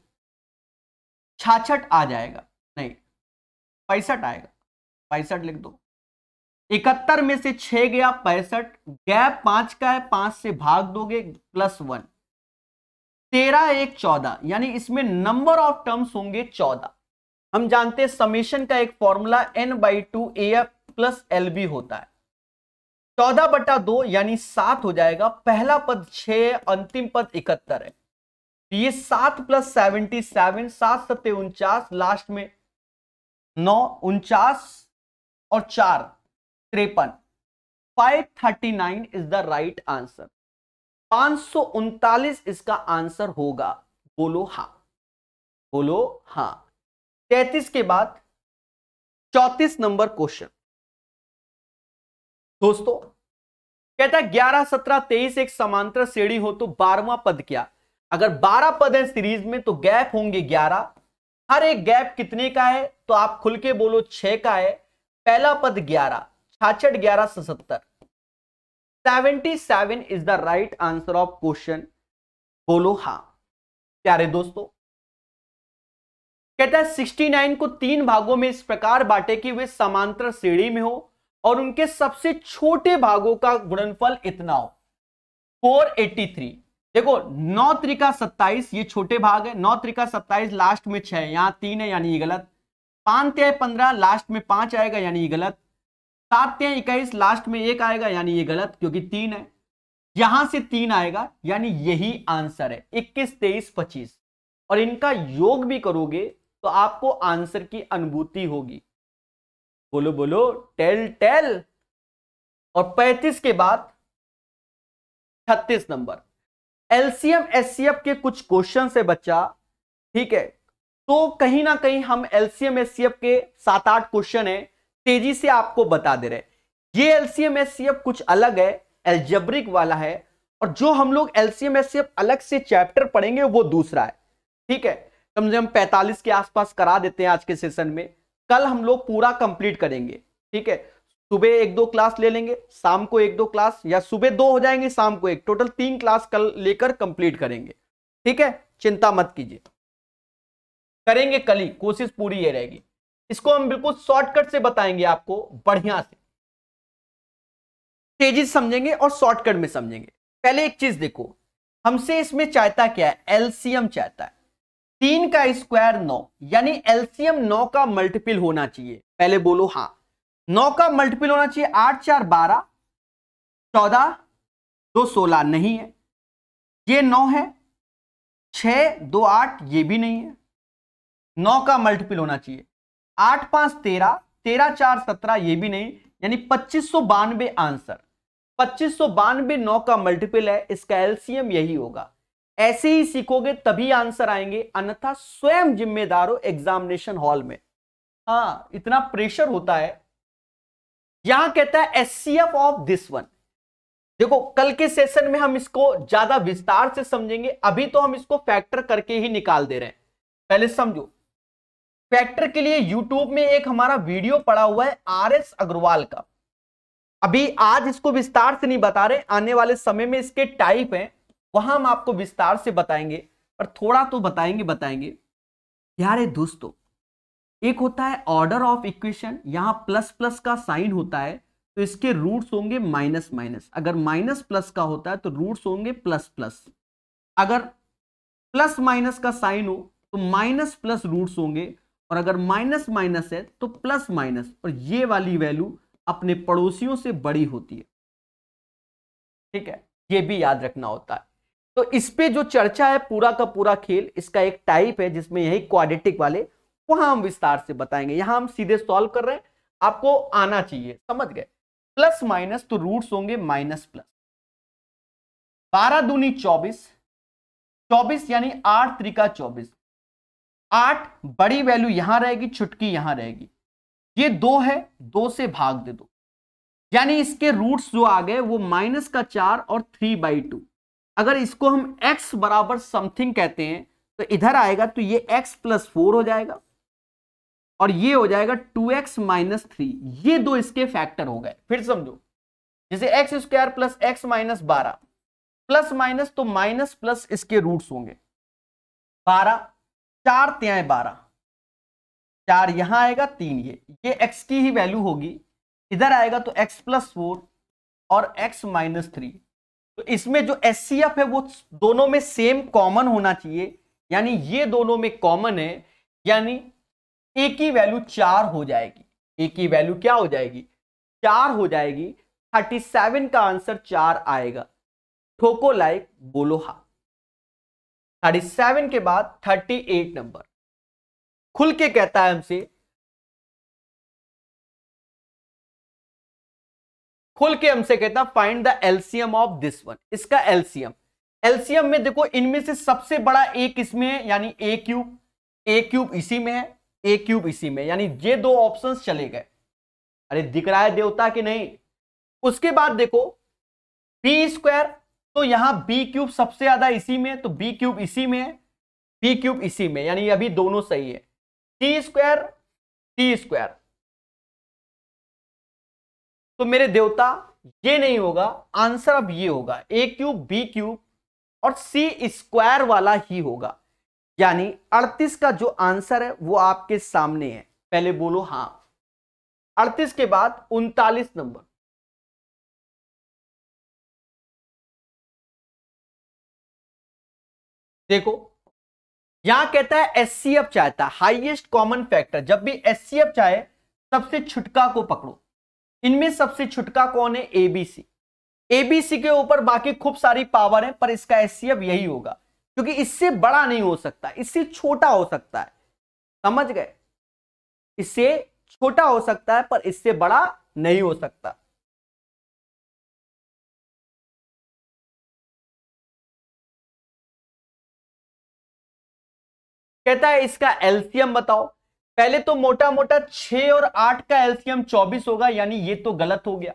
Speaker 1: 66 आ जाएगा, नहीं 65 आएगा, 65 लिख दो। 71 में से 6 गया 65, गैप 5 का है, 5 से भाग दोगे +1, 13 1 14, यानी इसमें नंबर ऑफ टर्म्स होंगे 14। हम जानते हैं समेशन का एक फॉर्मूला n/2 AF + LB होता है, 14/2 यानी 7 हो जाएगा, पहला पद 6, अंतिम पद 71 है, ये 7 + 77, 7 7 49, लास्ट में 9, 49 और 4 53, 539 इज द राइट आंसर। 539 इसका आंसर होगा, बोलो हां, बोलो हां। 33 के बाद 34 नंबर क्वेश्चन दोस्तों, कहता है 11 17 23 एक समांतर श्रेणी हो तो 12वां पद क्या। अगर 12 पद है सीरीज में तो गैप होंगे 11, हर एक गैप कितने का है, तो आप खुल के बोलो 6 का है। पहला पद 11, 66 11 77, 77 is the right answer of question, बोलो हां प्यारे दोस्तों। कहता है 69 को 3 भागों में इस प्रकार बांटे कि वे समांतर श्रेणी में हो और उनके सबसे छोटे भागों का गुणनफल इतना हो, 483। देखो 9 त्रिका 27 ये छोटे भाग है, 9 त्रिका 27 लास्ट में 6 यहां 3 है यानी ये गलत, 5 तिहाई 15 लास्ट में 5 आएगा यानी ये गलत, 7 तिहाई 21 लास्ट में 1 आएगा यानी ये गलत क्योंकि 3 है, यहां से 3 आएगा यानी यही आंसर है 21 23 25, और इनका योग भी करोगे तो आपको आंसर की अनुभूति होगी, बोलो बोलो टेल टेल। और 35 के बाद 36 नंबर एलसीएम एचसीएफ के कुछ क्वेश्चन से बच्चा, ठीक है, तो कहीं ना कहीं हम एलसीएम एचसीएफ के 7-8 क्वेश्चन है तेजी से आपको बता दे रहे। ये एलसीएम एचसीएफ कुछ अलग है, एल्जेब्रिक वाला है, और जो हम लोग एलसीएम एचसीएफ अलग से चैप्टर पढ़ेंगे वो दूसरा है, ठीक है। कम से कम 45 के आसपास करा देते हैं आज के सेशन में, कल हम लोग पूरा कंप्लीट करेंगे, ठीक है। सुबह 1-2 क्लास ले लेंगे, शाम को 1-2 क्लास, या सुबह 2 हो जाएंगे शाम को 1, टोटल 3 क्लास कल लेकर कंप्लीट करेंगे, ठीक है। चिंता मत कीजिए, करेंगे कल ही, कोशिश पूरी ये रहेगी। इसको हम बिल्कुल शॉर्टकट से बताएंगे आपको, बढ़िया से तेजी से समझेंगे और शॉर्टकट में समझेंगे। पहले एक चीज देखो, हमसे इसमें चाहता क्या है, एलसीएम चाहता है। 3 का स्क्वायर 9, यानी एलसीएम 9 का मल्टीपल होना चाहिए, पहले बोलो हां, 9 का मल्टीपल होना चाहिए। 8 4 12, 14 2 16 नहीं है, ये 9 है, 6 2 8 ये भी नहीं है, 9 का मल्टीपल होना चाहिए। 8 5 13, 13 4 17 ये भी नहीं, यानी 2592 आंसर, 2592 9 का मल्टीपल है, इसका एलसीएम यही होगा। ऐसे ही सीखोगे तभी आंसर आएंगे, अन्यथा स्वयं जिम्मेदार हो एग्जामिनेशन हॉल में। हाँ, इतना प्रेशर होता है। यहां कहता है एचसीएफ ऑफ दिस वन। देखो कल के सेशन में हम इसको ज्यादा विस्तार से समझेंगे, अभी तो हम इसको फैक्टर करके ही निकाल दे रहे हैं। पहले समझो, फैक्टर के लिए यूट्यूब में एक हमारा वीडियो पड़ा हुआ है RS अग्रवाल का, अभी आज इसको विस्तार से नहीं बता रहे, आने वाले समय में इसके टाइप हैं, वहां हम आपको विस्तार से बताएंगे, पर थोड़ा तो बताएंगे यार दोस्तों। एक होता है ऑर्डर ऑफ इक्वेशन, यहां प्लस प्लस का साइन होता है तो इसके रूट्स होंगे माइनस माइनस, अगर माइनस प्लस का होता है तो रूट्स होंगे प्लस प्लस, अगर प्लस माइनस का साइन हो तो माइनस प्लस रूट्स होंगे, और अगर माइनस माइनस है तो प्लस माइनस, और ये वाली वैल्यू अपने पड़ोसियों से बड़ी होती है, ठीक है, ये भी याद रखना होता है। तो इस पे जो चर्चा है पूरा का पूरा खेल, इसका एक टाइप है जिसमें यही क्वाड्रेटिक वाले, वहां हम विस्तार से बताएंगे। यहां हम सीधे सॉल्व कर रहे हैं, आपको आना चाहिए, समझ गए। प्लस माइनस तो रूट्स होंगे माइनस प्लस। 12 दूनी 24, 24 यानी 8 त्रिका 24, 8 बड़ी वैल्यू यहां रहेगी, छुटकी यहां रहेगी, ये 2 है, 2 से भाग दे दो, यानी इसके रूट्स जो आ गए वो माइनस का 4 और 3/2। अगर इसको हम x बराबर समथिंग कहते हैं तो इधर आएगा तो ये x + 4 हो जाएगा, और ये हो जाएगा 2x - 3, ये 2 इसके फैक्टर हो गए। फिर समझो, जैसे x square plus x minus 12, plus minus तो माइनस प्लस इसके रूट्स होंगे 12, 4 त्याय 12, 4 यहां आएगा 3 ये एक्स की ही वैल्यू होगी, इधर आएगा तो एक्स प्लस 4 और एक्स माइनस 3। तो इसमें जो एचसीएफ है वो दोनों में सेम कॉमन होना चाहिए, यानी ये दोनों में कॉमन है, यानी ए की वैल्यू 4 हो जाएगी। ए की वैल्यू क्या हो जाएगी? 4 हो जाएगी। 37 का आंसर 4 आएगा। ठोको लाइक, बोलो हा। 37 के बाद 38 नंबर खुल के कहता है हमसे, खुल के हमसे कहता find the LCM of this one. इसका एलसीएम, एलसीएम में देखो इनमें से सबसे बड़ा एक इसमें है, यानी ए क्यूब इसी में है, ए क्यूब इसी में, यानी ये दो ऑप्शंस चले गए। अरे दिख रहा है देवता कि नहीं? उसके बाद देखो बी स्क्वायर, तो यहां बी क्यूब सबसे ज्यादा इसी में है, तो बी क्यूब इसी में है, बी क्यूब इसी में, यानी अभी दोनों सही है। टी स्क्वायर, तो मेरे देवता ये नहीं होगा, आंसर अब ये होगा, ए क्यूब बी क्यूब और सी स्क्वायर वाला ही होगा, यानी 38 का जो आंसर है वो आपके सामने है। पहले बोलो हां। 38 के बाद 39 नंबर, देखो यहां कहता है एचसीएफ चाहता है हाईएस्ट कॉमन फैक्टर। जब भी एचसीएफ चाहे सबसे छुटका को पकड़ो। इनमें सबसे छुटका कौन है? एबीसी। एबीसी के ऊपर बाकी खूब सारी पावर है, पर इसका एचसीएफ यही होगा, क्योंकि इससे बड़ा नहीं हो सकता, इससे छोटा हो सकता है। समझ गए? इससे छोटा हो सकता है पर इससे बड़ा नहीं हो सकता। कहता है इसका एलसीएम बताओ। पहले तो मोटा मोटा 6 और 8 का एलसीएम 24 होगा, यानी ये तो गलत हो गया,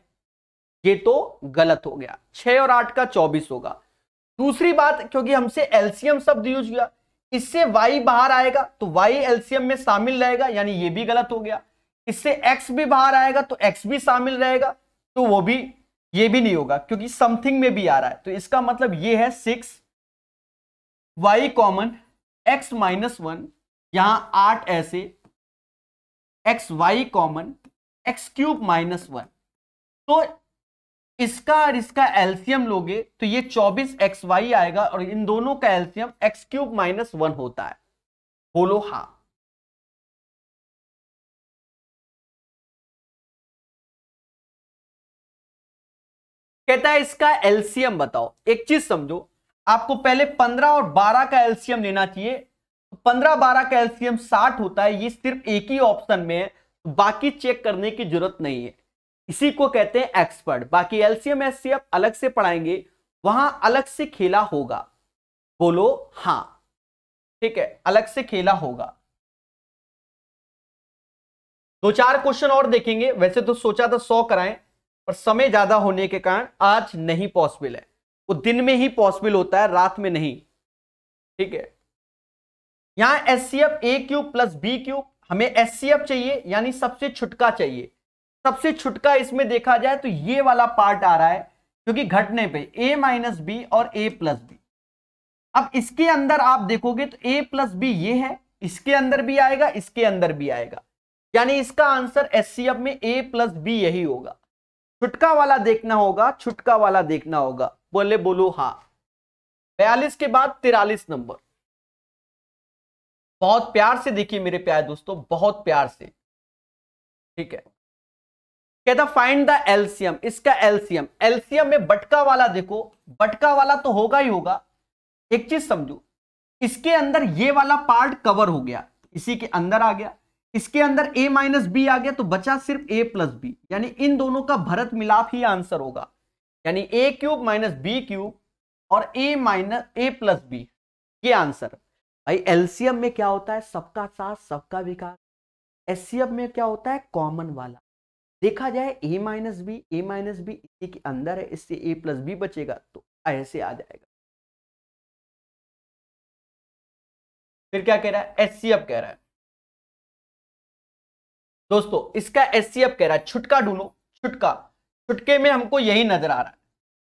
Speaker 1: ये तो गलत हो गया। 6 और 8 का 24 होगा। दूसरी बात, क्योंकि हमसे एलसीएम शब्द यूज किया, इससे y बाहर आएगा तो y एलसीएम में शामिल रहेगा, यानी ये भी गलत हो गया। इससे x भी बाहर आएगा तो x भी शामिल रहेगा, तो वो भी, ये भी नहीं होगा, क्योंकि समथिंग में भी आ रहा है। तो इसका मतलब ये है 6 y कॉमन x माइनस 1, यहां 8 ऐसे, x y common x cube minus 1। तो इसका और इसका एलसीएम लोगे तो ये 24 एक्स वाई आएगा, और इन दोनों का एलसीएम एक्स क्यूब माइनस 1 होता है। बोलो हां। कहता है इसका एलसीएम बताओ। एक चीज समझो, आपको पहले 15 और 12 का एलसीएम लेना चाहिए। 15 12 का एलसीएम 60 होता है, ये सिर्फ एक ही ऑप्शन में है, बाकी चेक करने की जरूरत नहीं है। इसी को कहते हैं एक्सपर्ट। बाकी एलसीएम एचसीएफ अलग से पढ़ाएंगे, वहां अलग से खेला होगा। बोलो हां, ठीक है, अलग से खेला होगा। 2-4 क्वेश्चन और देखेंगे। वैसे तो सोचा था 100 कराएं, पर समय ज्यादा होने के कारण आज नहीं पॉसिबल है। वो दिन में ही पॉसिबल होता है, रात में नहीं, ठीक है। यहां एचसीएफ ए क्यूब प्लस बी क्यूब, हमें एचसीएफ चाहिए, यानी सबसे छुटका चाहिए। सबसे छुटका इसमें देखा जाए तो ये वाला पार्ट आ रहा है, क्योंकि घटने पे a माइनस बी और a प्लस बी। अब इसके अंदर आप देखोगे तो a प्लस बी ये है, इसके अंदर भी आएगा, इसके अंदर भी आएगा, यानी इसका आंसर एचसीएफ में a प्लस बी यही होगा। छुटका वाला देखना होगा, छुटका वाला देखना होगा। बोले बोलो हाँ। 42 के बाद 43 नंबर, बहुत प्यार से देखिए मेरे प्यारे दोस्तों, बहुत प्यार से, ठीक है। कहता फाइंड द एलसीएम। इसका एलसीएम, एलसीएम में बटका वाला देखो, बटका वाला तो होगा ही होगा। एक चीज समझो, इसके अंदर ये वाला पार्ट कवर हो गया, इसी के अंदर आ गया, इसके अंदर a माइनस बी आ गया, तो बचा सिर्फ a प्लस बी, यानी इन दोनों का भरत मिलाप ही आंसर होगा, यानी a cube minus b cube और a minus a plus b, ये आंसर। भाई एलसीएम में क्या होता है? सबका साथ सबका विकास। एचसीएफ में क्या होता है? कॉमन वाला। देखा जाए a माइनस बी इसी के अंदर है, इससे a प्लस बी बचेगा, तो ऐसे आ जाएगा। फिर क्या कह रहा है? एचसीएफ कह रहा है दोस्तों, इसका एचसीएफ कह रहा है छुटका ढूंढो, छुटका। छुटके में हमको यही नजर आ रहा है,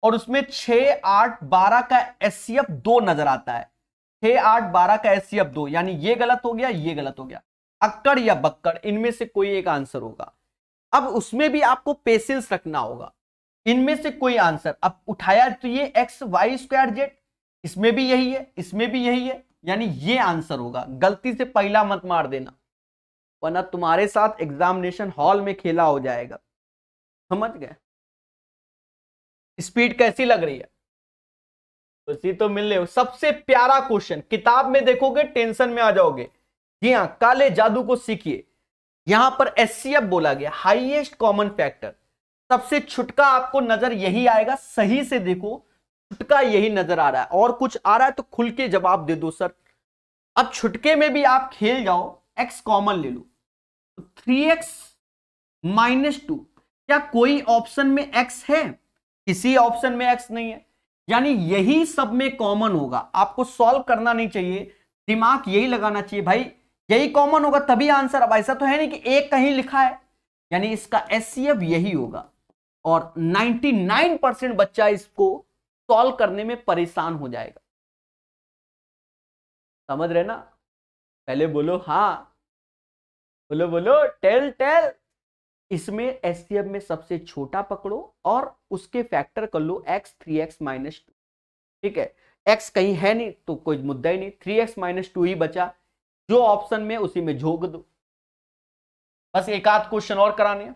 Speaker 1: और उसमें 6, 8, 12 का एचसीएफ 2 नजर आता है। 6, 8, 12 का एचसीएफ 2, यानी ये गलत हो गया, ये गलत हो गया। अक्कड़ या बक्कड़, इनमें से कोई एक आंसर होगा। अब उसमें भी आपको पेशेंस रखना होगा, इनमें से कोई आंसर अब उठाया तो ये एक्स वाई स्क्वायर जेड, इसमें भी यही है, इसमें भी यही है, यानी ये आंसर होगा। गलती से पहला मत मार देना, वरना तुम्हारे साथ एग्जामिनेशन हॉल में खेला हो जाएगा। समझ गए? स्पीड कैसी लग रही है? उसी तो मिल रहे हो। सबसे प्यारा क्वेश्चन, किताब में देखोगे टेंशन में आ जाओगे। जी हाँ, काले जादू को सीखिए। यहां पर एचसीएफ बोला गया, हाईएस्ट कॉमन फैक्टर। सबसे छुटका आपको नजर यही आएगा, सही से देखो, छुटका यही नजर आ रहा है। और कुछ आ रहा है तो खुल के जवाब दे दो सर। अब छुटके में भी आप खेल जाओ, एक्स कॉमन ले लो, 3x - 2। क्या कोई ऑप्शन में x है? किसी ऑप्शन में x नहीं है, यानी यही सब में कॉमन होगा। आपको सॉल्व करना नहीं चाहिए, दिमाग यही लगाना चाहिए भाई, यही कॉमन होगा तभी आंसर। अब ऐसा तो है नहीं कि एक कहीं लिखा है, यानी इसका एचसीएफ यही होगा। और 99% बच्चा इसको सॉल्व करने में परेशान हो जाएगा। समझ रहे ना? पहले बोलो हाँ, बोलो बोलो, टेल टेल। इसमें एचसीएफ में सबसे छोटा पकड़ो और उसके फैक्टर कर लो x 3x - 2। ठीक है, x कहीं है नहीं तो कोई मुद्दा ही नहीं, 3x - 2 ही बचा, जो ऑप्शन में उसी में झोंक दो। बस एक आध क्वेश्चन और कराने हैं।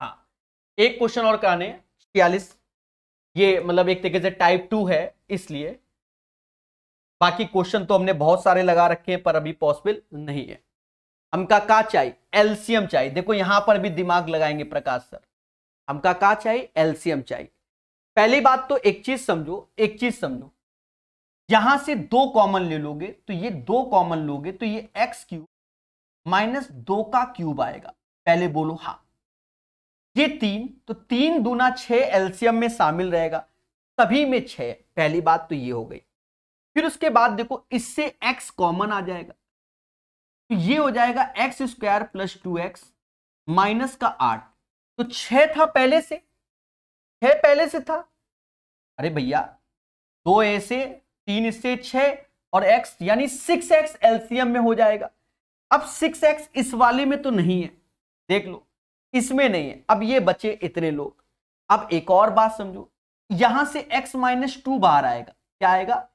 Speaker 1: हाँ, एक क्वेश्चन और कराने हैं, 46। ये मतलब एक तरीके से टाइप 2 है, इसलिए बाकी क्वेश्चन तो हमने बहुत सारे लगा रखे हैं पर अभी पॉसिबल नहीं है। हमका का चाहिए? एलसीएम चाहिए। देखो यहां पर भी दिमाग लगाएंगे प्रकाश सर। हमका का चाहिए? एलसीएम चाहिए। पहली बात तो एक चीज समझो, एक चीज समझो, यहां से 2 कॉमन ले लोगे तो ये 2 कॉमन लोगे तो ये x³ - 2 का क्यूब आएगा। पहले बोलो हाँ। ये 3, तो 3 दूना 6 एलसीएम में शामिल रहेगा, सभी में 6। पहली बात तो ये हो गई। फिर उसके बाद देखो इससे x कॉमन आ जाएगा, तो ये हो जाएगा x² + 2x माइनस का 8। तो 6 था पहले से, 6 पहले से था। अरे भैया 2a से 3 इससे 6 और x यानी 6x एलसीएम में हो जाएगा। अब 6x इस वाले में तो नहीं है, देख लो इसमें नहीं है। अब ये बचे इतने लोग। अब एक और बात समझो, यहां से x - 2 बाहर आएगा, क्या आएगा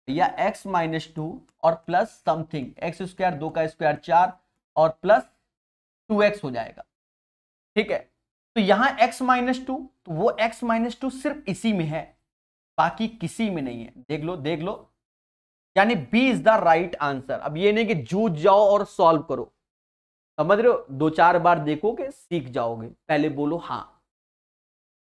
Speaker 1: या x - 2 और प्लस समथिंग x², 2 का स्क्वायर 4 और प्लस 2x हो जाएगा। ठीक है, तो यहां x - 2, तो वो x - 2 सिर्फ इसी में है, बाकी किसी में नहीं है। देख लो देख लो, यानी B is the right answer. अब ये नहीं कि जूझ जाओ और सॉल्व करो, समझ रहे हो? 2-4 बार देखोगे सीख जाओगे। पहले बोलो हाँ।